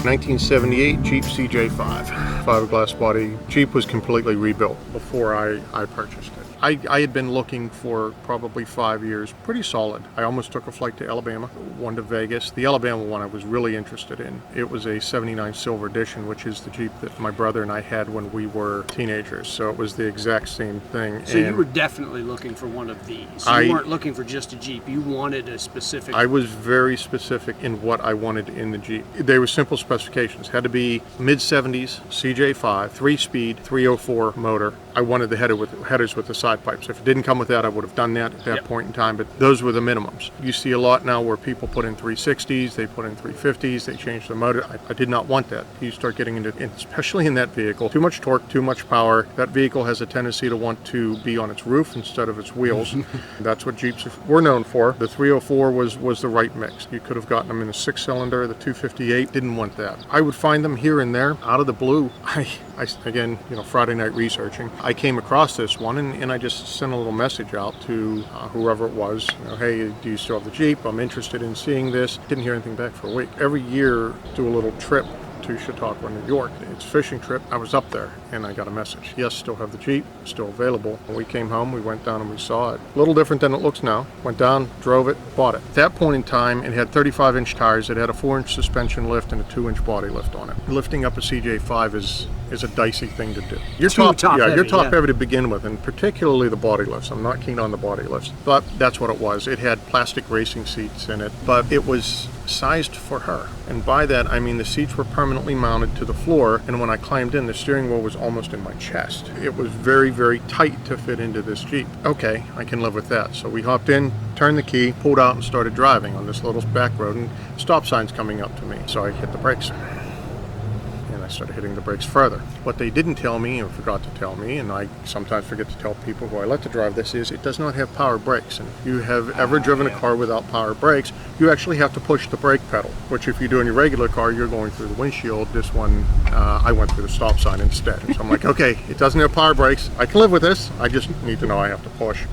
1978 Jeep CJ5, fiberglass body. Jeep was completely rebuilt before I purchased it. I had been looking for probably 5 years, pretty solid. I almost took a flight to Alabama, one to Vegas. The Alabama one I was really interested in. It was a 79 Silver Edition, which is the Jeep that my brother and I had when we were teenagers. So it was the exact same thing. So you were definitely looking for one of these. You weren't looking for just a Jeep. You wanted a specific... I was very specific in what I wanted in the Jeep. They were simple specifications. Had to be mid-70s, CJ5, 3-speed, 304 motor. I wanted the headers with the side pipes. If it didn't come with that, I would have done that at that point in time, but those were the minimums. You see a lot now where people put in 360s, they put in 350s, they change the motor. I did not want that. You start getting into, especially in that vehicle, too much torque, too much power. That vehicle has a tendency to want to be on its roof instead of its wheels. That's what Jeeps were known for. The 304 was the right mix. You could have gotten them in a 6-cylinder. The 258 didn't want that. I would find them here and there out of the blue. I again, Friday night researching, I came across this one and I just sent a little message out to whoever it was. Hey, do you still have the Jeep? I'm interested in seeing this. Didn't hear anything back for a week. Every year, do a little trip to Chautauqua, New York. It's a fishing trip. I was up there and I got a message. Yes, still have the Jeep, still available. When we came home, we went down and we saw it. A little different than it looks now. Went down, drove it, bought it. At that point in time, it had 35-inch tires. It had a 4-inch suspension lift and a 2-inch body lift on it. Lifting up a CJ5 is a dicey thing to do. You're top heavy to begin with, and particularly the body lifts. I'm not keen on the body lifts, but that's what it was. It had plastic racing seats in it, but it was sized for her. And by that, I mean the seats were permanently mounted to the floor, and when I climbed in, the steering wheel was almost in my chest. It was very, very tight to fit into this Jeep. Okay, I can live with that. So we hopped in, turned the key, pulled out, and started driving on this little back road, and stop signs coming up to me. So I hit the brakes. I started hitting the brakes further. What they didn't tell me and forgot to tell me, and I sometimes forget to tell people who I let to drive this, is it does not have power brakes. And if you have ever driven a car without power brakes, you actually have to push the brake pedal, which if you do in your regular car, you're going through the windshield. This one, I went through the stop sign instead. So I'm like, okay, it doesn't have power brakes. I can live with this. I just need to know I have to push.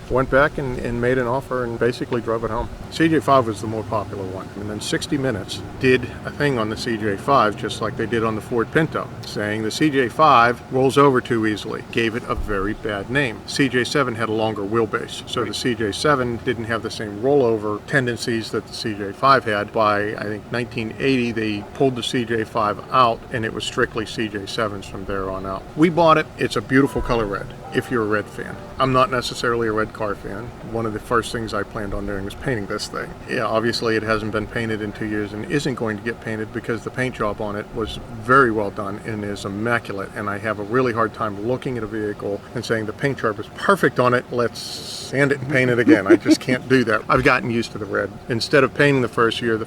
Went back and made an offer and basically drove it home. CJ5 was the more popular one. And then 60 Minutes did a thing on the CJ5 just like they did on the Ford Pinto, saying the CJ5 rolls over too easily. Gave it a very bad name. CJ7 had a longer wheelbase, so the CJ7 didn't have the same rollover tendencies that the CJ5 had. By, I think, 1980, they pulled the CJ5 out and it was strictly CJ7s from there on out. We bought it. It's a beautiful color red, if you're a red fan. I'm not necessarily a red car fan. One of the first things I planned on doing was painting this thing. Yeah, obviously it hasn't been painted in 2 years and isn't going to get painted because the paint job on it was very very well done and is immaculate, and I have a really hard time looking at a vehicle and saying the paint job is perfect on it, let's sand it and paint it again. I just can't do that. I've gotten used to the red. Instead of painting the first year,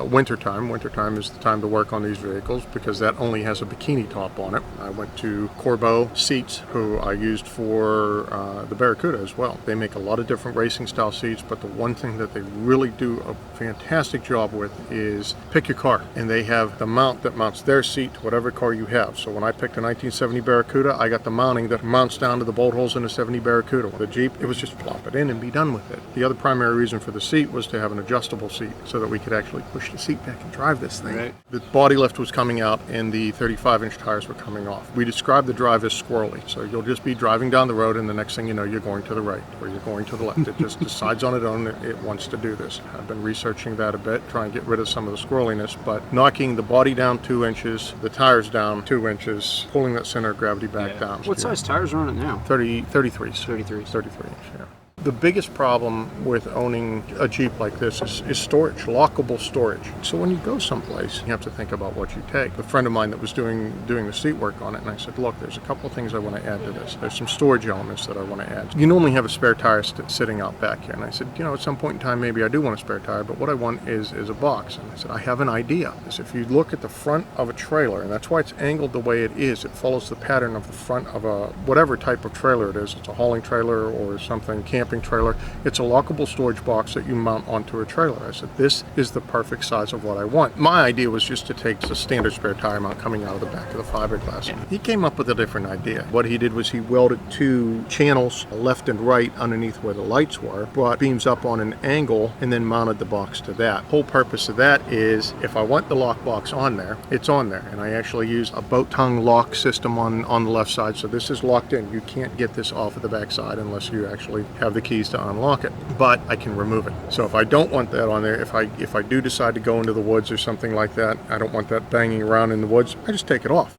wintertime is the time to work on these vehicles because that only has a bikini top on it. I went to Corbeau Seats, who I used for the Barracuda as well. They make a lot of different racing style seats, but the one thing that they really do a fantastic job with is pick your car, and they have the mount that mounts their seat to whatever car you have. So when I picked a 1970 Barracuda, I got the mounting that mounts down to the bolt holes in a 70 Barracuda. The Jeep, it was just plop it in and be done with it. The other primary reason for the seat was to have an adjustable seat so that we could actually push the seat back and drive this thing. Right. The body lift was coming out and the 35-inch tires were coming off. We described the drive as squirrely, so you'll just be driving down the road and the next thing you know you're going to the right or you're going to the left. It just decides on its own that it wants to do this. I've been researching that a bit, trying to get rid of some of the squirreliness, but knocking the body down 2 inches, the tires down 2 inches, pulling that center of gravity back down. What size tires are on it now? 33s. 33s. 33 inch, yeah. The biggest problem with owning a Jeep like this is storage, lockable storage. So when you go someplace, you have to think about what you take. A friend of mine that was doing the seat work on it, and I said, look, there's a couple of things I want to add to this. There's some storage elements that I want to add. You normally have a spare tire sitting out back here. And I said, at some point in time, maybe I do want a spare tire, but what I want is a box. And I said, I have an idea. Is if you look at the front of a trailer, and that's why it's angled the way it is, it follows the pattern of the front of a whatever type of trailer it is. It's a hauling trailer or something, camping trailer. It's a lockable storage box that you mount onto a trailer. I said, this is the perfect size of what I want. My idea was just to take a standard spare tire mount coming out of the back of the fiberglass. Yeah. He came up with a different idea. What he did was he welded 2 channels, left and right, underneath where the lights were, brought beams up on an angle, and then mounted the box to that. Whole purpose of that is if I want the lock box on there, it's on there. And I actually use a boat tongue lock system on the left side, so this is locked in. You can't get this off of the back side unless you actually have the keys to unlock it, but I can remove it. So if I don't want that on there, if I do decide to go into the woods or something like that, I don't want that banging around in the woods, I just take it off.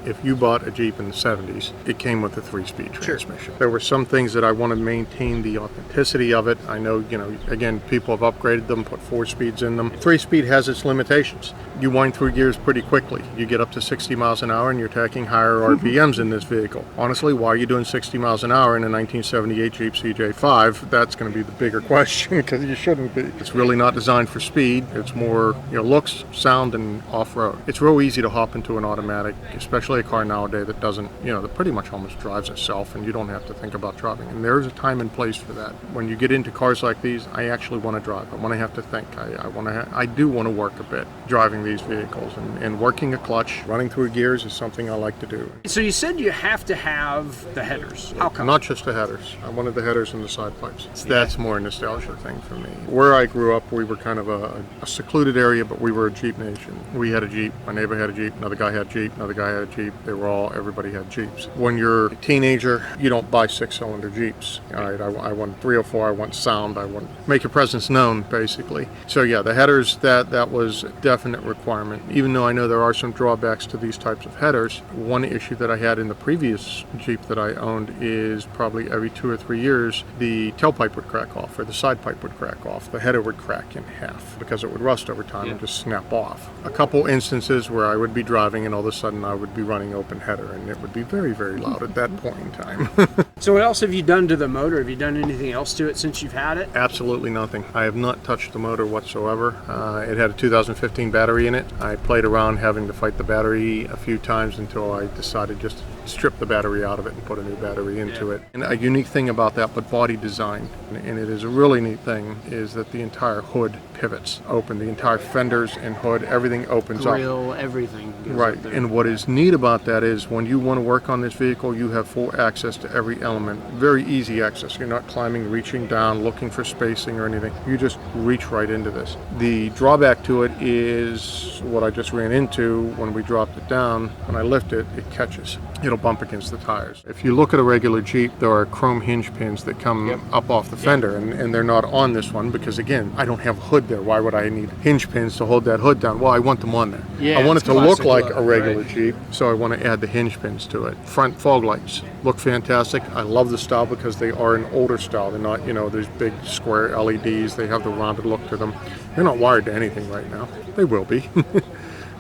If you bought a Jeep in the 70s, it came with a 3-speed transmission. Sure. There were some things that I want to maintain the authenticity of it. I know, again, people have upgraded them, put 4 speeds in them. 3-speed has its limitations. You wind through gears pretty quickly. You get up to 60 miles an hour and you're tacking higher RPMs in this vehicle. Honestly, why are you doing 60 miles an hour in a 1978 Jeep CJ5? That's going to be the bigger question because you shouldn't be. It's really not designed for speed. It's more, looks, sound, and off-road. It's real easy to hop into an automatic, especially a car nowadays that doesn't, that pretty much almost drives itself and you don't have to think about driving. And there's a time and place for that. When you get into cars like these, I actually want to drive. I want to have to think. I do want to work a bit driving these vehicles, and working a clutch, running through gears is something I like to do. So you said you have to have the headers. How come? Not just the headers. I wanted the headers and the side pipes. That's more a nostalgia thing for me. Where I grew up, we were kind of a secluded area, but we were a Jeep nation. We had a Jeep. My neighbor had a Jeep. Another guy had a Jeep. Another guy had a Jeep. Everybody had Jeeps. When you're a teenager, you don't buy 6-cylinder Jeeps. All right, I want 304, I want sound, I want make your presence known, basically. So yeah, the headers, that was a definite requirement. Even though I know there are some drawbacks to these types of headers, one issue that I had in the previous Jeep that I owned is probably every 2 or 3 years, the tailpipe would crack off or the side pipe would crack off. The header would crack in half because it would rust over time and just snap off. A couple instances where I would be driving and all of a sudden I would be running open header and it would be very, very loud at that point in time. So what else have you done to the motor? Have you done anything else to it since you've had it? Absolutely nothing. I have not touched the motor whatsoever. It had a 2015 battery in it. I played around having to fight the battery a few times until I decided just to strip the battery out of it and put a new battery into it. And a unique thing about that, but body design, and it is a really neat thing, is that the entire hood pivots open. The entire fenders and hood, everything opens up. Grill, everything goes right. up there. And what is neat about that is when you want to work on this vehicle, you have full access to every element. Very easy access. You're not climbing, reaching down, looking for spacing or anything. You just reach right into this. The drawback to it is what I just ran into when we dropped it down. When I lift it, it catches. It'll bump against the tires. If you look at a regular Jeep, there are chrome hinge pins that come up off the fender, and they're not on this one because, again, I don't have a hood there. Why would I need hinge pins to hold that hood down? Well, I want them on there. Yeah, I want it to look like a regular right. Jeep, so I want to add the hinge pins to it. Front fog lights look fantastic. I love the style because they are an older style. They're not, these big square LEDs. They have the rounded look to them. They're not wired to anything right now. They will be.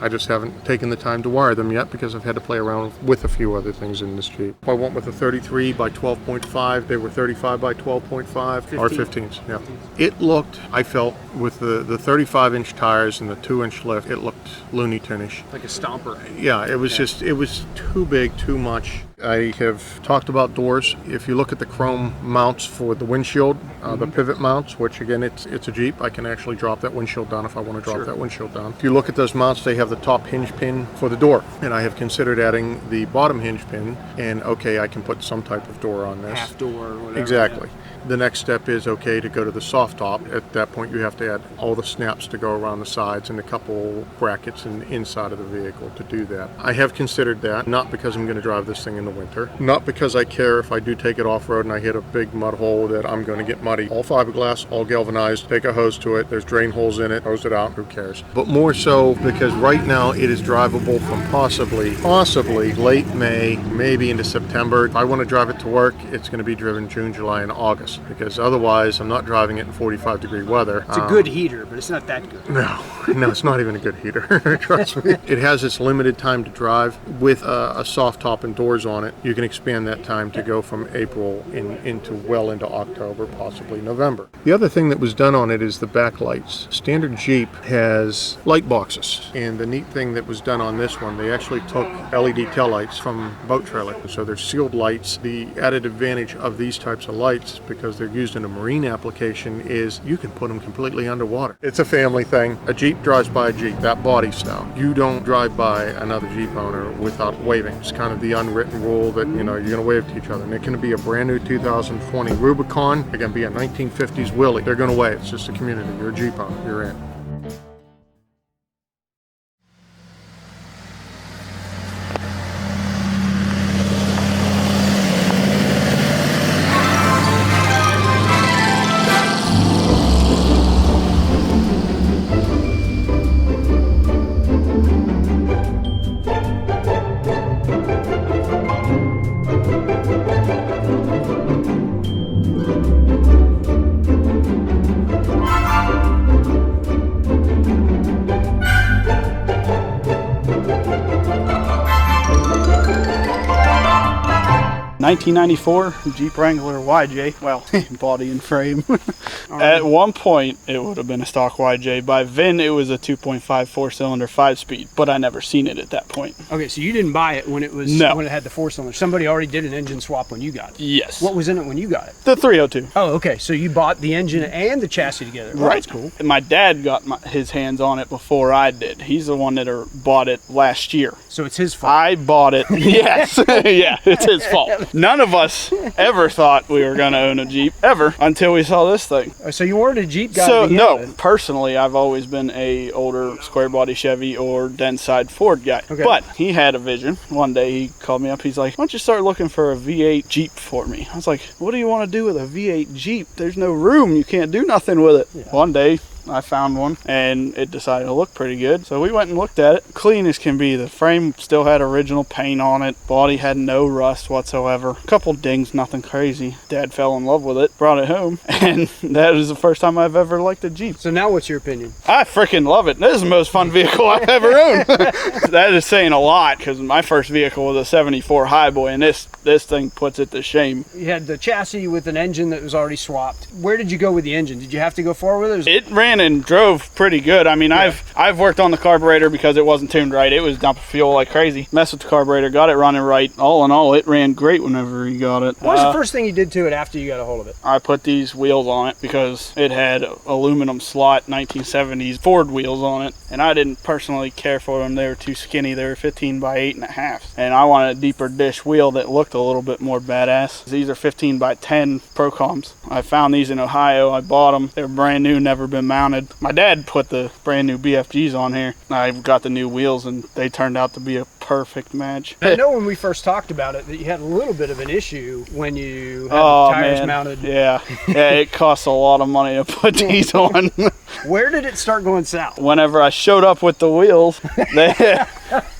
I just haven't taken the time to wire them yet because I've had to play around with a few other things in this Jeep. I went with a 33 by 12.5. They were 35 by 12.5 or 15s. Yeah. It looked, I felt, with the 35-inch tires and the 2-inch lift, it looked Looney Tune-ish. Like a stomper. Yeah, it was just, it was too big, too much. I have talked about doors. If you look at the chrome mounts for the windshield, the pivot mounts, which again, it's a Jeep, I can actually drop that windshield down if I want to drop that windshield down. If you look at those mounts, they have the top hinge pin for the door. And I have considered adding the bottom hinge pin, and okay, I can put some type of door on this. Half door or whatever. Exactly. Yeah. The next step is, okay, to go to the soft top. At that point, you have to add all the snaps to go around the sides and a couple brackets in the inside of the vehicle to do that. I have considered that, not because I'm going to drive this thing in the winter, not because I care if I do take it off-road and I hit a big mud hole that I'm going to get muddy. All fiberglass, all galvanized, take a hose to it, there's drain holes in it, hose it out, who cares? But more so because right now it is drivable from possibly late May, maybe into September. If I want to drive it to work, it's going to be driven June, July, and August, because otherwise I'm not driving it in 45-degree weather. It's a good heater, but it's not that good. No, it's not even a good heater. Trust me. It has its limited time to drive. With a soft top and doors on it, you can expand that time to go from April into October, possibly November. The other thing that was done on it is the backlights. Standard Jeep has light boxes, and the neat thing that was done on this one, they actually took LED taillights from boat trailer, so they're sealed lights. The added advantage of these types of lights, because they're used in a marine application, is you can put them completely underwater. It's a family thing. A Jeep drives by a Jeep, that body style. You don't drive by another Jeep owner without waving. It's kind of the unwritten rule that, you're going to wave to each other. And it can be a brand new 2020 Rubicon, it can be a 1950s Willys. They're going to wave. It's just a community. You're a Jeep owner. You're in. 1994 Jeep Wrangler YJ, well, body and frame. At one point, it would have been a stock YJ. By VIN, it was a 2.5 4-cylinder 5-speed, but I never seen it at that point. Okay, so you didn't buy it when it was when it had the 4-cylinder. Somebody already did an engine swap when you got it. Yes. What was in it when you got it? The 302. Oh, okay. So you bought the engine and the chassis together. Well, right. That's cool. My dad got his hands on it before I did. He's the one that bought it last year. So it's his fault. I bought it. Yes. Yeah, it's his fault. None of us ever thought we were going to own a Jeep, ever, until we saw this thing. So you weren't a Jeep guy? So, no. Personally, I've always been a older square body Chevy or dense side Ford guy. Okay. But he had a vision. One day he called me up. He's like, why don't you start looking for a V8 Jeep for me? I was like, what do you want to do with a V8 Jeep? There's no room. You can't do nothing with it. Yeah. One day, I found one and it decided to look pretty good. So we went and looked at it. Clean as can be. The frame still had original paint on it. Body had no rust whatsoever. A couple dings, nothing crazy. Dad fell in love with it, brought it home, and that was the first time I've ever liked a Jeep. So now what's your opinion? I freaking love it. This is the most fun vehicle I've ever owned. That is saying a lot, because my first vehicle was a 74 Highboy, and this thing puts it to shame. You had the chassis with an engine that was already swapped. Where did you go with the engine? Did you have to go forward with it? It ran and drove pretty good. I mean, yeah. I've worked on the carburetor because it wasn't tuned right. It was dumping fuel like crazy. Messed with the carburetor, got it running right. All in all, it ran great whenever you got it. What was the first thing you did to it after you got a hold of it? I put these wheels on it because it had aluminum slot 1970s Ford wheels on it, and I didn't personally care for them. They were too skinny. They were 15 by 8.5, and I wanted a deeper dish wheel that looked a little bit more badass. These are 15 by 10 Procoms. I found these in Ohio. I bought them. They're brand new, never been mounted. My dad put the brand new BFGs on here. I got the new wheels and they turned out to be a perfect match. I know when we first talked about it that you had a little bit of an issue when you had the tires mounted. Yeah, it costs a lot of money to put these on. Where did it start going south? Whenever I showed up with the wheels,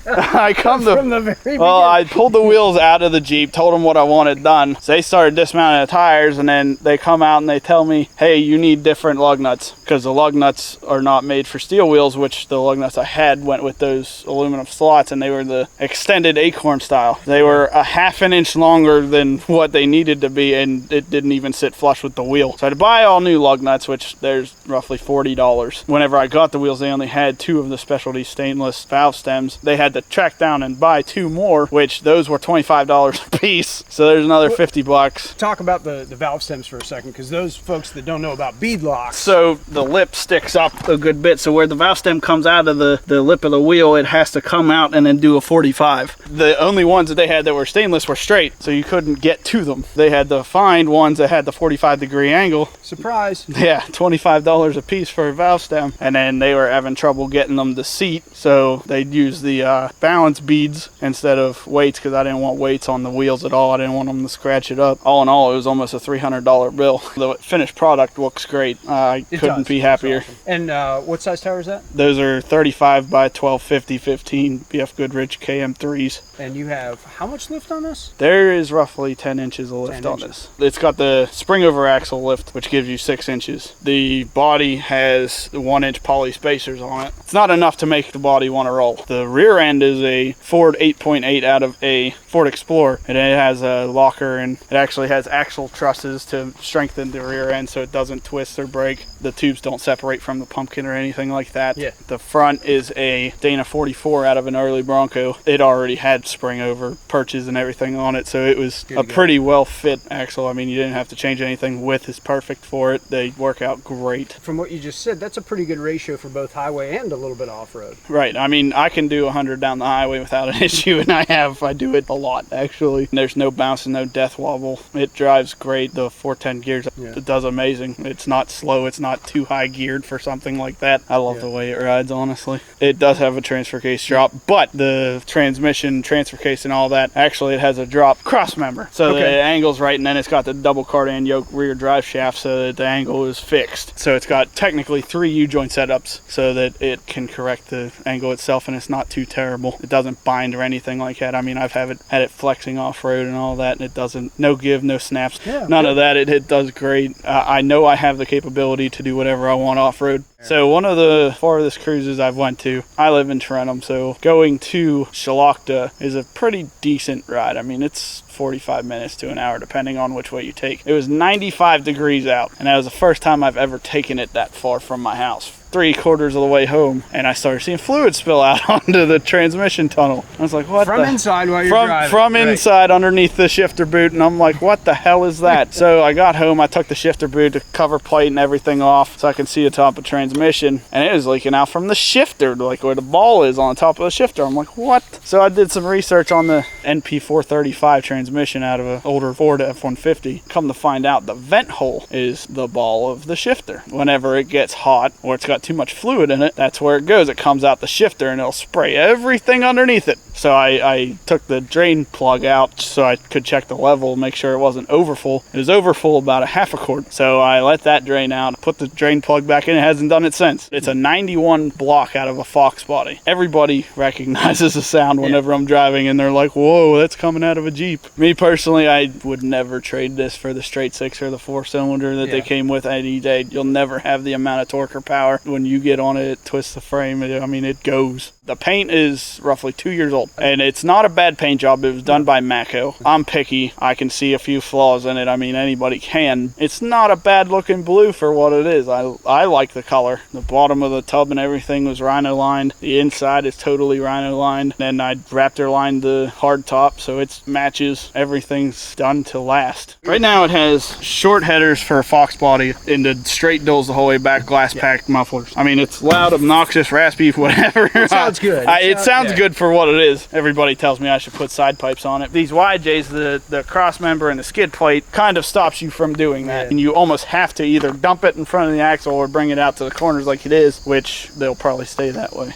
I come to From the very well, I pulled the wheels out of the Jeep, told them what I wanted done. So they started dismounting the tires, and then they come out and they tell me, hey, you need different lug nuts, because the lug nuts are not made for steel wheels, which the lug nuts I had went with those aluminum slots, and they were the extended acorn style. They were a half an inch longer than what they needed to be, and it didn't even sit flush with the wheel. So I had to buy all new lug nuts, which there's roughly $40. Whenever I got the wheels, they only had 2 of the specialty stainless valve stems. They had to track down and buy 2 more, which those were $25 a piece. So there's another $50. Talk about the valve stems for a second, because those folks that don't know about bead locks. So the lip sticks up a good bit. So where the valve stem comes out of the lip of the wheel, it has to come out and then do a 45. The only ones that they had that were stainless were straight, so you couldn't get to them. They had to find ones that had the 45-degree angle. Surprise. Yeah, $25 a piece for a valve stem. And then they were having trouble getting them to seat, so they'd use the balance beads instead of weights, because I didn't want weights on the wheels at all. I didn't want them to scratch it up. All in all, it was almost a $300 bill. The finished product looks great. I couldn't be happier. Awesome. And what size tire is that? Those are 35 by 1250 15 BF Goodrich KM3s. And you have how much lift on this? There is roughly 10 inches of lift on this. It's got the spring over axle lift, which gives you 6 inches. The body has 1-inch poly spacers on it. It's not enough to make the body want to roll. The rear end is a Ford 8.8 out of a Ford Explorer, and it has a locker, and it actually has axle trusses to strengthen the rear end so it doesn't twist or break. The tubes don't separate from the pumpkin or anything like that. Yeah. The front is a Dana 44 out of an early Bronco. It already had spring over perches and everything on it, so it was a pretty well fit axle. I mean, you didn't have to change anything. Width is perfect for it. They work out great. From what you just said, that's a pretty good ratio for both highway and a little bit off-road. Right. I mean, I can do 100 down the highway without an issue, and I do it a lot, actually. There's no bounce and no death wobble. It drives great. The 410 gears, it does amazing. It's not slow. It's not too high geared for something like that. I love the way it rides, honestly. It does have a transfer case drop, but the transmission, transfer case, and all that, actually it has a drop cross member. So the angle's right, and then it's got the double cardan yoke rear drive shaft so that the angle is fixed. So it's got technically 3 U-joint setups so that it can correct the angle itself, and it's not too terrible. It doesn't bind or anything like that. I mean, I've had it flexing off-road and all that, and it doesn't, no give, no snaps, none of that. It does great. I know I have the capability to do whatever I want off-road. So one of the farthest cruises I've went to, I live in Trenton, so going to Shalakta is a pretty decent ride. I mean, it's 45 minutes to an hour, depending on which way you take. It was 95 degrees out, and that was the first time I've ever taken it that far from my house. 3/4 of the way home, and I started seeing fluid spill out onto the transmission tunnel. I was like, what From inside while you're driving. From inside underneath the shifter boot, and I'm like, what the hell is that? So I got home, I took the shifter boot, the cover plate and everything off so I could see the top of the transmission, and it was leaking out from the shifter, like where the ball is on the top of the shifter. I'm like, what? So I did some research on the NP435 transmission out of an older Ford F-150. Come to find out, the vent hole is the ball of the shifter. Whenever it gets hot, or it's got too much fluid in it, that's where it goes. It comes out the shifter and it'll spray everything underneath it. So I took the drain plug out so I could check the level, make sure it wasn't overfull. It was overfull about a 1/2 quart. So I let that drain out, put the drain plug back in. It hasn't done it since. It's a 91 block out of a Fox body. Everybody recognizes the sound whenever I'm driving, and they're like, whoa, that's coming out of a Jeep. Me personally, I would never trade this for the straight 6 or the 4-cylinder that they came with any day. You'll never have the amount of torque or power. When you get on it, it twists the frame. I mean, it goes. The paint is roughly 2 years old, and it's not a bad paint job. It was done by Mako. I'm picky. I can see a few flaws in it. I mean, anybody can. It's not a bad looking blue for what it is. I like the color. The bottom of the tub and everything was rhino lined. The inside is totally rhino lined. Then I Raptor lined the hard top, so it matches. Everything's done to last. Right now it has short headers for a Fox body into straight dulls the whole way back, glass packed mufflers. I mean, it's loud, obnoxious, raspy, whatever. It sounds good. It sounds good for what it is. Everybody tells me I should put side pipes on it. These YJs, the cross member and the skid plate kind of stops you from doing that. And you almost have to either dump it in front of the axle or bring it out to the corners like it is, which they'll probably stay that way.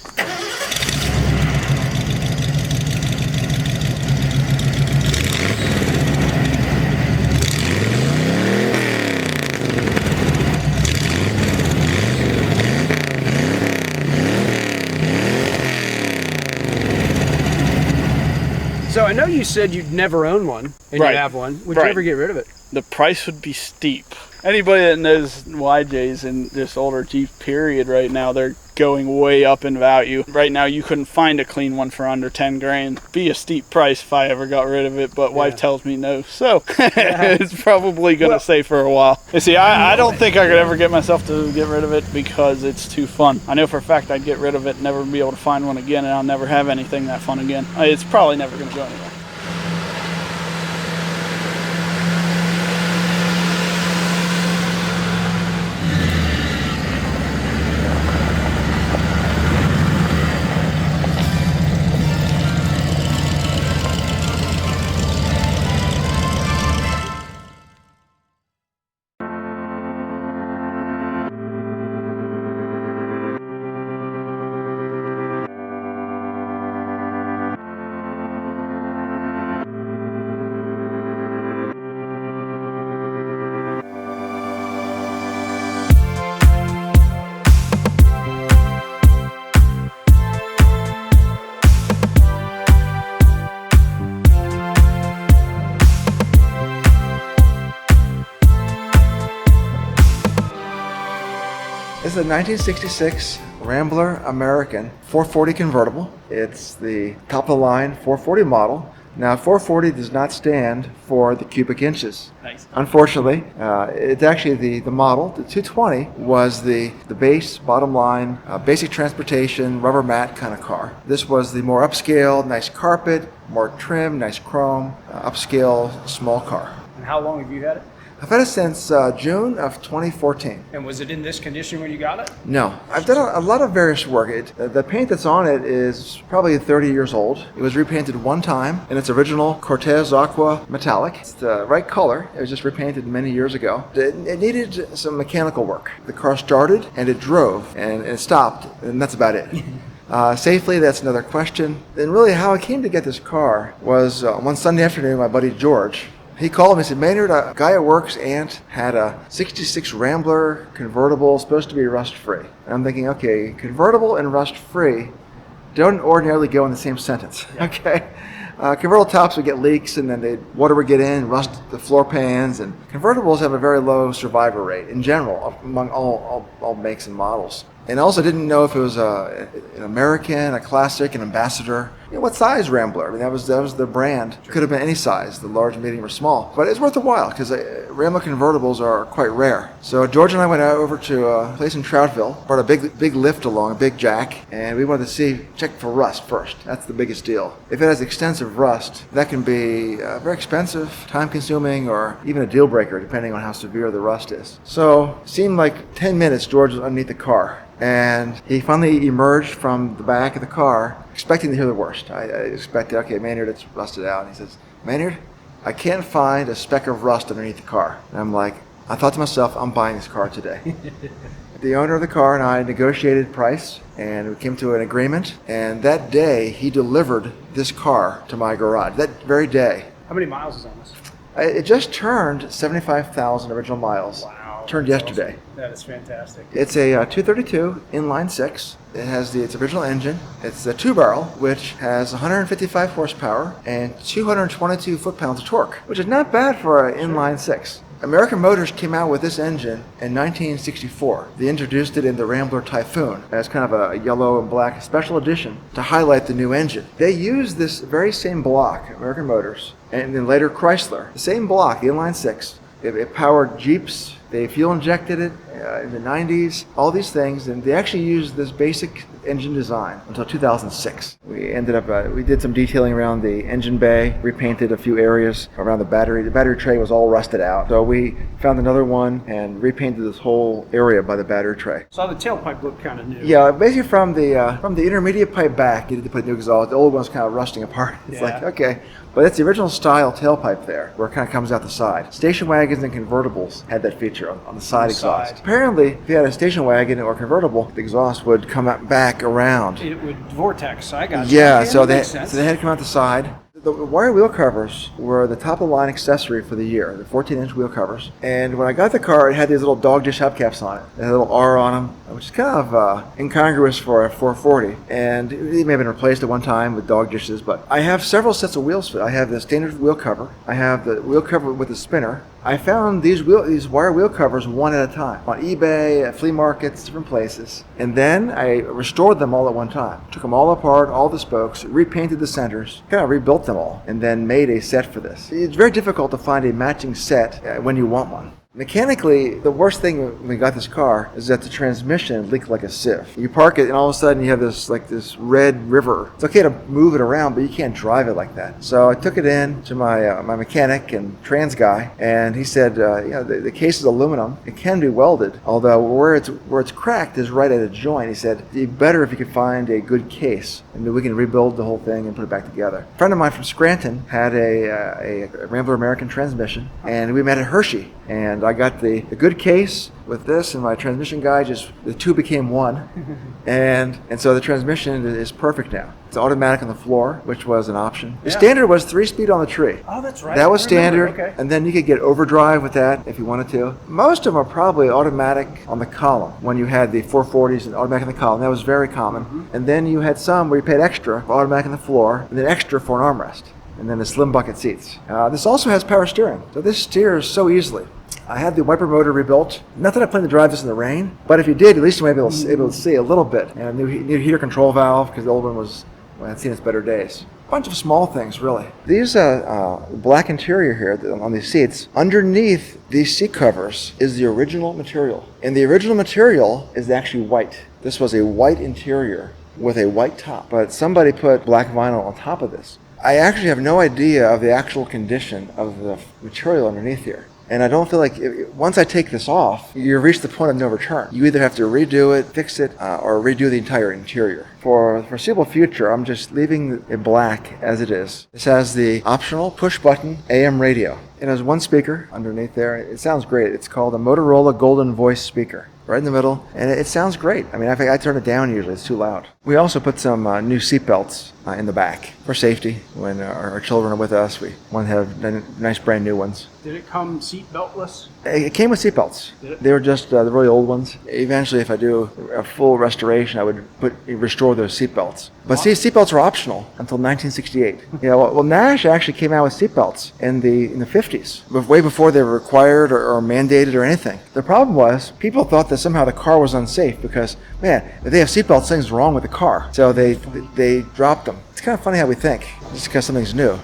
I know you said you'd never own one, and Right. you have one. Would you Right. ever get rid of it? The price would be steep. Anybody that knows YJs and just older Jeep period right now, they're going way up in value. Right now you couldn't find a clean one for under 10 grand. Be a steep price if I ever got rid of it, but wife tells me no. So it's probably going to stay for a while. You see, I don't think I could ever get myself to get rid of it because it's too fun. I know for a fact I'd get rid of it and never be able to find one again, and I'll never have anything that fun again. It's probably never going to go anywhere. This is a 1966 Rambler American 440 convertible. It's the top of the line 440 model. Now 440 does not stand for the cubic inches. Nice. Unfortunately, it's actually the model. The 220 was the base, bottom line, basic transportation, rubber mat kind of car. This was the more upscale, nice carpet, more trim, nice chrome, upscale, small car. And how long have you had it? I've had it since June of 2014. And was it in this condition when you got it? No, I've done a lot of various work. The paint that's on it is probably 30 years old. It was repainted one time in its original Cortez Aqua metallic. It's the right color. It was just repainted many years ago. It needed some mechanical work. The car started and it drove and it stopped, and that's about it. Safely, that's another question. And really how I came to get this car was one Sunday afternoon, my buddy George, he called me and said, Maynard, a guy at work's aunt had a 66 Rambler convertible, supposed to be rust-free. And I'm thinking, okay, convertible and rust-free don't ordinarily go in the same sentence, okay? Convertible tops would get leaks, and then water would get in, rust the floor pans, and convertibles have a very low survivor rate in general among all makes and models. And I also didn't know if it was an American, a classic, an ambassador. You know, what size Rambler? I mean, that was the brand. It could have been any size, the large, medium, or small. But it's worth a while because Rambler convertibles are quite rare. So George and I went out over to a place in Trouttville, brought a big lift along, a big jack, and we wanted to check for rust first. That's the biggest deal. If it has extensive rust, that can be very expensive, time-consuming, or even a deal breaker, depending on how severe the rust is. So it seemed like 10 minutes George was underneath the car. And he finally emerged from the back of the car, expecting to hear the worst. I expected, okay, Maynard, it's rusted out. And he says, Maynard, I can't find a speck of rust underneath the car. And I'm like, I thought to myself, I'm buying this car today. The owner of the car and I negotiated price, and we came to an agreement. And that day, he delivered this car to my garage, that very day. How many miles is on this? It just turned 75,000 original miles. Wow. Turned yesterday. Awesome. That is fantastic. It's a 232 inline six. It has its original engine. It's a two-barrel, which has 155 horsepower and 222 foot-pounds of torque, which is not bad for an inline six. American Motors came out with this engine in 1964. They introduced it in the Rambler Typhoon as kind of a yellow and black special edition to highlight the new engine. They used this very same block, American Motors, and then later Chrysler. The same block, the inline six. It powered Jeeps. They fuel injected it in the 90s, all these things, and they actually used this basic engine design until 2006. We ended up, we did some detailing around the engine bay, repainted a few areas around the battery. The battery tray was all rusted out. So we found another one and repainted this whole area by the battery tray. So the tailpipe looked kind of new. Yeah, basically from the intermediate pipe back, you had to put new exhaust. The old one's kind of rusting apart. It's like, okay. But it's the original style tailpipe there, where it kind of comes out the side. Station wagons and convertibles had that feature on the side exhaust. Apparently, if you had a station wagon or convertible, the exhaust would come out back around. It would vortex. I got you. Yeah, Okay, so that they makes sense. had to come out the side. The wire wheel covers were the top of the line accessory for the year, the 14-inch wheel covers. And when I got the car, it had these little dog dish hubcaps on it. It had a little R on them, which is kind of incongruous for a 440. And it may have been replaced at one time with dog dishes, but I have several sets of wheels. I have the standard wheel cover. I have the wheel cover with the spinner. I found these wire wheel covers one at a time on eBay, at flea markets, different places. And then I restored them all at one time. Took them all apart, all the spokes, repainted the centers, kind of rebuilt them all, and then made a set for this. It's very difficult to find a matching set when you want one. Mechanically, the worst thing when we got this car is that the transmission leaked like a sieve. You park it and all of a sudden you have this red river. It's okay to move it around, but you can't drive it like that. So I took it in to my mechanic and trans guy, and he said, the case is aluminum. It can be welded, although where it's cracked is right at a joint. He said, it'd be better if you could find a good case, and we can rebuild the whole thing and put it back together. A friend of mine from Scranton had a Rambler American transmission, and we met at Hershey. And I got the good case with this, and my transmission guy the two became one. and so the transmission is perfect now. It's automatic on the floor, which was an option. The standard was 3-speed on the tree. Oh, that's right. That was standard. Okay. And then you could get overdrive with that if you wanted to. Most of them are probably automatic on the column. When you had the 440s and automatic on the column, that was very common. Mm-hmm. And then you had some where you paid extra for automatic on the floor, and then extra for an armrest. And then the slim bucket seats. This also has power steering, so this steers so easily. I had the wiper motor rebuilt. Not that I plan to drive this in the rain, but if you did, at least you might be able to see a little bit. And a new heater control valve, because the old one had seen its better days. A bunch of small things, really. These black interior here on these seats, underneath these seat covers is the original material. And the original material is actually white. This was a white interior with a white top, but somebody put black vinyl on top of this. I actually have no idea of the actual condition of the material underneath here. And I don't feel like, once I take this off, you've reached the point of no return. You either have to redo it, fix it, or redo the entire interior. For the foreseeable future, I'm just leaving it black as it is. This has the optional push-button AM radio. It has one speaker underneath there. It sounds great. It's called a Motorola Golden Voice speaker. Right in the middle, and it sounds great. I mean, I turn it down usually, it's too loud. We also put some new seat belts in the back for safety. When our children are with us, we want to have nice brand new ones. Did it come seat beltless? It came with seat belts. They were just the really old ones. Eventually, if I do a full restoration, I would restore those seat belts. But seat belts are optional until 1968. Well, Nash actually came out with seat belts in the 50s, way before they were required or mandated or anything. The problem was people thought that somehow the car was unsafe because, man, if they have seat belts, something's wrong with the car. So they dropped them. It's kind of funny how we think, just because something's new.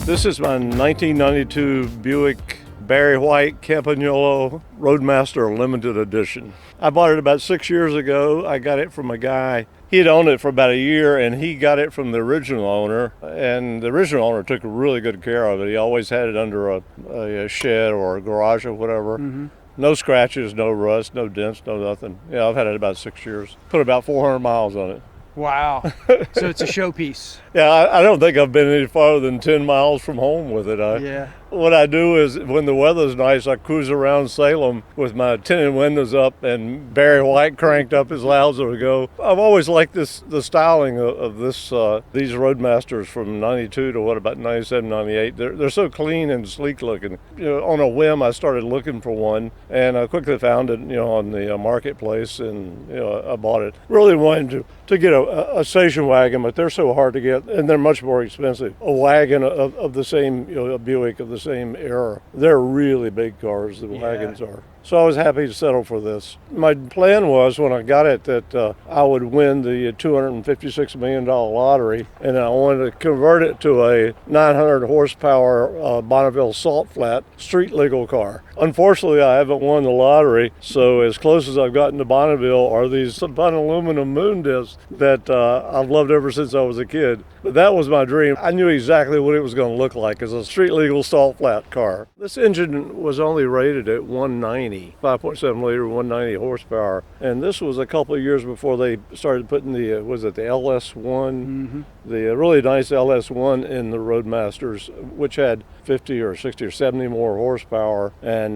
This is my 1992 Buick Berry White Campagnolo Roadmaster Limited Edition. I bought it about 6 years ago. I got it from a guy. He had owned it for about a year, and he got it from the original owner. And the original owner took really good care of it. He always had it under a shed or a garage or whatever. Mm-hmm. No scratches, no rust, no dents, no nothing. Yeah, I've had it about 6 years. Put about 400 miles on it. Wow. So it's a showpiece. Yeah, I don't think I've been any farther than 10 miles from home with it. Yeah. What I do is when the weather's nice, I cruise around Salem with my tinted windows up and Barry White cranked up as loud as it would go. I've always liked the styling of these Roadmasters from 92 to about 97, 98. They're so clean and sleek looking. On a whim, I started looking for one, and I quickly found it, on the marketplace, and I bought it. Really wanted to get a station wagon, but they're so hard to get, and they're much more expensive. A wagon of the same, a Buick of the same era. They're really big cars, the wagons are. So I was happy to settle for this. My plan was when I got it that I would win the $256 million lottery, and I wanted to convert it to a 900 horsepower Bonneville salt flat street legal car. Unfortunately, I haven't won the lottery, so as close as I've gotten to Bonneville are these spun aluminum moon discs that I've loved ever since I was a kid. But that was my dream. I knew exactly what it was going to look like as a street legal salt flat car. This engine was only rated at 190, 5.7 liter, 190 horsepower. And this was a couple of years before they started putting the LS1, the really nice LS1 in the Roadmasters, which had 50 or 60 or 70 more horsepower and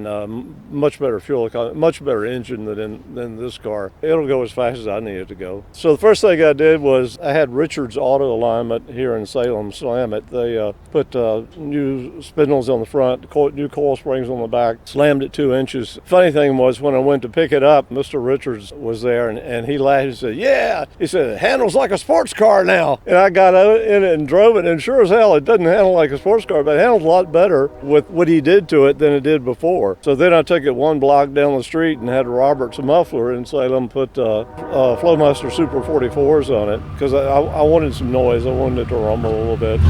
much better fuel economy, much better engine than this car. It'll go as fast as I need it to go. So the first thing I did was I had Richard's Auto Alignment here in Salem slam it. They put new spindles on the front, new coil springs on the back, slammed it 2 inches. Funny thing was when I went to pick it up, Mr. Richards was there and he laughed and said, yeah, he said, it handles like a sports car now. And I got in it and drove it, and sure as hell it doesn't handle like a sports car, but it handles a lot better with what he did to it than it did before. So then I took it 1 block down the street and had Robert's muffler in Salem put Flowmaster Super 44s on it because I wanted some noise. I wanted it to rumble a little bit.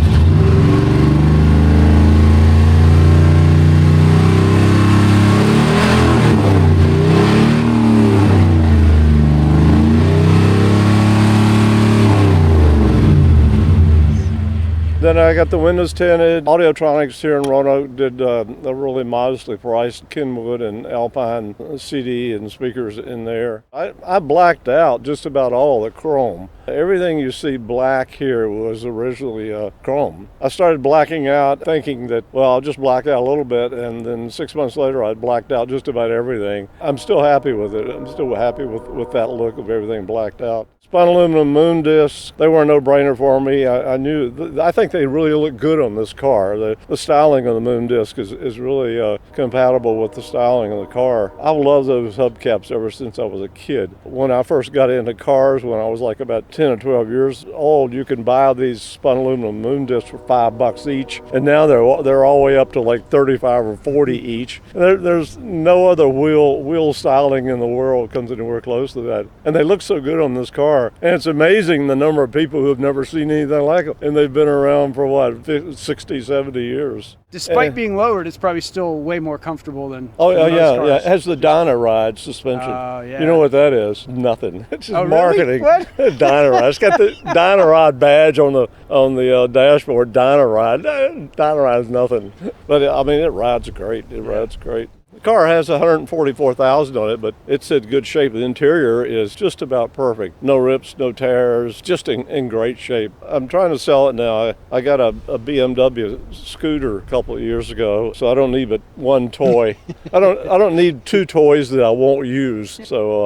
Then I got the windows tinted. Audiotronics here in Roanoke did a really modestly priced Kenwood and Alpine CD and speakers in there. I blacked out just about all the chrome. Everything you see black here was originally chrome. I started blacking out thinking that, well, I'll just black out a little bit, and then 6 months later I'd blacked out just about everything. I'm still happy with it. I'm still happy with that look of everything blacked out. Spun aluminum moon discs, they were a no-brainer for me. I think they really look good on this car. The styling of the moon disc is really compatible with the styling of the car. I've loved those hubcaps ever since I was a kid. When I first got into cars, when I was like about 10 or 12 years old, you can buy these spun aluminum moon discs for $5 each, and now they're all the way up to like 35 or 40 each. There's no other wheel styling in the world comes anywhere close to that, and they look so good on this car. And it's amazing the number of people who have never seen anything like them. And they've been around for what, 60, 70 years. Despite being lowered, it's probably still way more comfortable than Oh, most yeah. cars. It has the Dynaride suspension. Oh, yeah. You know what that is? Nothing. It's just Really? marketing. What? Dynaride. It's got the Dynaride badge on the dashboard. Dynaride. Dynaride is nothing. But I mean, it rides great. It rides great. The car has 144,000 on it, but it's in good shape. The interior is just about perfect. No rips, no tears, just in great shape. I'm trying to sell it now. I got a BMW scooter a couple of years ago, so I don't need but one toy. I don't need 2 toys that I won't use. So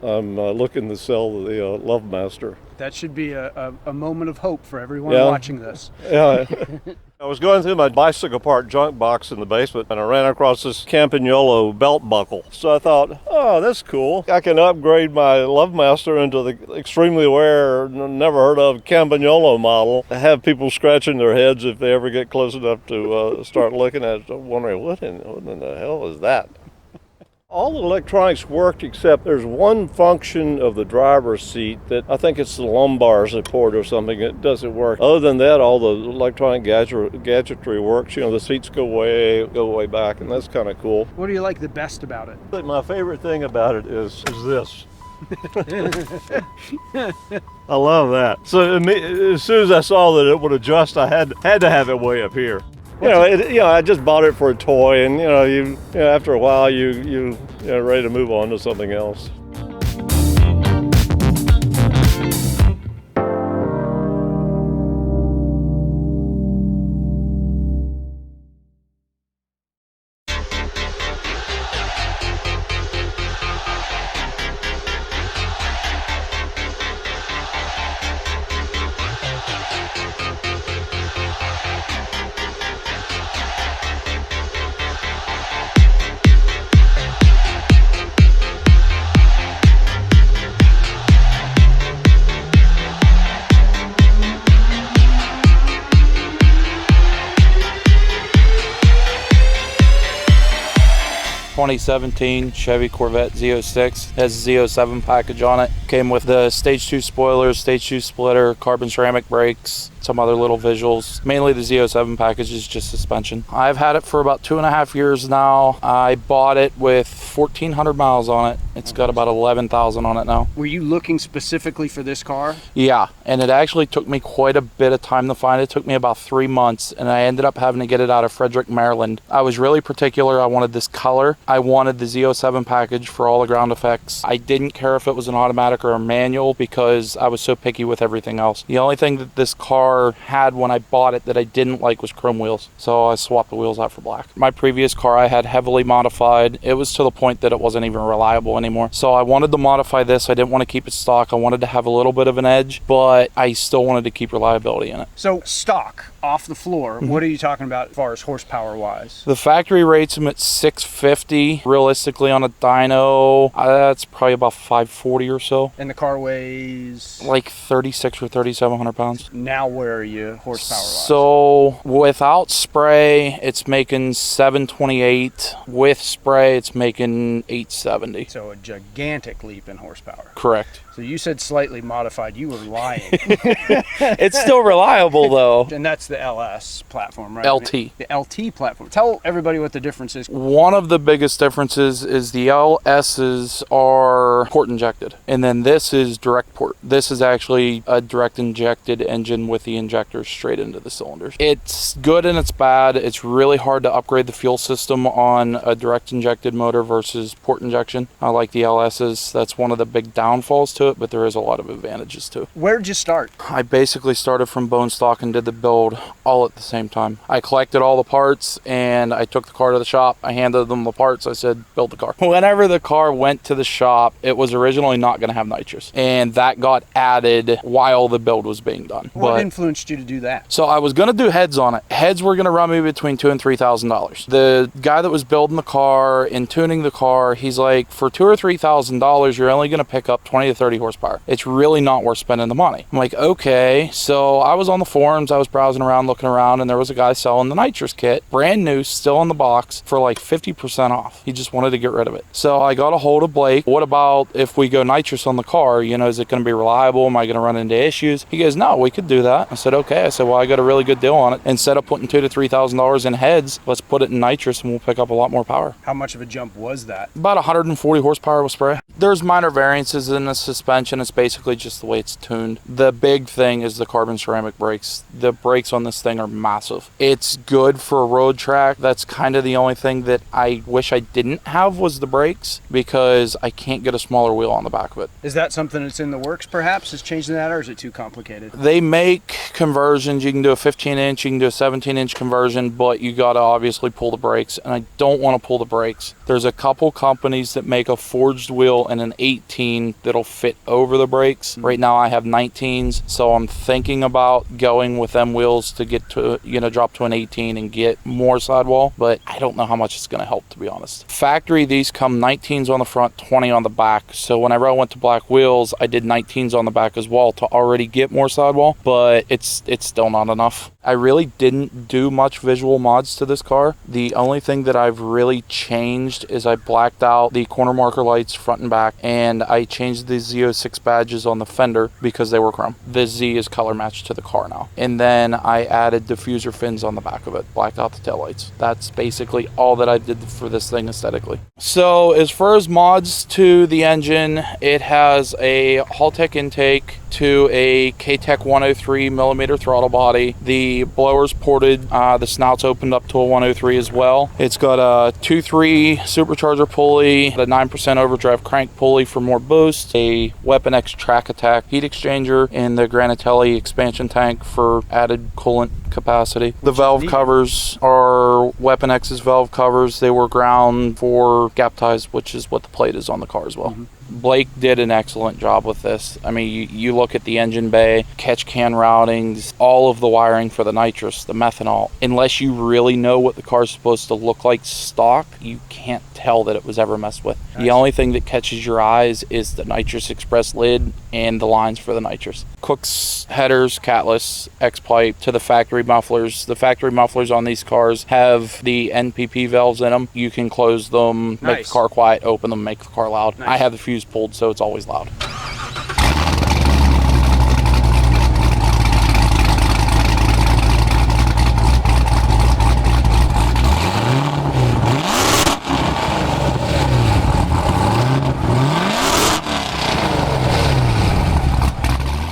I'm looking to sell the Lovemaster. That should be a moment of hope for everyone Yeah. watching this. Yeah. I was going through my bicycle part junk box in the basement, and I ran across this Campagnolo belt buckle. So I thought, oh, that's cool. I can upgrade my Lovemaster into the extremely rare, never heard of Campagnolo model. I have people scratching their heads if they ever get close enough to start looking at it, wondering, what in the hell is that? All the electronics worked except there's one function of the driver's seat that I think it's the lumbar support or something that doesn't work. Other than that, all the electronic gadgetry works. You know, the seats go way back, and that's kind of cool. What do you like the best about it? I think my favorite thing about it is this. I love that. So as soon as I saw that it would adjust, I had to have it way up here. I just bought it for a toy, and after a while, you're ready to move on to something else. 2017 Chevy Corvette Z06. It has a Z07 package on it. Came with the Stage 2 spoilers, Stage 2 splitter, carbon ceramic brakes, some other little visuals. Mainly the Z07 package is just suspension. I've had it for about 2.5 years now. I bought it with 1,400 miles on it. It's got about 11,000 on it now. Were you looking specifically for this car? Yeah, and it actually took me quite a bit of time to find it. It took me about 3 months, and I ended up having to get it out of Frederick, Maryland. I was really particular. I wanted this color. I wanted the Z07 package for all the ground effects. I didn't care if it was an automatic or a manual because I was so picky with everything else. The only thing that this car had when I bought it that I didn't like was chrome wheels, so I swapped the wheels out for black. My previous car I had heavily modified. It was to the point that it wasn't even reliable anymore, so I wanted to modify this. I didn't want to keep it stock. I wanted to have a little bit of an edge, but I still wanted to keep reliability in it. So stock, off the floor, what are you talking about as far as horsepower wise? The factory rates them at 650. Realistically on a dyno, that's probably about 540 or so. And the car weighs? Like 36 or 3,700 pounds. Now where are you horsepower wise? So without spray, it's making 728. With spray, it's making 870. So a gigantic leap in horsepower. Correct. So you said slightly modified. You were lying. It's still reliable though. And that's the LS platform, right? LT. I mean, the LT platform. Tell everybody what the difference is. One of the biggest differences is the LS's are port injected, and then this is direct port. This is actually a direct injected engine with the injectors straight into the cylinders. It's good and it's bad. It's really hard to upgrade the fuel system on a direct injected motor versus port injection. I like the LS's. That's one of the big downfalls to it, but there is a lot of advantages too. Where'd you start? I basically started from bone stock and did the build all at the same time. I collected all the parts and I took the car to the shop. I handed them the parts. I said, build the car. Whenever the car went to the shop, it was originally not going to have nitrous, and that got added while the build was being done. What influenced you to do that? So I was going to do heads on it. Heads were going to run me between $2,000 and $3,000. The guy that was building the car and tuning the car, he's like, for $2,000 or $3,000, you're only going to pick up 20 to 30 horsepower. It's really not worth spending the money. I'm like, okay. So I was on the forums, I was browsing around, looking around, and there was a guy selling the nitrous kit, brand new, still in the box, for like 50% off. He just wanted to get rid of it. So I got a hold of Blake. What about if we go nitrous on the car? You know, is it going to be reliable? Am I going to run into issues? He goes, no, we could do that. I said, okay. I said, well, I got a really good deal on it. Instead of putting $2,000 to $3,000 in heads, let's put it in nitrous and we'll pick up a lot more power. How much of a jump was that? About 140 horsepower with spray. There's minor variances in the suspension. It's basically just the way it's tuned. The big thing is the carbon ceramic brakes. The brakes on this thing are massive. It's good for a road track. That's kind of the only thing that I wish I didn't have was the brakes, because I can't get a smaller wheel on the back of it. Is that something that's in the works perhaps? Is changing that, or is it too complicated? They make conversions. You can do a 15-inch, you can do a 17-inch conversion, but you got to obviously pull the brakes, and I don't want to pull the brakes. There's a couple companies that make a forged wheel and an 18 that'll fit over the brakes. Right now I have 19s, so I'm thinking about going with them wheels to get to, you know, drop to an 18 and get more sidewall, but I don't know how much it's going to help, to be honest. Factory, these come 19s on the front, 20 on the back. So whenever I went to black wheels, I did 19s on the back as well to already get more sidewall, but it's still not enough. I really didn't do much visual mods to this car. The only thing that I've really changed is I blacked out the corner marker lights front and back, and I changed the Z06 badges on the fender because they were chrome. The Z is color matched to the car now. And then I added diffuser fins on the back of it, blacked out the taillights. That's basically all that I did for this thing aesthetically. So as far as mods to the engine, it has a Haltech intake to a K-Tech 103 millimeter throttle body. The blower's ported, the snout's opened up to a 103 as well. It's got a 2.3 supercharger pulley, a 9% overdrive crank pulley for more boost, a Weapon X track attack heat exchanger, and the Granatelli expansion tank for added coolant capacity. The valve covers are Weapon X's valve covers. They were ground for gap ties, which is what the plate is on the car as well. Blake did an excellent job with this. I mean, you look at the engine bay, catch can routings, all of the wiring for the nitrous, the methanol. Unless you really know what the car's supposed to look like stock, you can't tell that it was ever messed with. Nice. The only thing that catches your eyes is the nitrous express lid and the lines for the nitrous. Cook's headers, catless, X-pipe to the factory mufflers. The factory mufflers on these cars have the NPP valves in them. You can close them, make the car quiet, open them, make the car loud. Nice. I have the fuse pulled, so it's always loud.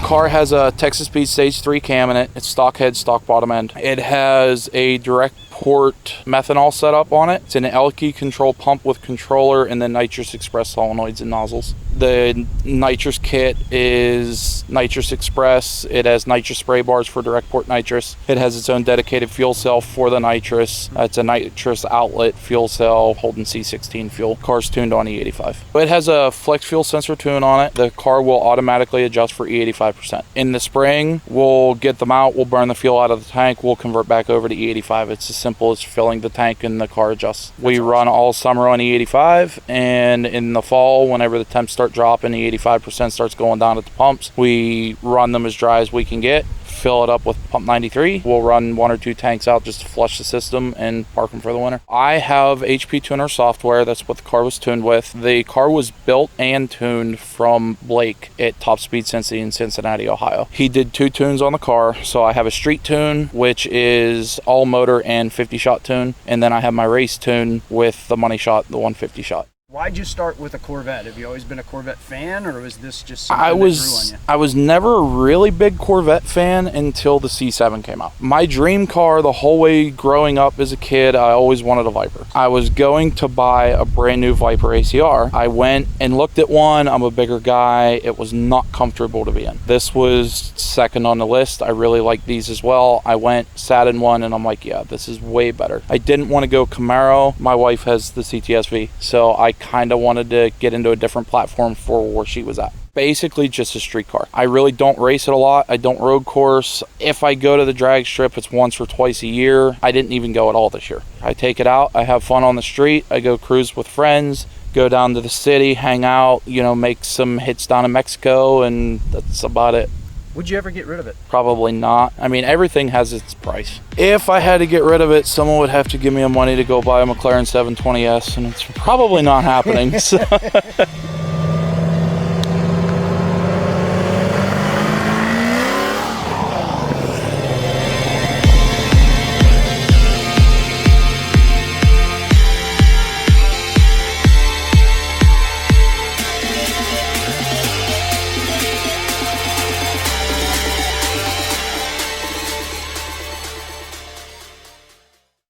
Car has a Texas Speed Stage 3 cam in it. It's stock head, stock bottom end. It has a direct port methanol setup on it. It's an Elke control pump with controller and then nitrous express solenoids and nozzles. The nitrous kit is nitrous express. It has nitrous spray bars for direct port nitrous. It has its own dedicated fuel cell for the nitrous. It's a nitrous outlet fuel cell holding C16 fuel. Car's tuned on E85. It has a flex fuel sensor tune on it. The car will automatically adjust for E85%. In the spring, we'll get them out. We'll burn the fuel out of the tank. We'll convert back over to E85. It's as simple as filling the tank and the car adjusts. We run all summer on E85, and in the fall, whenever the temps start dropping, the 85% starts going down at the pumps. We run them as dry as we can get, fill it up with pump 93. We'll run 1 or 2 tanks out just to flush the system and park them for the winter. I have HP Tuner software. That's what the car was tuned with. The car was built and tuned from Blake at Top Speed Cincy in Cincinnati, Ohio. He did 2 tunes on the car. So I have a street tune, which is all motor and 50 shot tune. And then I have my race tune with the money shot, the 150 shot. Why'd you start with a Corvette? Have you always been a Corvette fan, or was this just something that grew on you? I was never a really big Corvette fan until the C7 came out. My dream car the whole way growing up as a kid, I always wanted a Viper. I was going to buy a brand new Viper ACR. I went and looked at one. I'm a bigger guy. It was not comfortable to be in. This was second on the list. I really like these as well. I went, sat in one, and I'm like, yeah, this is way better. I didn't want to go Camaro. My wife has the CTS-V, so I kind of wanted to get into a different platform for where she was at. Basically just a street car. I really don't race it a lot. I don't road course. If I go to the drag strip, it's once or twice a year. I didn't even go at all this year. I take it out. I have fun on the street. I go cruise with friends, go down to the city, hang out, make some hits down in Mexico, and that's about it. Would you ever get rid of it? Probably not. I mean, everything has its price. If I had to get rid of it, someone would have to give me money to go buy a McLaren 720S, and it's probably not happening. So.